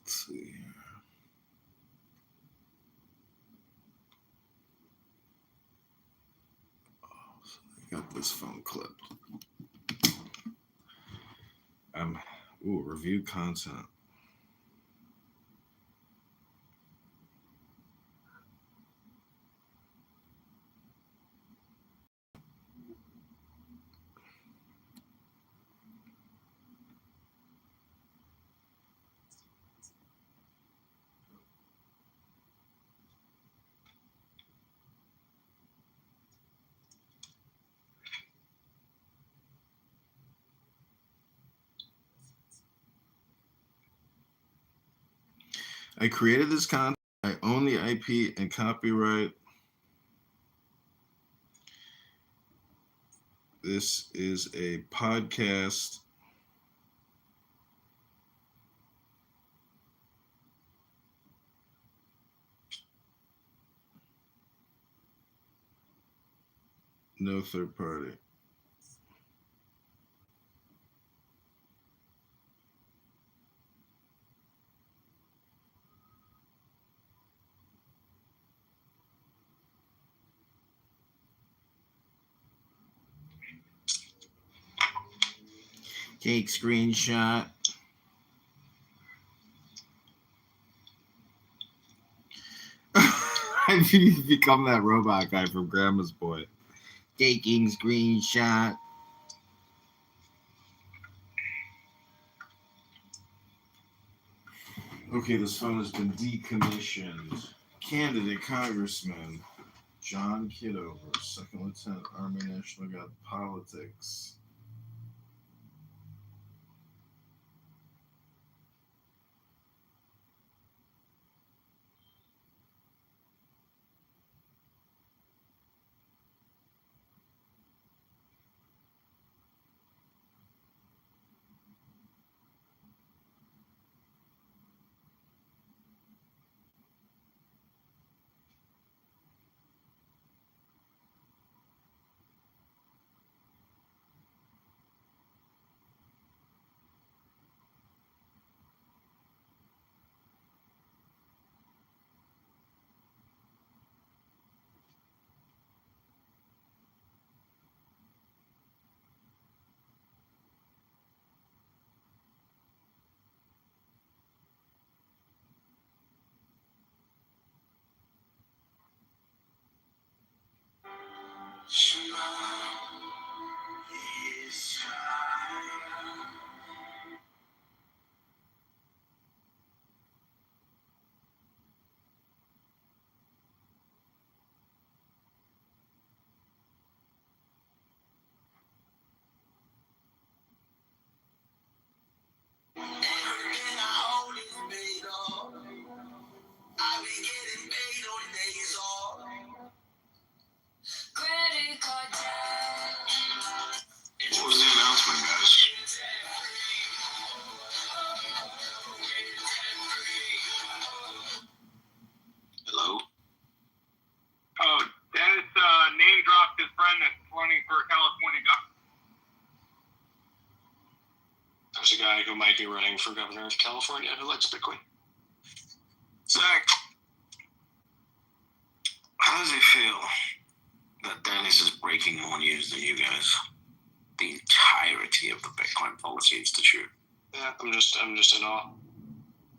see here. So I got this phone clipped. Review content. I created this content. I own the IP and copyright. This is a podcast. No third party. Take screenshot. I've become that robot guy from Grandma's Boy. Taking screenshot. Okay, this phone has been decommissioned. Candidate Congressman John Kitover, Second Lieutenant, Army National Guard Politics. What was the announcement, guys? Hello? Oh, Dennis name dropped his friend that's running for California governor. There's a guy who might be running for governor of California who likes Bitcoin. Zach, how does it feel that Dennis is breaking more news than you guys? The entirety of the Bitcoin Policy Institute. Yeah, I'm just in awe.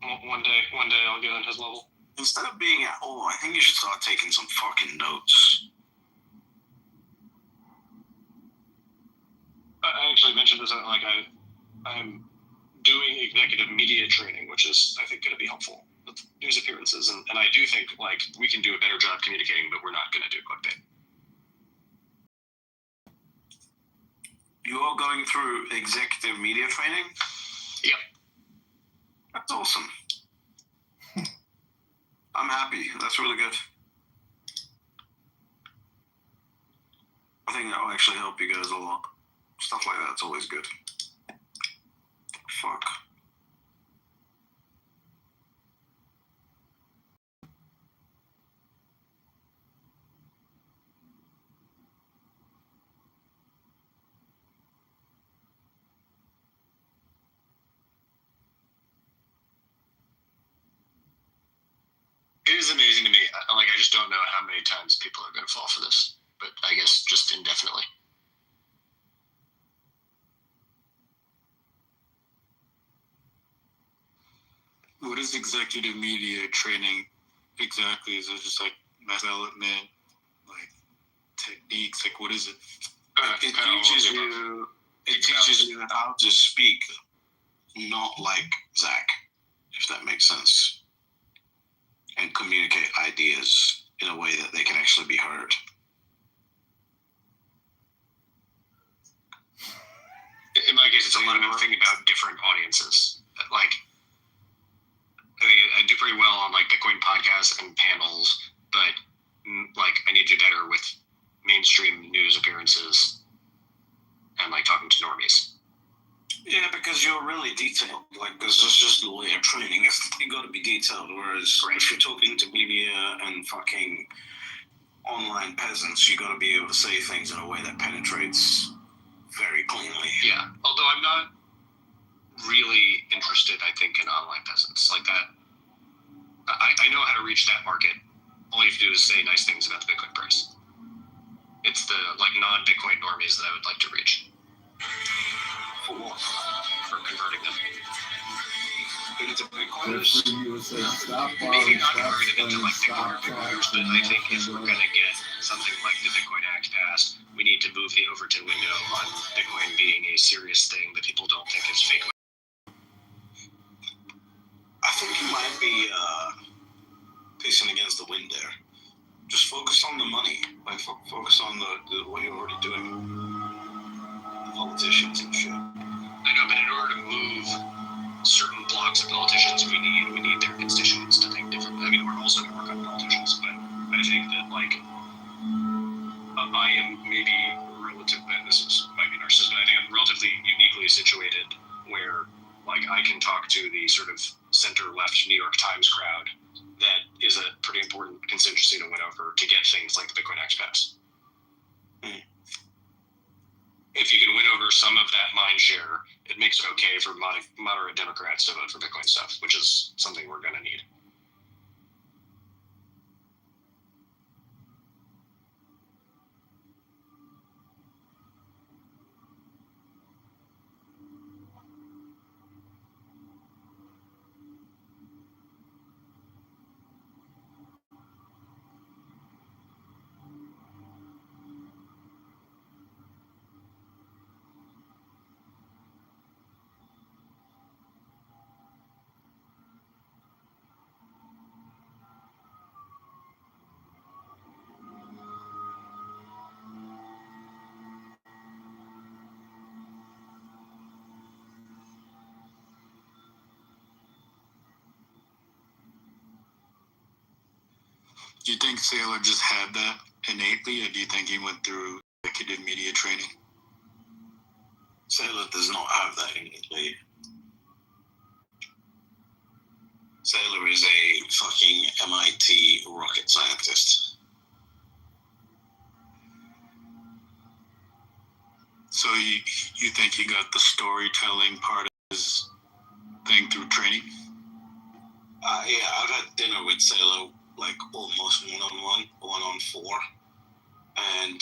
One day I'll get on his level. Instead of being at awe, I think you should start taking some fucking notes. I actually mentioned this, like I'm doing executive media training, which is, I think, going to be helpful with news appearances. And I do think, like, we can do a better job communicating, but we're not going to do clickbait. You are going through executive media training? Yep. That's awesome. I'm happy. That's really good. I think that will actually help you guys a lot. Stuff like that's always good. Fuck. It is amazing to me. Like, I just don't know how many times people are going to fall for this. But I guess just indefinitely. What is executive media training exactly? Is it just like development, like techniques? Like, what is it? It teaches you how to speak, not like Zach, if that makes sense, and communicate ideas in a way that they can actually be heard. In my case, it's a lot about thinking about different audiences. Like, I think I do pretty well on like Bitcoin podcasts and panels, but like I need to do better with mainstream news appearances and like talking to normies. Yeah, because you're really detailed. Like, because that's just the way of training. You got to be detailed. Whereas if you're talking to media and fucking online peasants, you got to be able to say things in a way that penetrates very cleanly. Yeah, although I'm not really interested, I think, in online peasants like that. I know how to reach that market. All you have to do is say nice things about the Bitcoin price. It's the like non-Bitcoin normies that I would like to reach. For what? For converting them. Into Bitcoin? Maybe not converting them into like Bitcoin or Bitcoiners, but I think if we're going to get something like the Bitcoin Act passed, we need to move the Overton window on Bitcoin being a serious thing that people don't think is fake. I think you might be pacing against the wind there. Just focus on the money. Like, focus on the what you're already doing. The politicians and shit. I know, but in order to move certain blocks of politicians, we need their constituents to think differently. I mean, we're also going to work on politicians, but I think that, like, I am maybe relatively, this might be narcissistic, but I think I'm relatively uniquely situated where, like, I can talk to the sort of center-left New York Times crowd that is a pretty important constituency to win over to get things like the Bitcoin Act passed. If you can win over some of that mind share, it makes it okay for moderate Democrats to vote for Bitcoin stuff, which is something we're going to need. Do you think Saylor just had that innately, or do you think he went through executive media training? Saylor does not have that innately. Saylor is a fucking MIT rocket scientist. So you think he got the storytelling part of his thing through training? Yeah, I've had dinner with Saylor like almost one on four, and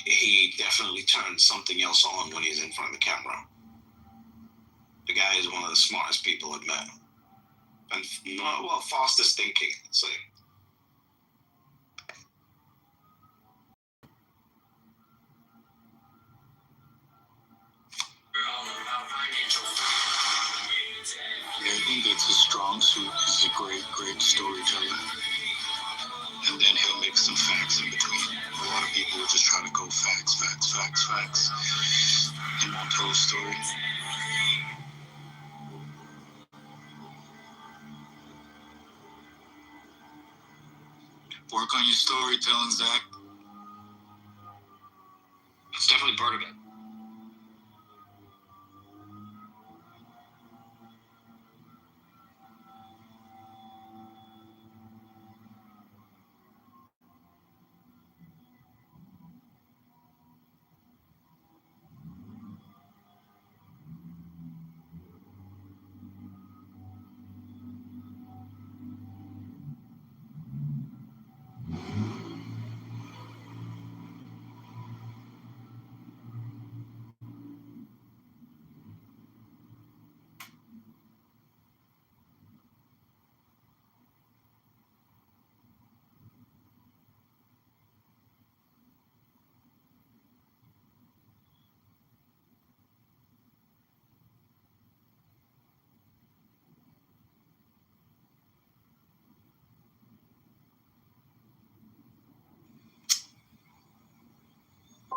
he definitely turns something else on when he's in front of the camera. The guy is one of the smartest people I've met, and fastest thinking, I'd say. Yeah, I think that's his strong suit. He's a great storyteller. And then he'll mix some facts in between. A lot of people will just try to go facts. He won't tell a story. Work on your storytelling, Zach. It's definitely part of it.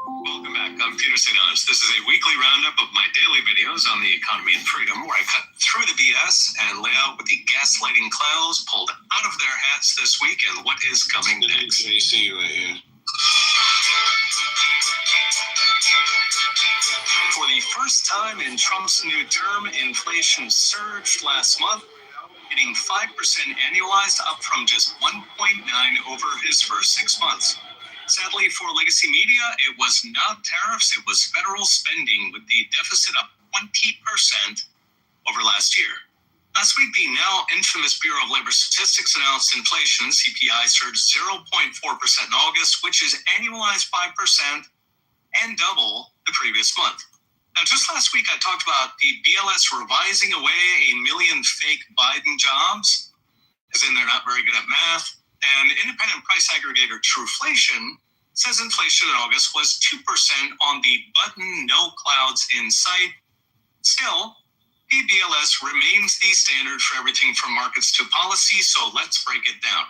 Welcome back. I'm Peter St. Honest. This is a weekly roundup of my daily videos on the economy and freedom, where I cut through the BS and lay out what the gaslighting clowns pulled out of their hats this week and what is coming next. I see you right here. For the first time in Trump's new term, inflation surged last month, hitting 5% annualized, up from just 1.9 over his first 6 months. Sadly, for legacy media, it was not tariffs, it was federal spending, with the deficit up 20% over last year. Last week, the now infamous Bureau of Labor Statistics announced inflation. CPI surged 0.4% in August, which is annualized 5% and double the previous month. Now, just last week, I talked about the BLS revising away 1 million fake Biden jobs, as in they're not very good at math. And independent price aggregator Truflation says inflation in August was 2% on the button, no clouds in sight. Still, the BLS remains the standard for everything from markets to policy, so let's break it down.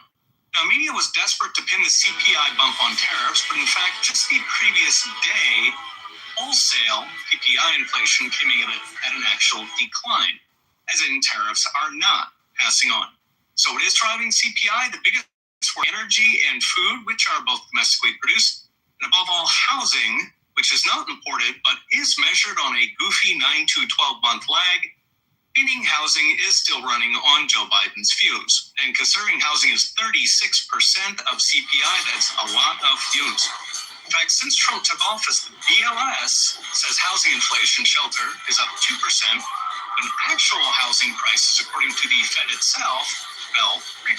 Now, media was desperate to pin the CPI bump on tariffs, but in fact, just the previous day, wholesale PPI inflation came in at an actual decline, as in tariffs are not passing on. So what is driving CPI? The biggest for energy and food, which are both domestically produced, and above all, housing, which is not imported, but is measured on a goofy 9 to 12 month lag, meaning housing is still running on Joe Biden's fumes. And considering housing is 36% of CPI, that's a lot of fumes. In fact, since Trump took office, the BLS says housing inflation shelter is up 2%, when actual housing prices, according to the Fed itself, fell 3%.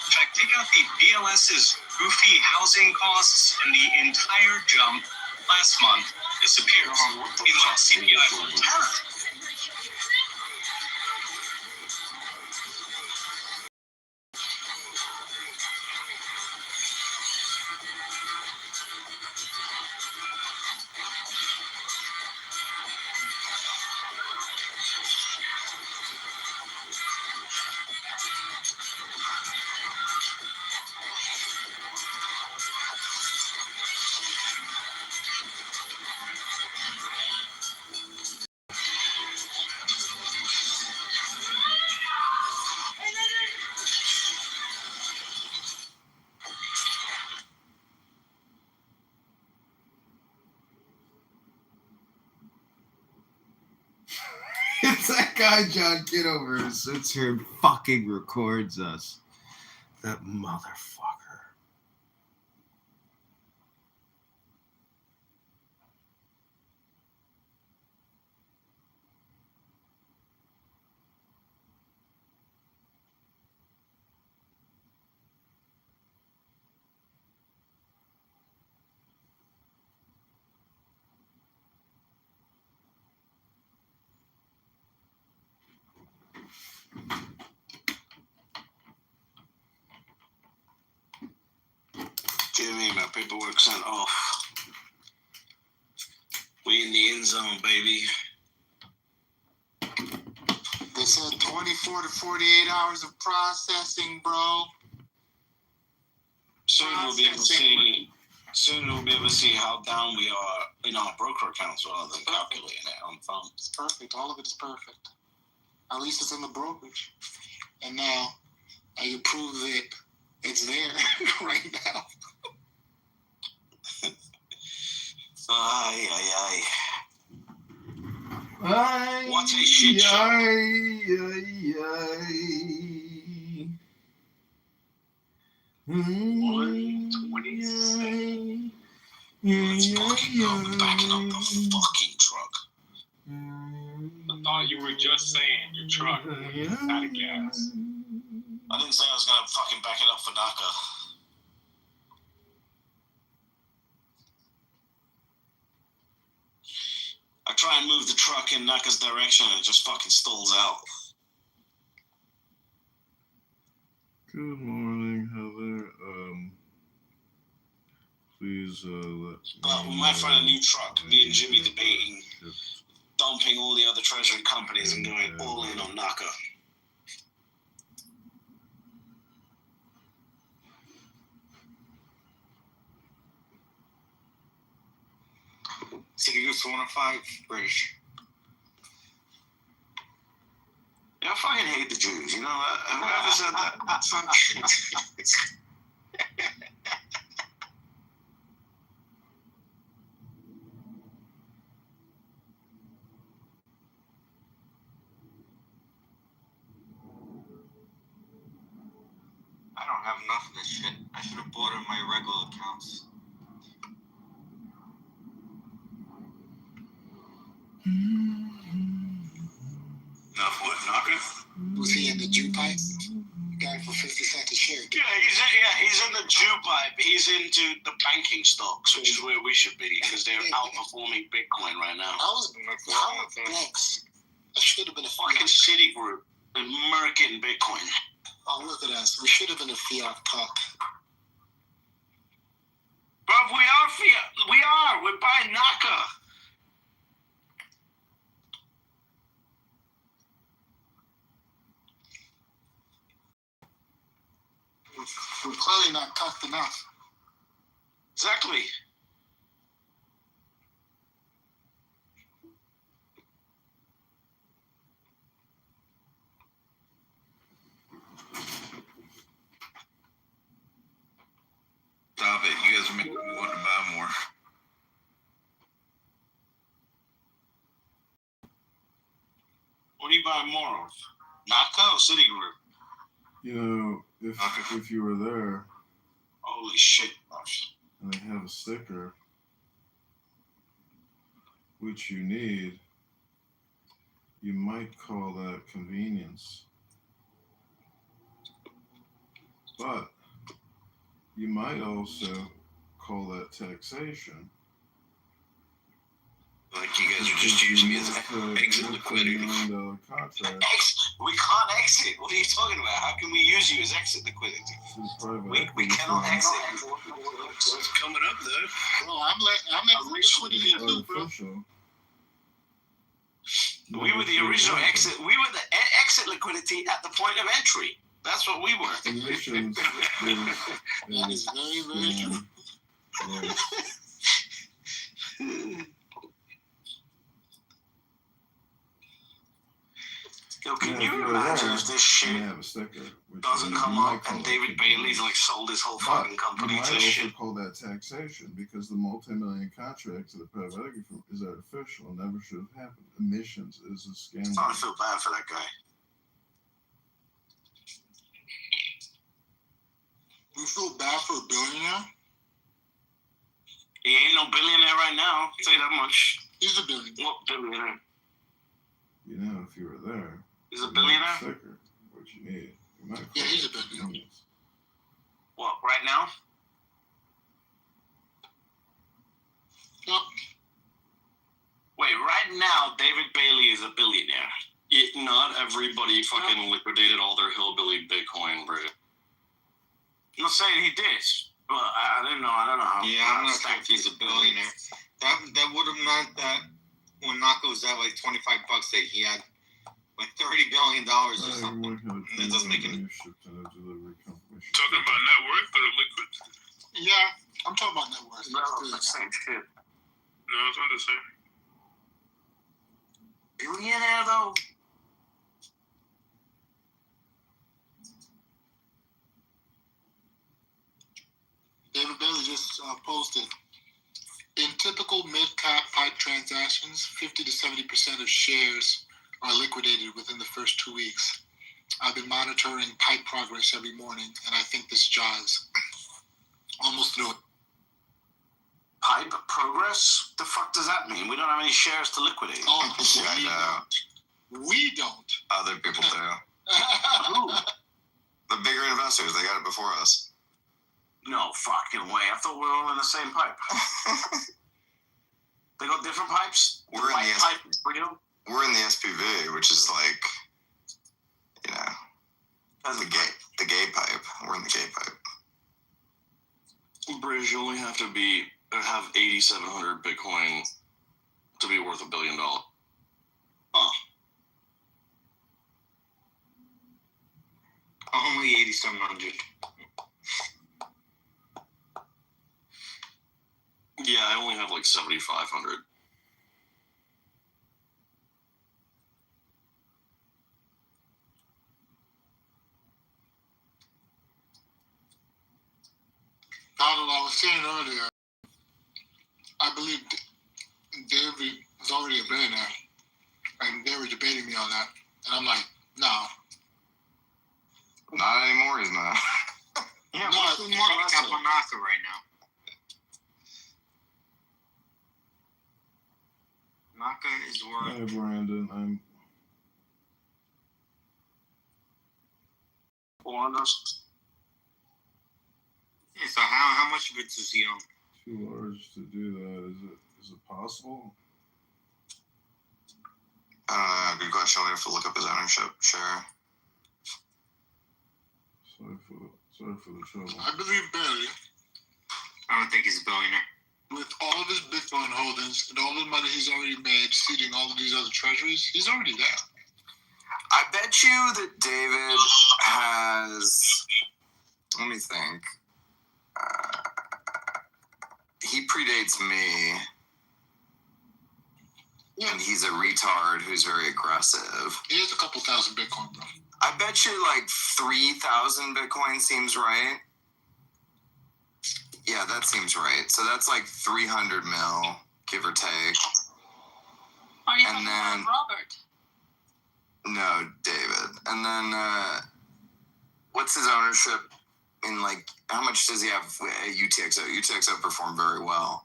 In fact, take out the BLS's goofy housing costs, and the entire jump last month disappears. Meanwhile, CPI will tariff. It's that guy John Kitover who sits here and fucking records us. That motherfucker. Jimmy, my paperwork sent off. We in the end zone, baby. They said 24 to 48 hours of processing, bro. Soon we'll be able to see how down we are in our broker accounts rather than calculating it on the phone. It's perfect. All of it is perfect. At least it's in the brokerage. And now I prove that it's there right now. Ay, ay, ay. What a shit show. Let's fucking go. We're backing up the fucking truck. I thought you were just saying your truck out of gas. I didn't say I was gonna fucking back it up for DACA. I try and move the truck in Naka's direction and it just fucking stalls out. Good morning, Heather. Please let we might find a new truck. Me and Jimmy debating dumping all the other treasury companies and going all in on Naka. City Goose 105, British. Yeah, I fucking hate the Jews, you know that? Whoever said that? I don't have enough of this shit. I should have bought it in my regular accounts. Enough what, Naka? Was he in the Jew pipe? Guy for 50 cents a share. He's in the Jew pipe. He's into the banking stocks, which is where we should be, because they're outperforming Bitcoin right now. How banks? I should have been a fucking Citigroup and murking Bitcoin. Oh, look at us. We should have been a fiat cup. But we are fiat. We are. We're buying Naka. We're clearly not cuffed enough. Exactly. Stop it. You guys are making me want to buy more. What are you buying more of? Naka or Citigroup? You know, if you were there, holy shit, and they have a sticker, which you need, you might call that convenience. But you might also call that taxation. Like you guys are just using me as exit liquidity. Contract. We can't exit. What are you talking about? How can we use you as exit liquidity? We cannot exit. It's coming up though. Well, I'm liquidity too, bro. We were the original exit. We were the exit liquidity at the point of entry. That's what we were. Emissions That is very, very true. Okay. then Can if you you're imagine there, if this shit you may have a sticker. Which doesn't you come might up call and that David taxation. Bailey's like sold his whole But fucking you company might to also shit? call that taxation because the multi-million contract to the private equity firm is artificial and never should have happened. Emissions is a scandal. I feel bad for that guy. You feel bad for a billionaire? He ain't no billionaire right now. I'll tell you that much. He's a billionaire. What billionaire? You know, if you were there, He's a you might billionaire? have a sticker, what you need. You might Yeah, call he's it a billionaire. convenience. What, right now? No. Wait, right now, David Bailey is a billionaire. Not everybody fucking liquidated all their hillbilly Bitcoin, bro. I'm not saying he did, but I don't know how. Yeah, I'm not sure if he's a billionaire. That would have meant that when Naka was at like $25, that he had like $30 billion or something. That doesn't make any sense. Talking about net worth or liquid? Yeah, I'm talking about net worth. No, it's the same shit. No, it's not the same. Billionaire, though? David Bailey just posted. In typical mid-cap pipe transactions, 50 to 70% of shares are liquidated within the first 2 weeks. I've been monitoring pipe progress every morning, and I think this jives. Almost through it. Pipe progress? The fuck does that mean? We don't have any shares to liquidate. Oh, I know. we don't. Other people do. The bigger investors, they got it before us. No fucking way. I thought we were all in the same pipe. They got different pipes? We're in white the pipe is real? We're in the SPV, which is like, you know, the gay pipe. We're in the gay pipe. Bridge, you only have to have 8,700 Bitcoin to be worth $1 billion. Oh. Only 8,700. Yeah, I only have like 7,500. I was saying earlier, I believe David is already a billionaire, and they were debating me on that, and I'm like, no. Not anymore, he's not. Yeah, no, what's the market cap on Naka right now? Naka is worth. Hey, Brandon, I'm. Yeah, so how much of it does he own? Too large to do that. Is it possible? Good question. We have to look up his ownership share. Sorry for the trouble. I believe Barry. I don't think he's a billionaire. With all of his Bitcoin holdings and all the money he's already made seeding all of these other treasuries, he's already there. I bet you that David has. Let me think. He predates me. Yeah. And he's a retard who's very aggressive. He has a couple thousand Bitcoin, bro. I bet you like 3,000 Bitcoin seems right. Yeah, that seems right. So that's like 300 mil, give or take. Are you talking about Robert? No, David. And then, what's his ownership in, like, how much does he have at UTXO? UTXO performed very well.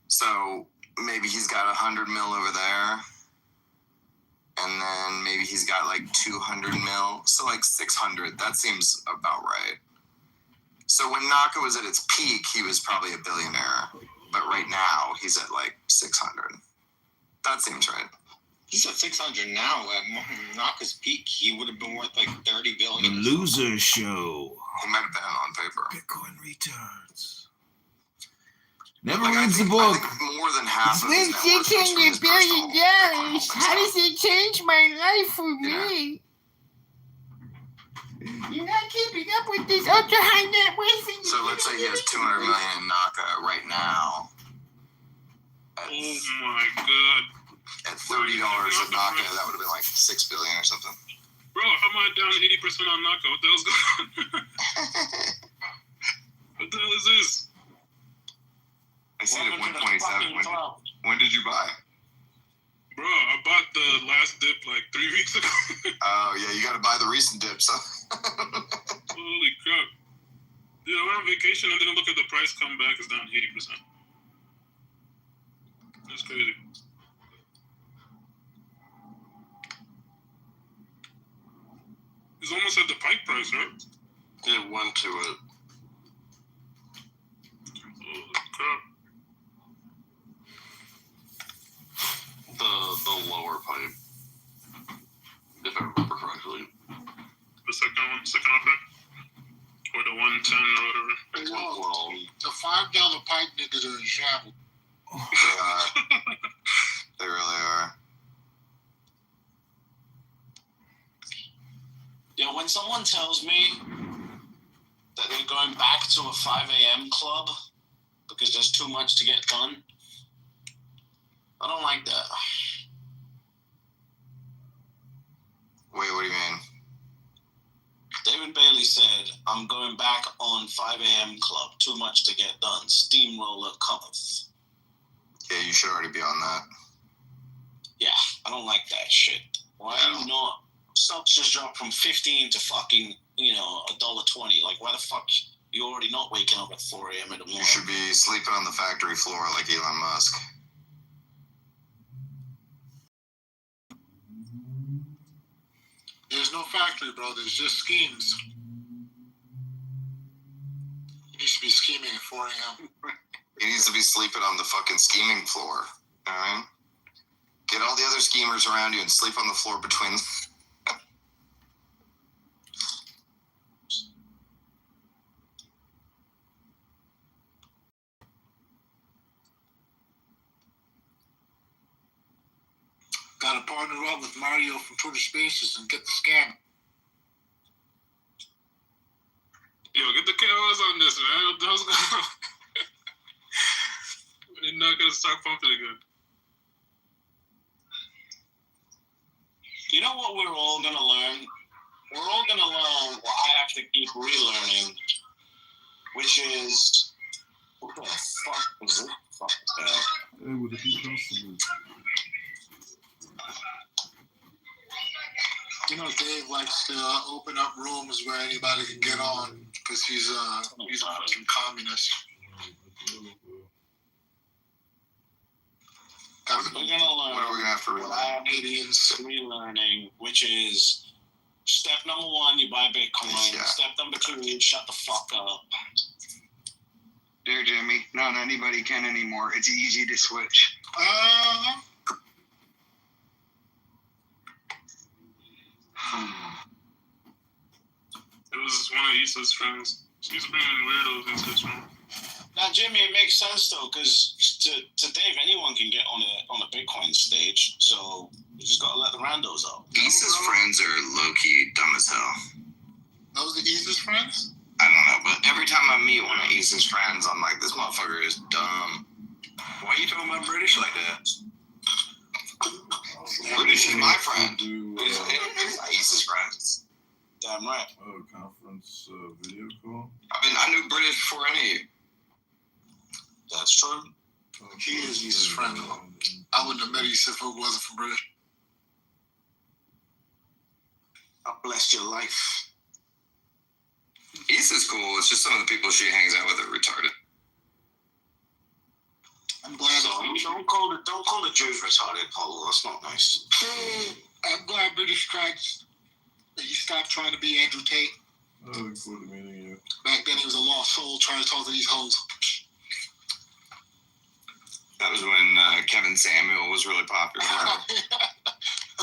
So maybe he's got 100 mil over there. And then maybe he's got like 200 mil. So like 600. That seems about right. So when Naka was at its peak, he was probably a billionaire. But right now, he's at like 600. That seems right. He's at 600 now. At Naka's peak, he would have been worth like 30 The billion. Loser Show. He might have been on paper. Bitcoin retards. Never Like, reads the I book. think more than half of It's his been net worth comes from his $600 billion. personal Bitcoin How does it change my life for Yeah. me? You're not keeping up with this ultra high net worth. So let's say he has 200 million in Naka right now. Oh my god. At $30 at Naka, that would have been like $6 billion or something. Bro, how am I down 80% on Naka? What the hell's going on? What the hell is this? I see it at 127. When did you buy? Bro, I bought the last dip like 3 weeks ago. Oh, yeah, you got to buy the recent dips. Huh? Holy crap. Dude, I went on vacation and didn't look at the price, come back, it's down 80%. That's crazy. It's almost at the pike price, right? It went to it. Holy crap. The lower pipe, if I remember correctly. The second offer? Or the 110 or whatever? Well, the $5 pipe niggas are in shambles. They are. They really are. Yeah, when someone tells me that they're going back to a 5 a.m. club because there's too much to get done, I don't like that. Wait, what do you mean? David Bailey said, I'm going back on 5 a.m. club. Too much to get done. Steamroller cometh. Yeah, you should already be on that. Yeah, I don't like that shit. Why are you not? Stocks just dropped from 15 to fucking, $1.20. Like, why the fuck you already not waking up at 4 a.m. in the morning? You should be sleeping on the factory floor like Elon Musk. There's no factory, bro. There's just schemes. He needs to be scheming at 4 a.m. He needs to be sleeping on the fucking scheming floor. All right? Get all the other schemers around you and sleep on the floor between. Got to partner up with Mario from Twitter Spaces and get the scam. Yo, get the cameras on this, man. What the hell's going on? They're not going to start pumping again. You know what we're all going to learn? We're all going to learn what I have to keep relearning, which is, what the fuck is it? Fuck that. It would be possible. You know, Dave likes to open up rooms where anybody can get on because he's a fucking communist. We're going to learn What are we going to have to what I am relearning, which is step number 1, you buy Bitcoin. Yeah. Step number 2, shut the fuck up. Dear Jimmy, not anybody can anymore. It's easy to switch. It was one of Issa's friends. She's bringing weirdos into this room. Now, Jimmy, it makes sense though, because to Dave, anyone can get on a Bitcoin stage. So you just gotta let the randos out. Issa's friends are low key dumb as hell. Those are Issa's friends? I don't know, but every time I meet one of Issa's friends, I'm like, this motherfucker is dumb. Why are you talking about British like that? British is my friend. He's Issa's friends. Damn right. Oh, conference video call? I mean, I knew British before any of you. That's true. He is Issa's friend. I wouldn't have met Issa if it wasn't for British. I blessed your life. Issa's cool. It's just some of the people she hangs out with are retarded. I'm glad. Don't call the Jews retarded, Paulo. That's not nice. I'm glad British strikes. That he stopped trying to be Andrew Tate. I look forward to meeting you. Back then, he was a lost soul trying to talk to these hoes. That was when Kevin Samuel was really popular.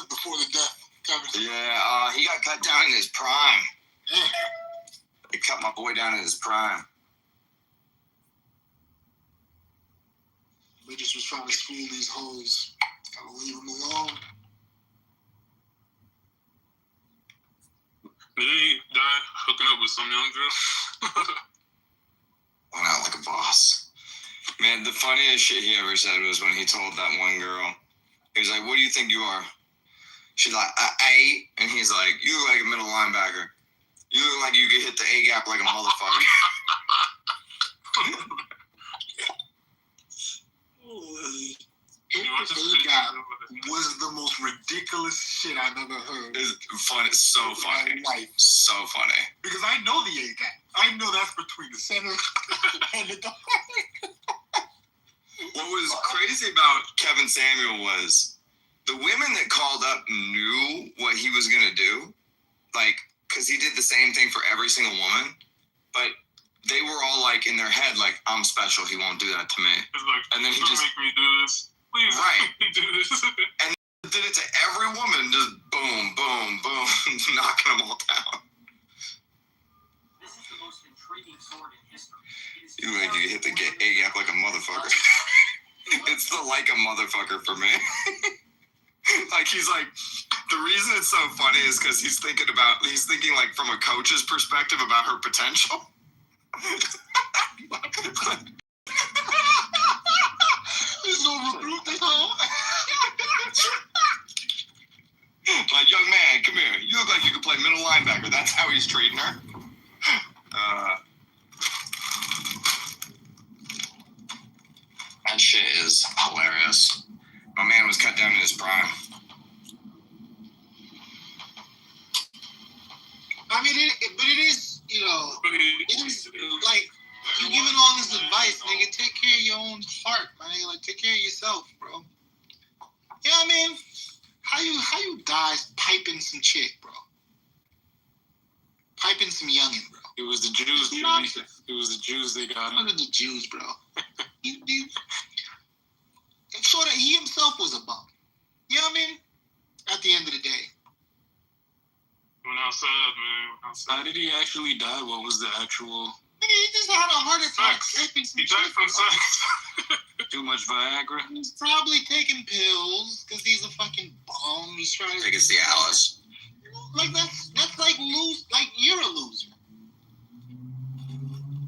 Before the death. Kevin. Yeah, he got cut down in his prime. Yeah. They cut my boy down in his prime. They just was trying to school these hoes. Gotta leave them alone. Didn't he die hooking up with some young girl? Went out like a boss. Man, the funniest shit he ever said was when he told that one girl, He's like, what do you think you are? She's like, A. And he's like, you look like a middle linebacker. You look like you could hit the A gap like a motherfucker. A-gap was the most ridiculous shit I've ever heard. It's fun. It's so funny. So funny. Because I know the A-gap. I know that's between the center and the dog. What was crazy about Kevin Samuel was the women that called up knew what he was going to do. Like, because he did the same thing for every single woman. But they were all like in their head, like, I'm special. He won't do that to me. Like, and then he just just make me do this. Please, right. make me do this. And did it to every woman, just boom, boom, boom, knocking them all down. This is the most intriguing sword in history. You like you hit the A gap like a motherfucker. It's the like a motherfucker for me. Like he's like, the reason it's so funny is because he's thinking like from a coach's perspective about her potential. He's gonna recruit this hoe. Like, young man, come here. You look like you could play middle linebacker. That's how he's treating her. That shit is hilarious. My man was cut down in his prime. I mean, but it is, you know, it is like you're giving all this advice, nigga. Take care of your own heart, man. Like, take care of yourself, bro. You know what I mean? How you die piping some chick, bro? Piping some youngin, bro. It was the Jews. It was the Jews they got him. What are the Jews, bro? Sort of, he himself was a bum. You know what I mean? At the end of the day. Went outside, man. How did he actually die? What was the actual... He just had a heart attack. He died from sex. Too much Viagra? He's probably taking pills because he's a fucking bum. He's trying to... Take a Cialis. Like, that's like you're a loser.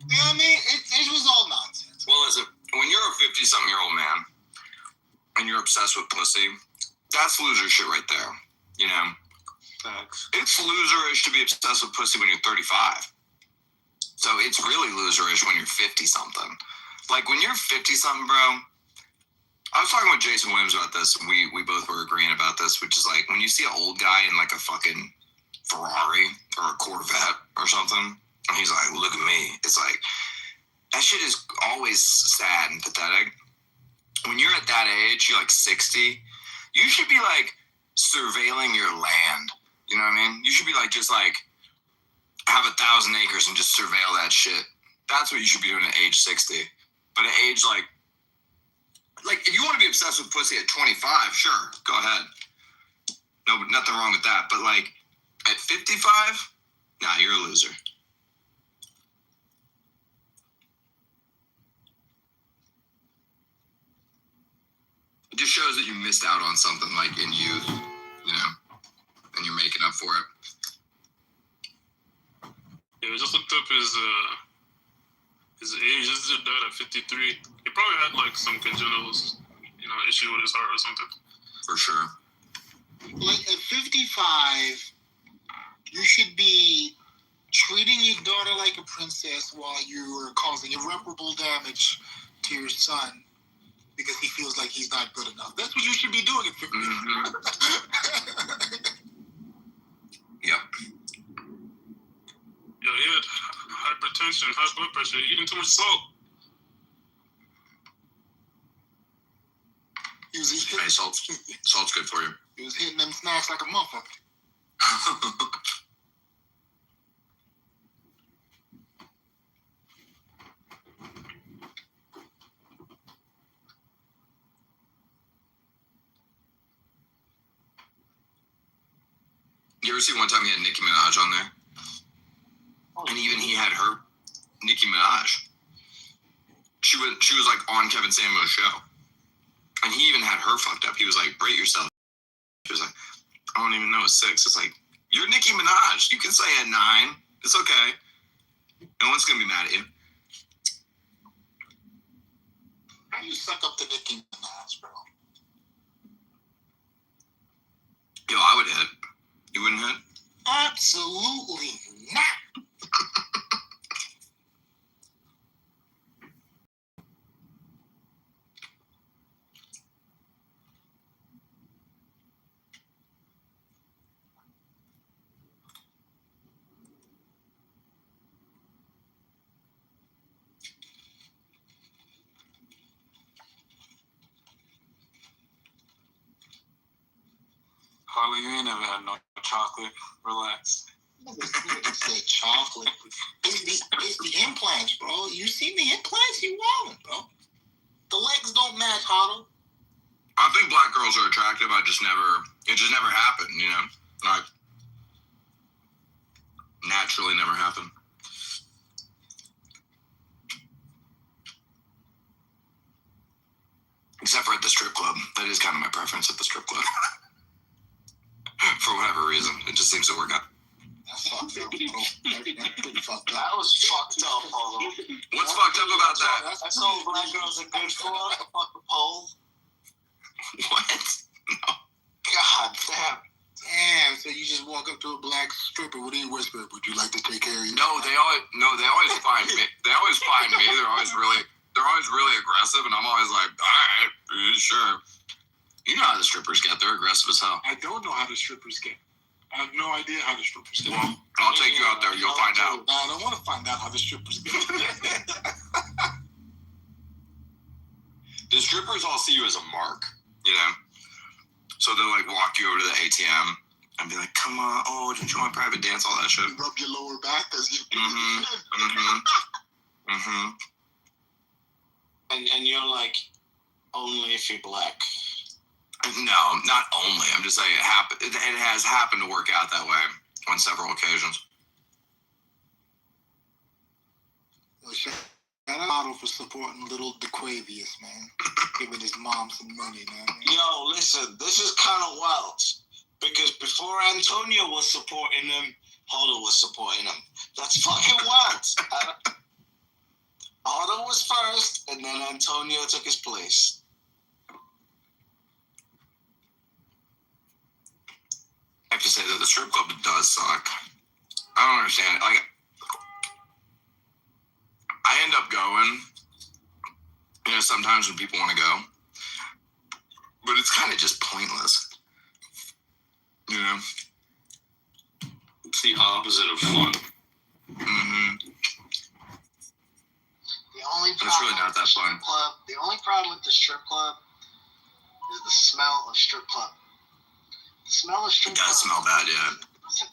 You know what I mean? It was all nonsense. Well, listen, when you're a 50-something-year-old man and you're obsessed with pussy, that's loser shit right there. You know? Facts. It's loserish to be obsessed with pussy when you're 35. So it's really loserish when you're 50-something. Like, when you're 50-something, bro, I was talking with Jason Williams about this, and we both were agreeing about this, which is like, when you see an old guy in like a fucking Ferrari or a Corvette or something, and he's like, look at me. It's like, that shit is always sad and pathetic. When you're at that age, you're like 60, you should be like surveilling your land. You know what I mean? You should be like, just like, have 1,000 acres and just surveil that shit. That's what you should be doing at age 60. But at age like if you want to be obsessed with pussy at 25, sure, go ahead. No, but nothing wrong with that. But like at 55, nah, you're a loser. It just shows that you missed out on something like in youth, you know, and you're making up for it. Yeah, I just looked up his age. This dude died at 53. He probably had like some congenital, issue with his heart or something. For sure. Like at 55, you should be treating your daughter like a princess while you are causing irreparable damage to your son because he feels like he's not good enough. That's what you should be doing at 55. Mm-hmm. Yep. Yeah, he had hypertension, high blood pressure, eating too much salt. He was eating. Hey, salt's good for you. He was hitting them snacks like a motherfucker. You ever see one time he had Nicki Minaj on there? And even he had her, Nicki Minaj. She was like on Kevin Samuel's show. And he even had her fucked up. He was like, rate yourself. She was like, I don't even know, a 6. It's like, you're Nicki Minaj. You can say a 9. It's okay. No one's gonna be mad at you. How do you suck up to Nicki Minaj, bro? You wouldn't hit? Absolutely not. Harley, you ain't never had no chocolate. Relax. Nigga said chocolate. It's the implants, bro. You seen the implants? You want them, bro. The legs don't match, Hollow. I think black girls are attractive. It just never happened, you know? Like, naturally never happened. Except for at the strip club. That is kind of my preference at the strip club. For whatever reason. It just seems to work out. That's fucked up, bro. That's fucked up. That was fucked up, Hollow. What's fucked up about that? I saw black girls are good for a fucking pole. What? No. God damn. Damn, so you just walk up to a black stripper, what do you whisper? Would you like to take care of you? No, they always find me. They always find me. They're always really aggressive, and I'm always like, all right, sure. You know how the strippers get. They're aggressive as hell. I don't know how the strippers get. I have no idea how the strippers get. Well, I'll take you out there. You'll find out. I don't want to find out how the strippers get. The strippers all see you as a mark, you know? So they'll like walk you over to the ATM and be like, come on, oh, don't you want a private dance, all that shit. You rub your lower back as you... And you're like, only if you're black. No, not only. I'm just saying it has happened to work out that way on several occasions. Well, shout out for supporting little DeQuavius, man. Giving his mom some money, man. Yo, listen, this is kind of wild. Because before Antonio was supporting him, Hodo was supporting him. That's fucking wild. Hodo was first, and then Antonio took his place. I have to say that the strip club does suck. I don't understand it. Like, I end up going, you know, sometimes when people want to go, but it's kind of just pointless. You know? It's the opposite of fun. Mm-hmm. It's really not that fun. The only problem with the strip club is the smell of strip club. The smell of strip club. It does smell bad, yeah.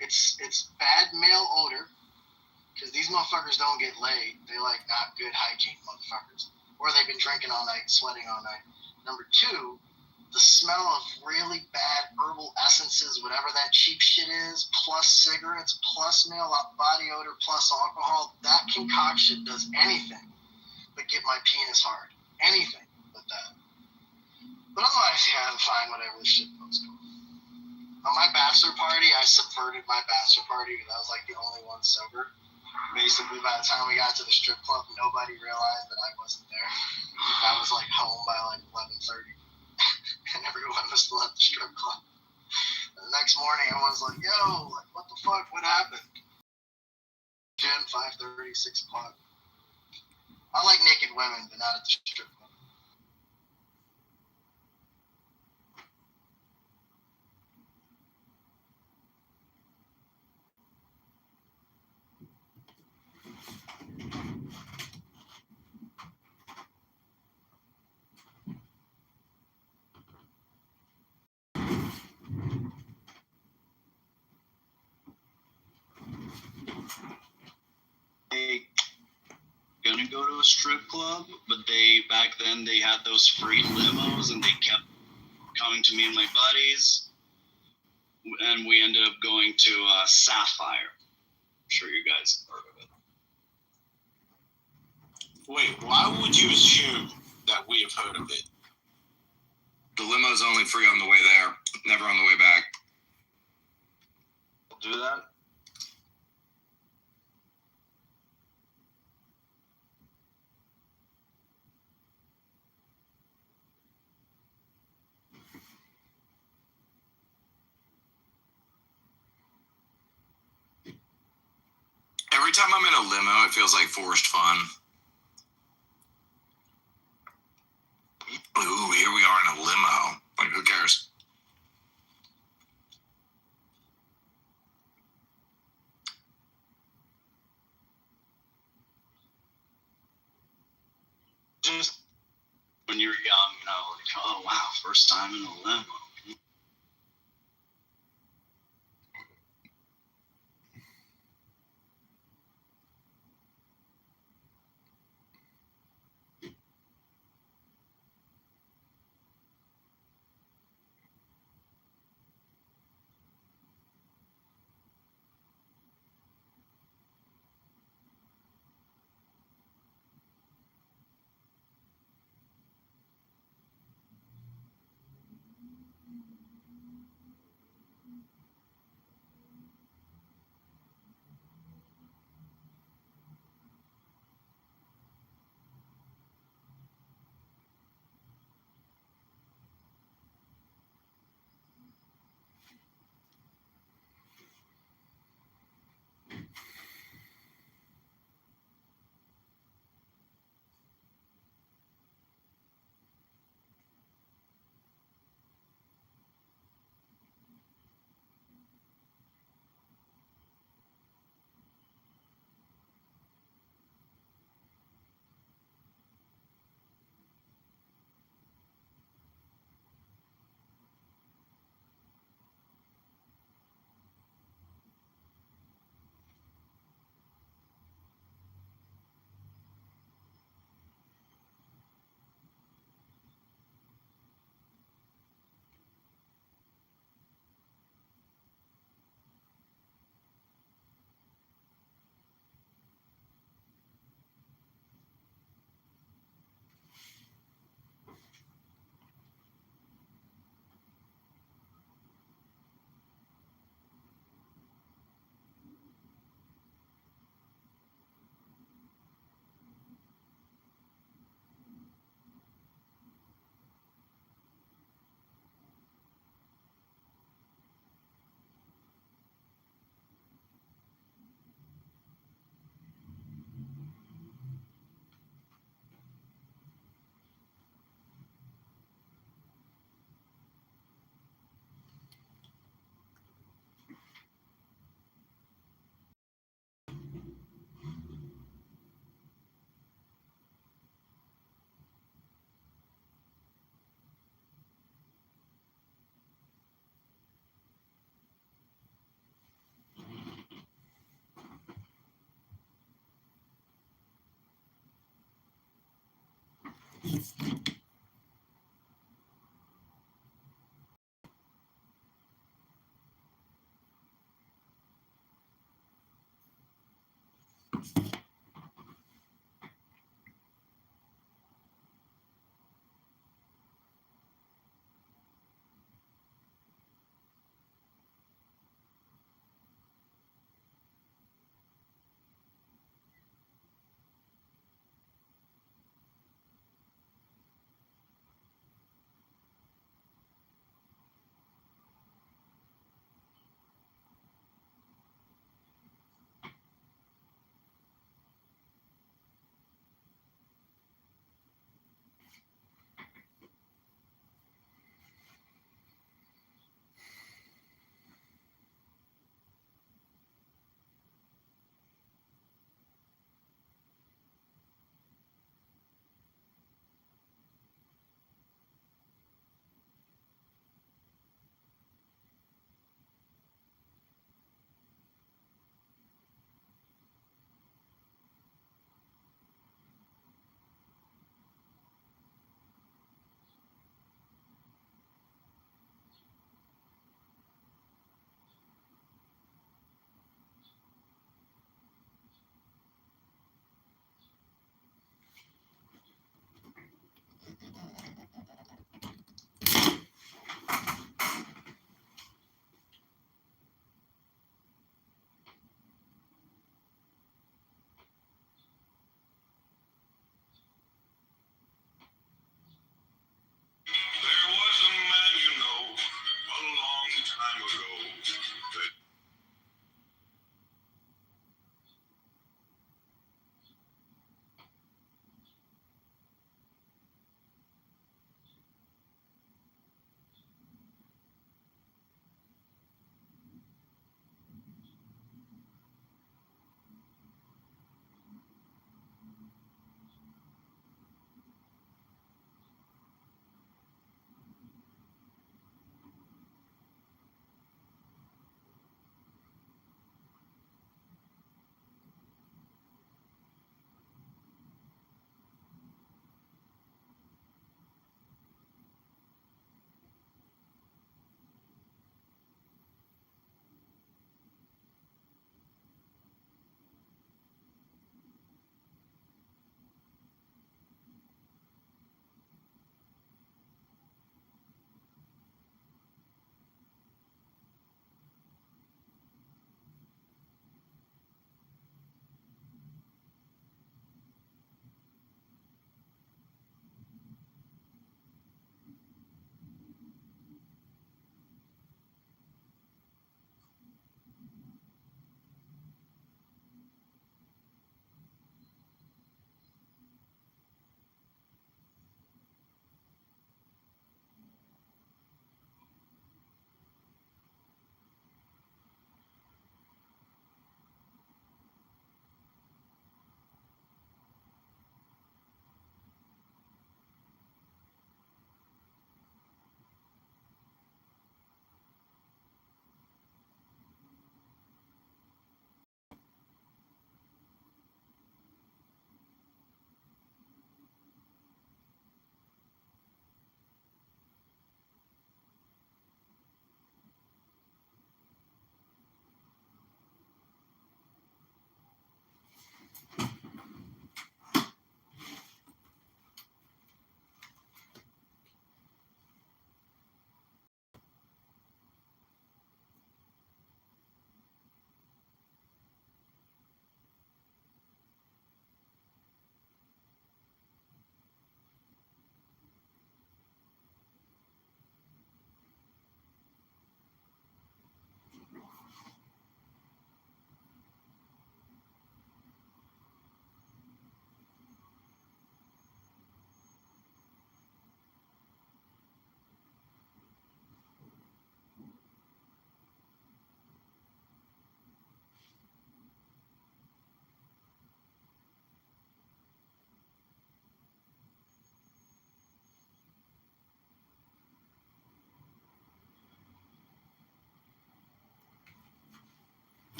It's bad male odor because these motherfuckers don't get laid. They like not good hygiene motherfuckers, or they've been drinking all night, sweating all night. Number two, the smell of really bad herbal essences, whatever that cheap shit is, plus cigarettes, plus male body odor, plus alcohol. That concoction does anything but get my penis hard. Anything but that. But otherwise, yeah, I'm fine, whatever this shit looks cool. On my bachelor party, I subverted my bachelor party because I was like the only one sober. Basically, by the time we got to the strip club, nobody realized that I wasn't there. I was like home by like 11:30, and everyone was still at the strip club. And the next morning, everyone's like, "Yo, like, what the fuck? What happened?" 5:30, 6 o'clock. I like naked women, but not at the strip club. Gonna go to a strip club, but back then they had those free limos and they kept coming to me and my buddies, and we ended up going to Sapphire. I'm sure you guys have heard of it. Wait, why would you assume that we have heard of it? The limo's only free on the way there, never on the way back. Do that? time I'm in a limo, it feels like forced fun. Ooh, here we are in a limo. Like, who cares? Just when you're young, you know, like, oh wow, first time in a limo.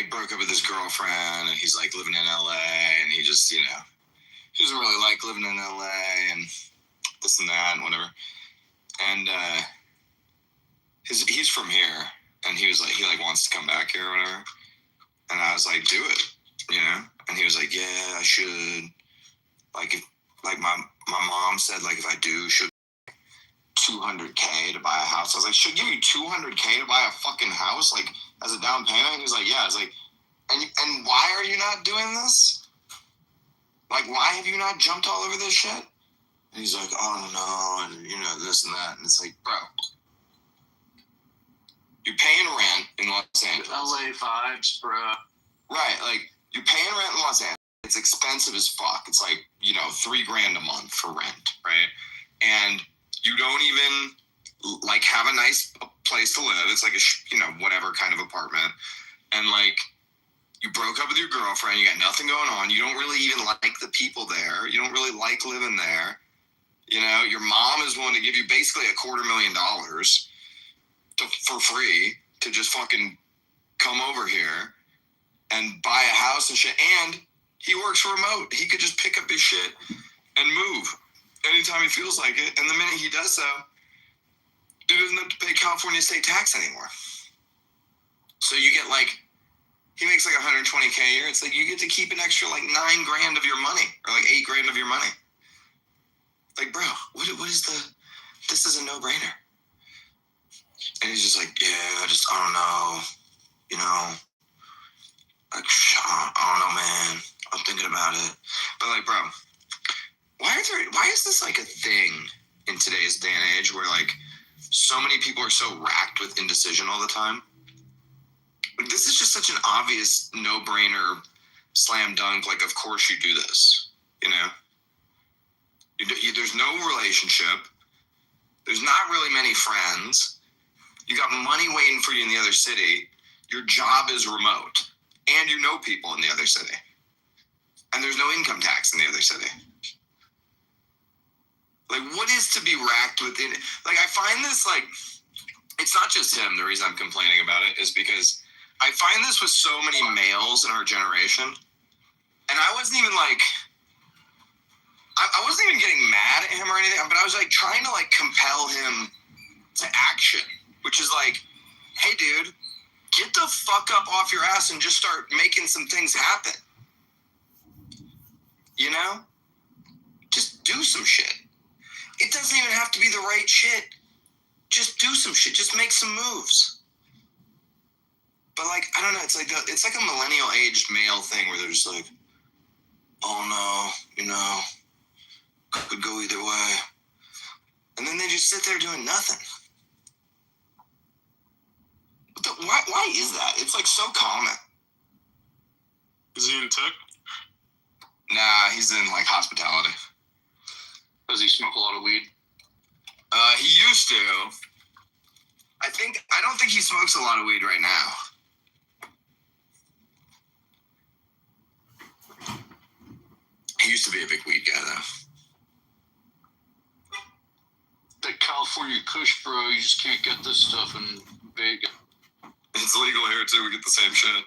broke up with his girlfriend, and he's like living in LA, and he just, he doesn't really like living in LA, and this and that, and whatever. And he's from here, and he was like, he wants to come back here or whatever. And I was like, do it, And he was like, yeah, I should. Like, if, like my mom said, like, if I do, she'll $200K to buy a house. I was like, she'll give you $200K to buy a fucking house, like, as a down payment? And he was like, yeah. I was like, and why are you not doing this? Like, why have you not jumped all over this shit? And he's like, oh, no, and, this and that. And it's like, bro, you're paying rent in Los Angeles. LA vibes, bro. Right, like, you're paying rent in Los Angeles. It's expensive as fuck. It's like, $3,000 a month for rent, right? And you don't even, like, have a nice place to live. It's like a, whatever kind of apartment. And, like, you broke up with your girlfriend. You got nothing going on. You don't really even like the people there. You don't really like living there. Your mom is willing to give you basically $250,000 for free to just fucking come over here and buy a house and shit. And he works remote. He could just pick up his shit and move anytime he feels like it. And the minute he does so, he doesn't have to pay California state tax anymore. So you get like, he makes like $120K a year. It's like you get to keep an extra like $9,000 of your money, or like $8,000 of your money. Like, bro, what is this is a no-brainer. And he's just like, yeah, I don't know, like, I don't know, man. I'm thinking about it. But like, bro, why is this like a thing in today's day and age where like so many people are so racked with indecision all the time? Like, this is just such an obvious no-brainer, slam dunk. Like, of course you do this, There's no relationship. There's not really many friends. You got money waiting for you in the other city. Your job is remote. And you know people in the other city. And there's no income tax in the other city. Like, what is to be racked with it? Like, I find this, like, it's not just him. The reason I'm complaining about it is because I find this with so many males in our generation. And I wasn't even, like, I wasn't even getting mad at him or anything, but I was, like, trying to, like, compel him to action, which is like, hey, dude, get the fuck up off your ass and just start making some things happen. Just do some shit. It doesn't even have to be the right shit. Just do some shit. Just make some moves. But like, I don't know. It's like a millennial aged male thing where they're just like, oh no, could go either way. And then they just sit there doing nothing. Why is that? It's like so common. Is he in tech? Nah, he's in like hospitality. Does he smoke a lot of weed? He used to. I don't think he smokes a lot of weed right now. He used to be a big weed guy though. That California Kush, bro, you just can't get this stuff in Vegas. It's legal here too. We get the same shit.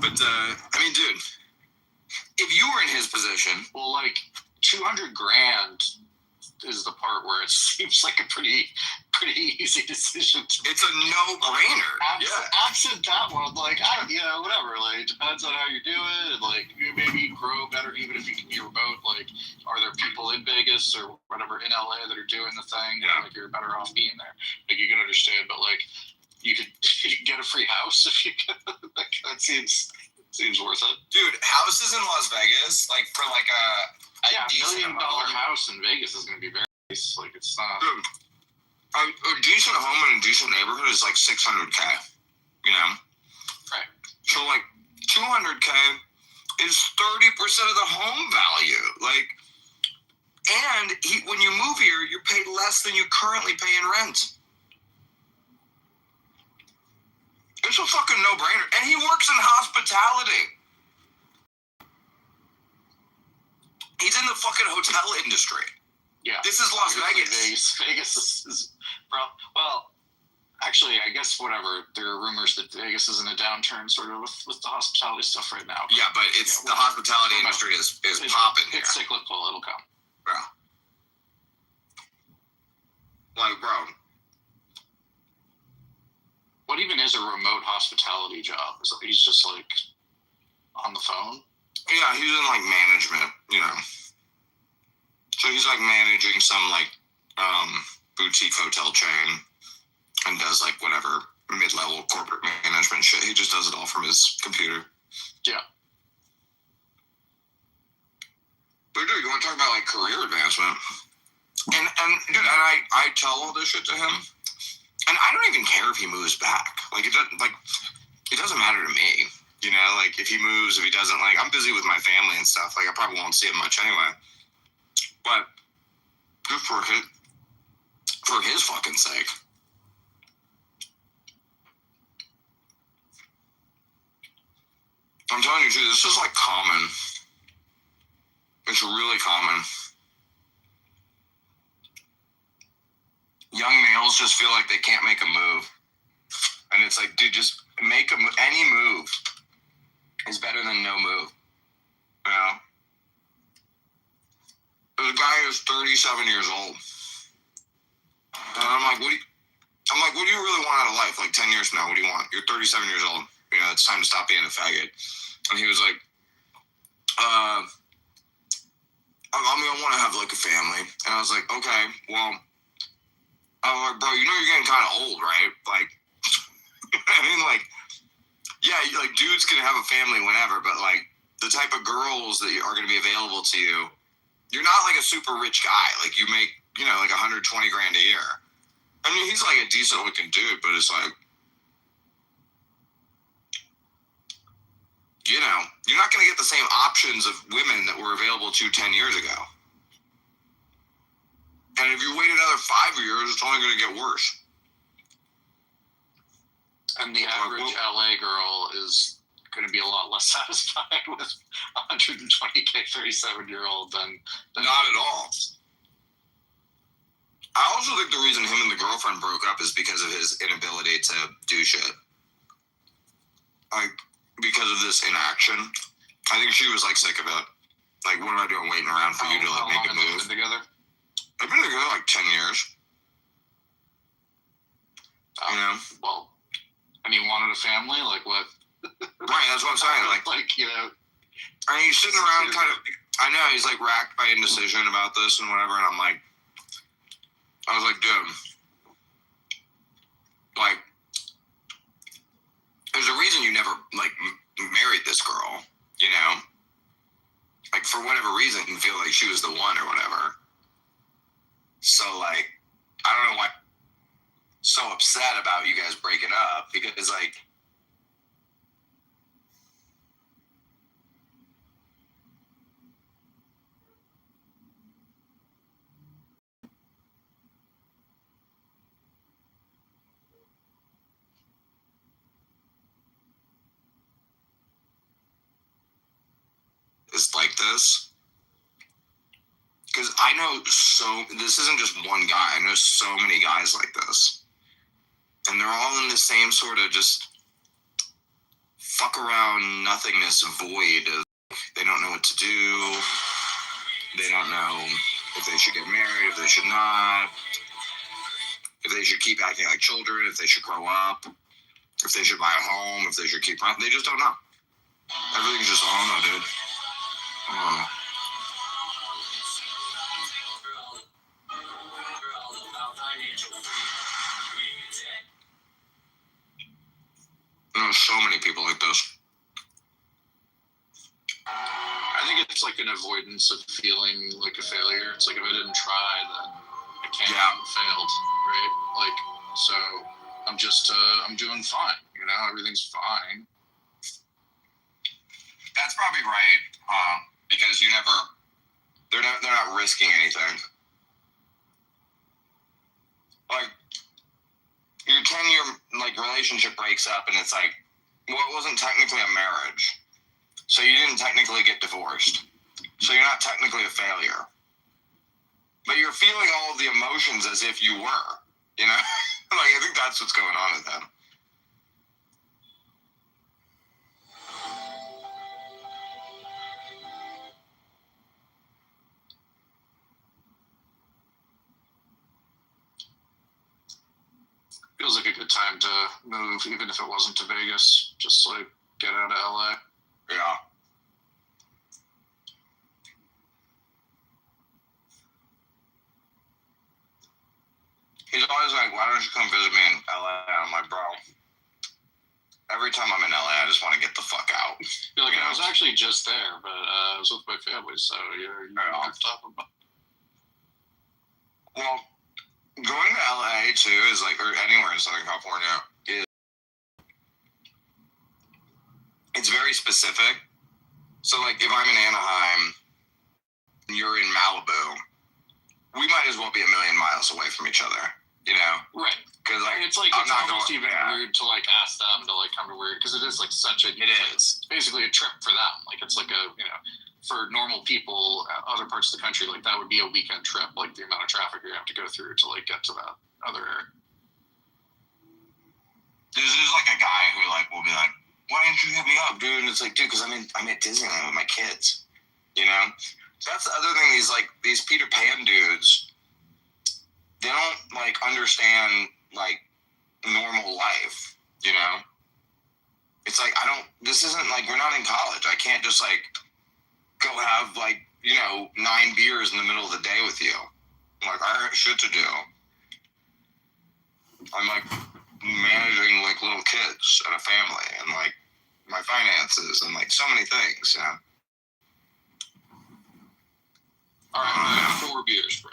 But I mean, dude, if you were in his position, well, like $200,000 is the part where it seems like a pretty easy decision. It's a no-brainer. Absent that one, like whatever. Like, it depends on how you do it. And, like, you maybe grow better even if you can be remote. Like, are there people in Vegas or whatever in LA that are doing the thing? Yeah. Like, you're better off being there. Like, you can understand, but like, you can get a free house if you can. Like, that seems worth it. Dude, houses in Las Vegas, like for like a $1 million house in Vegas is going to be very nice. Like, it's not. Dude, a decent home in a decent neighborhood is like $600K. Right. So like $200K is 30% of the home value. Like, and when you move here, you're paid less than you currently pay in rent. It's a fucking no-brainer. And he works in hospitality. He's in the fucking hotel industry. Yeah. This is Las Vegas. Vegas is well, Actually, I guess whatever. There are rumors that Vegas is in a downturn, sort of with the hospitality stuff right now. Yeah, but it's the hospitality industry is popping here. It's cyclical. It'll come. Yeah. Like, bro. What even is a remote hospitality job? He's just like on the phone? Yeah, he's in like management, you know. So he's like managing some like boutique hotel chain and does like whatever mid-level corporate management shit. He just does it all from his computer. Yeah. But dude, you want to talk about like career advancement? And dude, and I tell all this shit to him, and I don't even care if he moves back. Like it doesn't matter to me. You know, like if he moves, if he doesn't, like I'm busy with my family and stuff. Like I probably won't see him much anyway. But just for his fucking sake. I'm telling you, dude, this is like common. It's really common. Young males just feel like they can't make a move. And it's like, dude, just make any move is better than no move. You know? There's a guy who's 37 years old. And I'm like, what do you really want out of life? Like 10 years from now, what do you want? You're 37 years old. You know, it's time to stop being a faggot. And he was like, I want to have like a family. And I was like, okay, well, I was like, bro, you know you're getting kind of old, right? Like, I mean, like, yeah, like dudes can have a family whenever, but like the type of girls that are going to be available to you, you're not like a super rich guy. Like you make, you know, like 120 grand a year. I mean, he's like a decent looking dude, but it's like, you know, you're not going to get the same options of women that were available to you 10 years ago. And if you wait another 5 years, it's only going to get worse. And the average LA girl is going to be a lot less satisfied with 120K 37-year-old than not at all. I also think the reason him and the girlfriend broke up is because of his inability to do shit. Like, because of this inaction. I think she was like sick of it. Like, what am I doing waiting around for you to like make a move? Together? They've been together like 10 years. You know? Well, and he wanted a family? Like what? Right, that's what I'm saying. Like, you know. I mean, he's sitting around kind of, I know, he's like racked by indecision about this and whatever, and I'm like, I was like, dude, like, there's a reason you never, like, married this girl, you know? Like, for whatever reason, you feel like she was the one or whatever. So, like, I don't know why I'm so upset about you guys breaking up, because, like, is like this. Because I know this isn't just one guy. I know so many guys like this. And they're all in the same sort of just fuck around nothingness void of they don't know what to do. They don't know if they should get married, if they should not, if they should keep acting like children, if they should grow up, if they should buy a home, if they should keep on. They just don't know. Everything's just, oh no, dude. Oh. I know so many people like this. I think it's like an avoidance of feeling like a failure. It's like if I didn't try, then I can't have failed, right? Like, so I'm just, I'm doing fine, you know, everything's fine. That's probably right, because they're not risking anything. Like, your 10-year like relationship breaks up and it's like, well, it wasn't technically a marriage. So you didn't technically get divorced. So you're not technically a failure. But you're feeling all of the emotions as if you were, you know? Like, I think that's what's going on with them. Feels like a good time to move, even if it wasn't to Vegas. Just like get out of LA. Yeah. He's always like, why don't you come visit me in LA? I'm like, bro, every time I'm in LA, I just want to get the fuck out. You're like, I was actually just there, but I was with my family, so you're on top of it. Well, going to LA too is like, or anywhere in Southern California, it's very specific. So like, if I'm in Anaheim and you're in Malibu, we might as well be a million miles away from each other, you know? Right. Because like, it's like, I'm it's not almost going, even weird to like ask them to like come to where, because it is like such a, it's basically a trip for them. Like it's like a, you know, for normal people, other parts of the country, like that would be a weekend trip, like the amount of traffic you have to go through to like get to that other area. There's like a guy who like will be like, why didn't you hit me up, dude? And it's like, dude, because I'm at Disneyland with my kids, you know? That's the other thing. These Peter Pan dudes, they don't like understand like normal life, you know? It's like, this isn't like, we're not in college. I can't just like go have like, you know, 9 beers in the middle of the day with you. Like, I have shit to do. I'm like managing like little kids and a family and like my finances and like so many things, you know? All right, 4 beers, bro.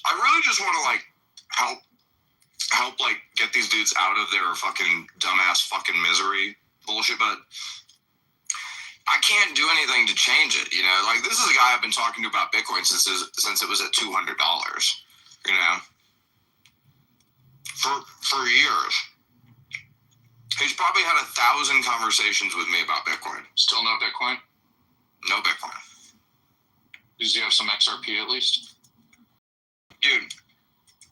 I really just want to like help like get these dudes out of their fucking dumbass fucking misery bullshit, but I can't do anything to change it, you know? Like, this is a guy I've been talking to about Bitcoin since it was at $200, you know? For years. He's probably had 1,000 conversations with me about Bitcoin. Still no Bitcoin? No Bitcoin. Does he have some XRP at least? Dude,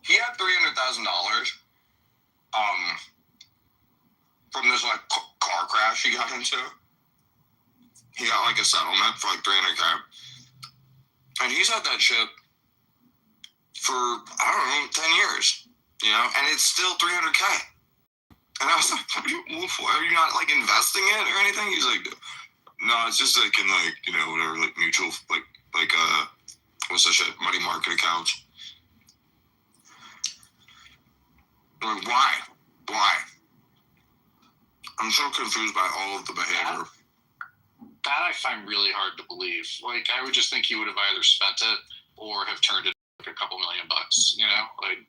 he had $300,000 from this like car crash he got into. He got like a settlement for like $300K, and he's had that shit for I don't know 10 years, you know, and it's still $300K. And I was like, what are you not like investing it or anything? He's like, no, it's just like in like, you know, whatever, like mutual like what's the shit, money market accounts. Like, why? I'm so confused by all of the behavior. That I find really hard to believe. Like, I would just think he would have either spent it or have turned it like a couple $1 million, you know? Like,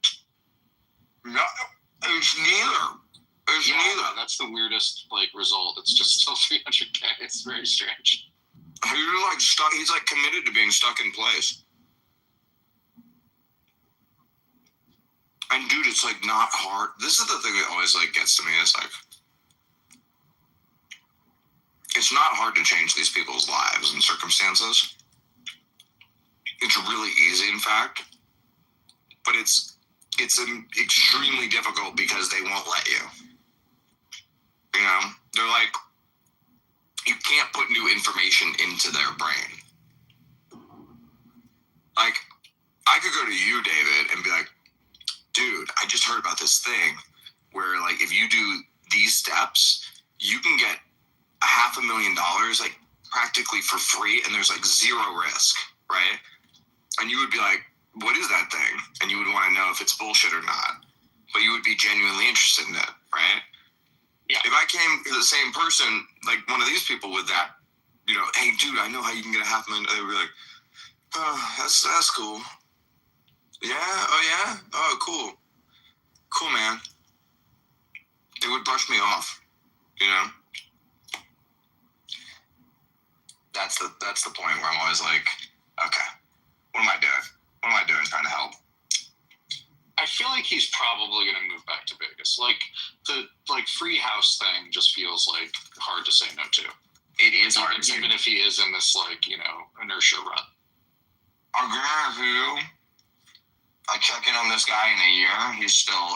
no, it's neither. It's neither. That's the weirdest like result. It's just still $300K. It's very strange. He's like stuck. He's like committed to being stuck in place. And dude, it's like not hard. This is the thing that always like gets to me. It's like, it's not hard to change these people's lives and circumstances. It's really easy, in fact. But it's extremely difficult because they won't let you. You know, they're like, you can't put new information into their brain. Like, I could go to you, David, and be like, dude, I just heard about this thing where, like, if you do these steps, you can get $500,000, like, practically for free, and there's, like, zero risk, right? And you would be like, what is that thing? And you would want to know if it's bullshit or not. But you would be genuinely interested in it, right? Yeah. If I came to the same person, like one of these people with that, you know, hey, dude, I know how you can get $500,000. They would be like, oh, that's cool. Yeah? Oh, yeah? Oh, cool. Cool, man. They would brush me off, you know? That's the point where I'm always like, okay, what am I doing? What am I doing trying to help? I feel like he's probably going to move back to Vegas. Like, the free house thing just feels like hard to say no to. It is hard to say. Even if he is in this, like, you know, inertia run. I I check in on this guy in a year. He's still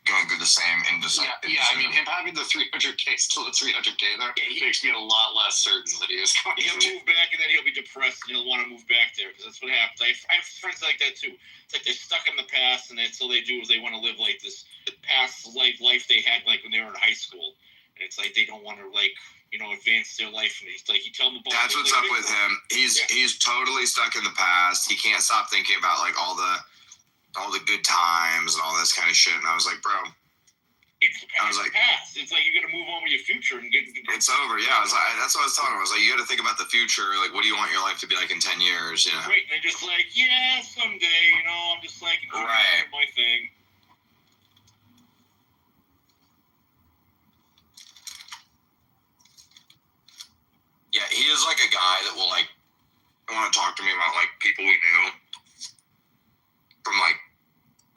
going through the same indecision. Yeah. I mean, him having the 300K still at 300K there makes me a lot less certain that he is going He'll move back and then he'll be depressed and he'll want to move back there because that's what happens. I have friends like that too. It's like they're stuck in the past and that's all they do is they want to live like this past life they had like when they were in high school. And it's like they don't want to like, advance their life. And he's like, you tell them about. That's what's up with him. He's totally stuck in the past. He can't stop thinking about like all the good times and all this kind of shit. And I was like, bro. It's the past. It's like you got to move on with your future and get. It's over. Yeah, that's what I was talking about. I was like, you got to think about the future. Like, what do you want your life to be like in 10 years? You know. Right, and they're just like, yeah, someday. I'm just like, right, my thing. Yeah, he is like a guy that will like want to talk to me about like people we knew from like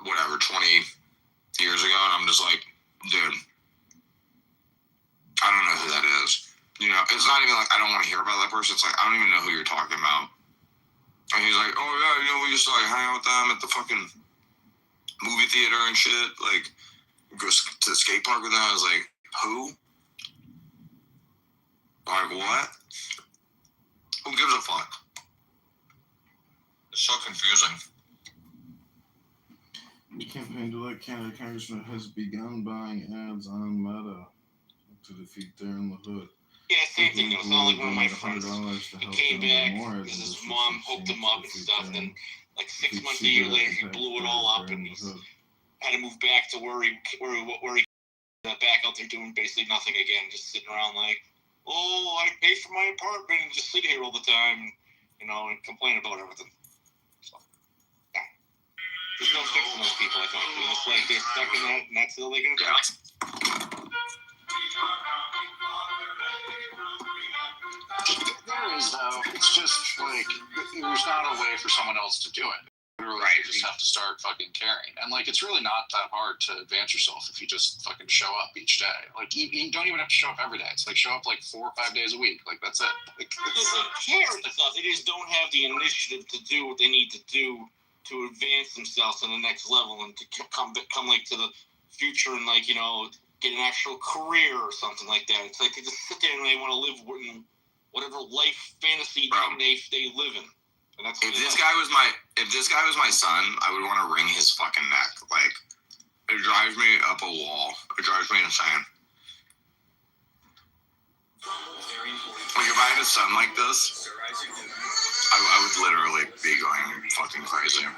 whatever 20 years ago, and I'm just like, dude, I don't know who that is. It's not even like I don't want to hear about that person. It's like I don't even know who you're talking about. And he's like, oh yeah, we used to like hang out with them at the fucking movie theater and shit. Like go to the skate park with them. I was like, who? Like what? Who gives a fuck? It's so confusing. The campaign to elect Canada Congressman has begun buying ads on Meta to defeat Darren LaHood. Yeah, same thing. It was not like one of my friends. He came back because his mom hooked him up and stuff. Then, like 6 months, a year later, he blew it all up and had to move back to where he back out there doing basically nothing again, just sitting around like, oh, I pay for my apartment and just sit here all the time, and complain about everything. So, yeah. There's no fixing those people, I think. They're just like, they're stuck in that, and that's all they're going to do. There is, though. It's just like, there's not a way for someone else to do it. Right. You just have to start fucking caring. And, like, it's really not that hard to advance yourself if you just fucking show up each day. Like, you don't even have to show up every day. It's like, show up, like, 4 or 5 days a week. Like, that's it. Like, they care and stuff. They just don't have the initiative to do what they need to do to advance themselves to the next level and to come like, to the future and, like, get an actual career or something like that. It's like they just sit there and they want to live in whatever life fantasy they live in. And that's if this guy was my son, I would want to wring his fucking neck. Like, it drives me up a wall. It drives me insane. Like, if I had a son like this, I would literally be going fucking crazy.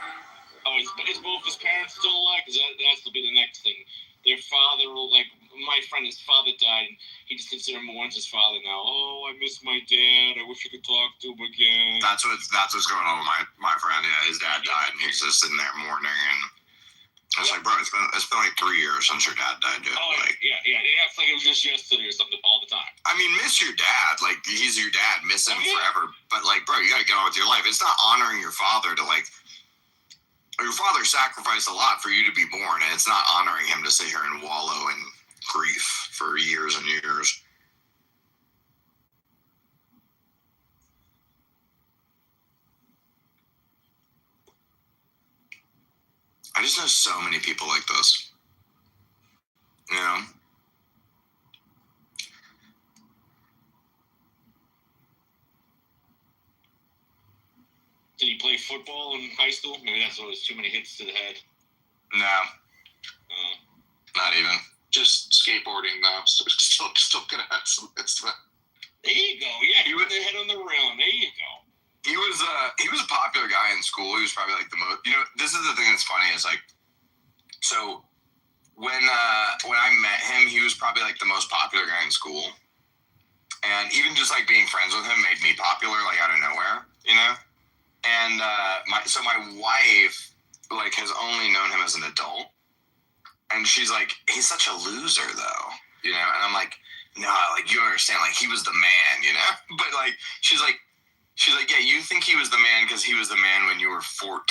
Oh, is both his parents still alive? Because that's to be the next thing. Their father, like my friend, his father died, and he just sits there and mourns his father now. Oh, I miss my dad. I wish I could talk to him again. That's what's going on with my friend. Yeah, his dad died, and he's just sitting there mourning. And I was like, bro, it's been like 3 years since your dad died, dude. Oh, like, yeah. It's like it was just yesterday or something all the time. I mean, miss your dad. Like, he's your dad. Miss him forever. But like, bro, you gotta get on with your life. It's not honoring your father to like. Your father sacrificed a lot for you to be born, and it's not honoring him to sit here and wallow in grief for years and years. I just know so many people like this. Did he play football in high school? Maybe that's what it was, too many hits to the head. No. Not even. Just skateboarding, though. So still gonna have some hits to that. There you go. Yeah, he went ahead on the rim. There you go. He was a popular guy in school. He was probably like the most. This is the thing that's funny is like, so when I met him, he was probably like the most popular guy in school, and even just like being friends with him made me popular like out of nowhere, And my wife like has only known him as an adult, and she's like, he's such a loser though, And I'm like, no, like you understand, like he was the man, But like she's like, yeah, you think he was the man because he was the man when you were 14,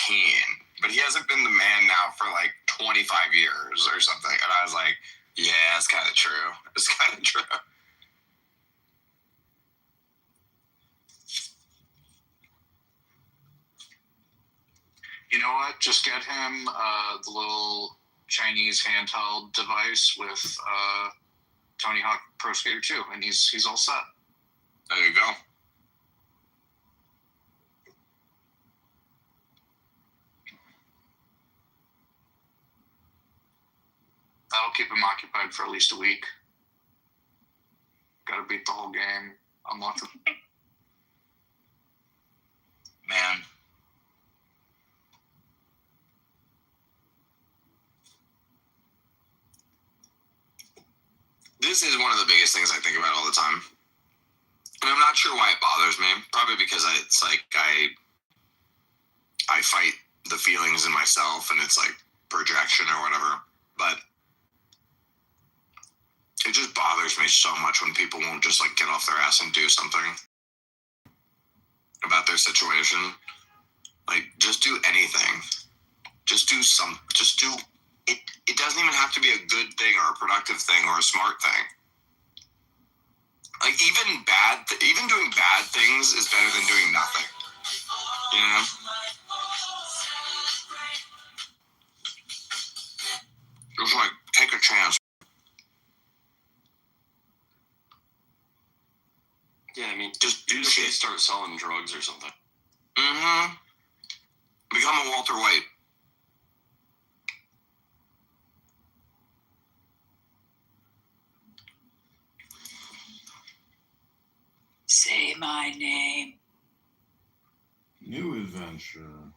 but he hasn't been the man now for like 25 years or something. And I was like, yeah, it's kind of true. It's kind of true. You know what? Just get him the little Chinese handheld device with Tony Hawk Pro Skater 2, and he's all set. There you go. That'll keep him occupied for at least a week. Got to beat the whole game. Unlock the Man. This is one of the biggest things I think about all the time. And I'm not sure why it bothers me. Probably because it's like I fight the feelings in myself and it's like projection or whatever. But it just bothers me so much when people won't just like get off their ass and do something about their situation. Like, just do anything. Just do it. It doesn't even have to be a good thing or a productive thing or a smart thing. Like, even doing bad things is better than doing nothing. You know? Just like, take a chance. Yeah, I mean, just do shit. Start selling drugs or something. Mm-hmm. Become a Walter White. Say my name. New adventure.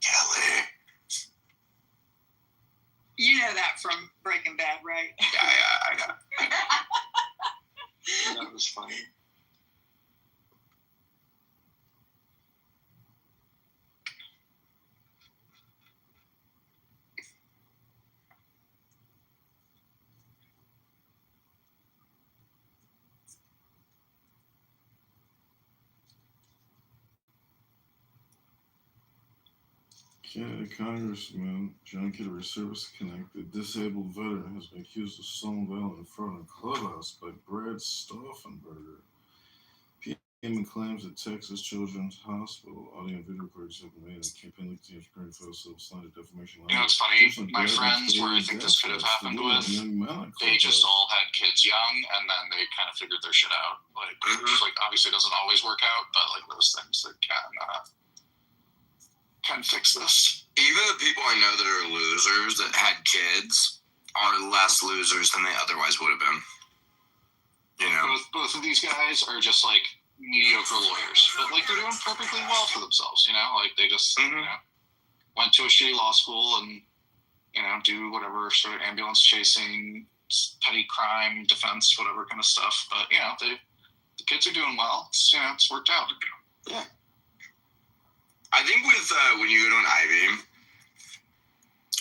Kelly. You know that from Breaking Bad, right? Yeah, I know. That was funny. Canada Congressman John Kitover, service-connected disabled veteran, has been accused of stolen violent fraud in a clubhouse by Brad Stauffenberger. PM claims that Texas Children's Hospital audio and video recordings have been made and campaign leak teams preparing for self-slander defamation. You know, it's funny. My friends, where I think this could have happened with, they just all had kids young, and then they kind of figured their shit out. Like, like obviously, it doesn't always work out, but like those things that can fix this. Even the people I know that are losers that had kids are less losers than they otherwise would have been. You know, both of these guys are just like mediocre lawyers, but like they're doing perfectly well for themselves. You know, like they just you know, went to a shitty law school and you know do whatever sort of ambulance chasing, petty crime defense, whatever kind of stuff. But you know, the kids are doing well. It's, you know, it's worked out. Yeah. I think with when you go to an Ivy,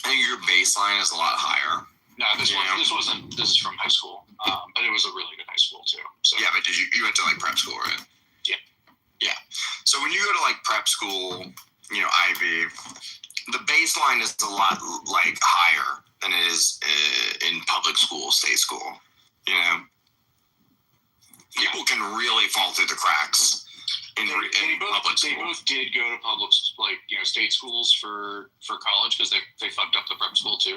I think your baseline is a lot higher. No, this wasn't. This is from high school, but it was a really good high school too. So yeah, but you went to like prep school, right? Yeah. Yeah. So when you go to like prep school, you know, Ivy, the baseline is a lot like higher than it is in public school, state school. You know, people can really fall through the cracks. They both did go to public, like, you know, state schools for college because they fucked up the prep school too.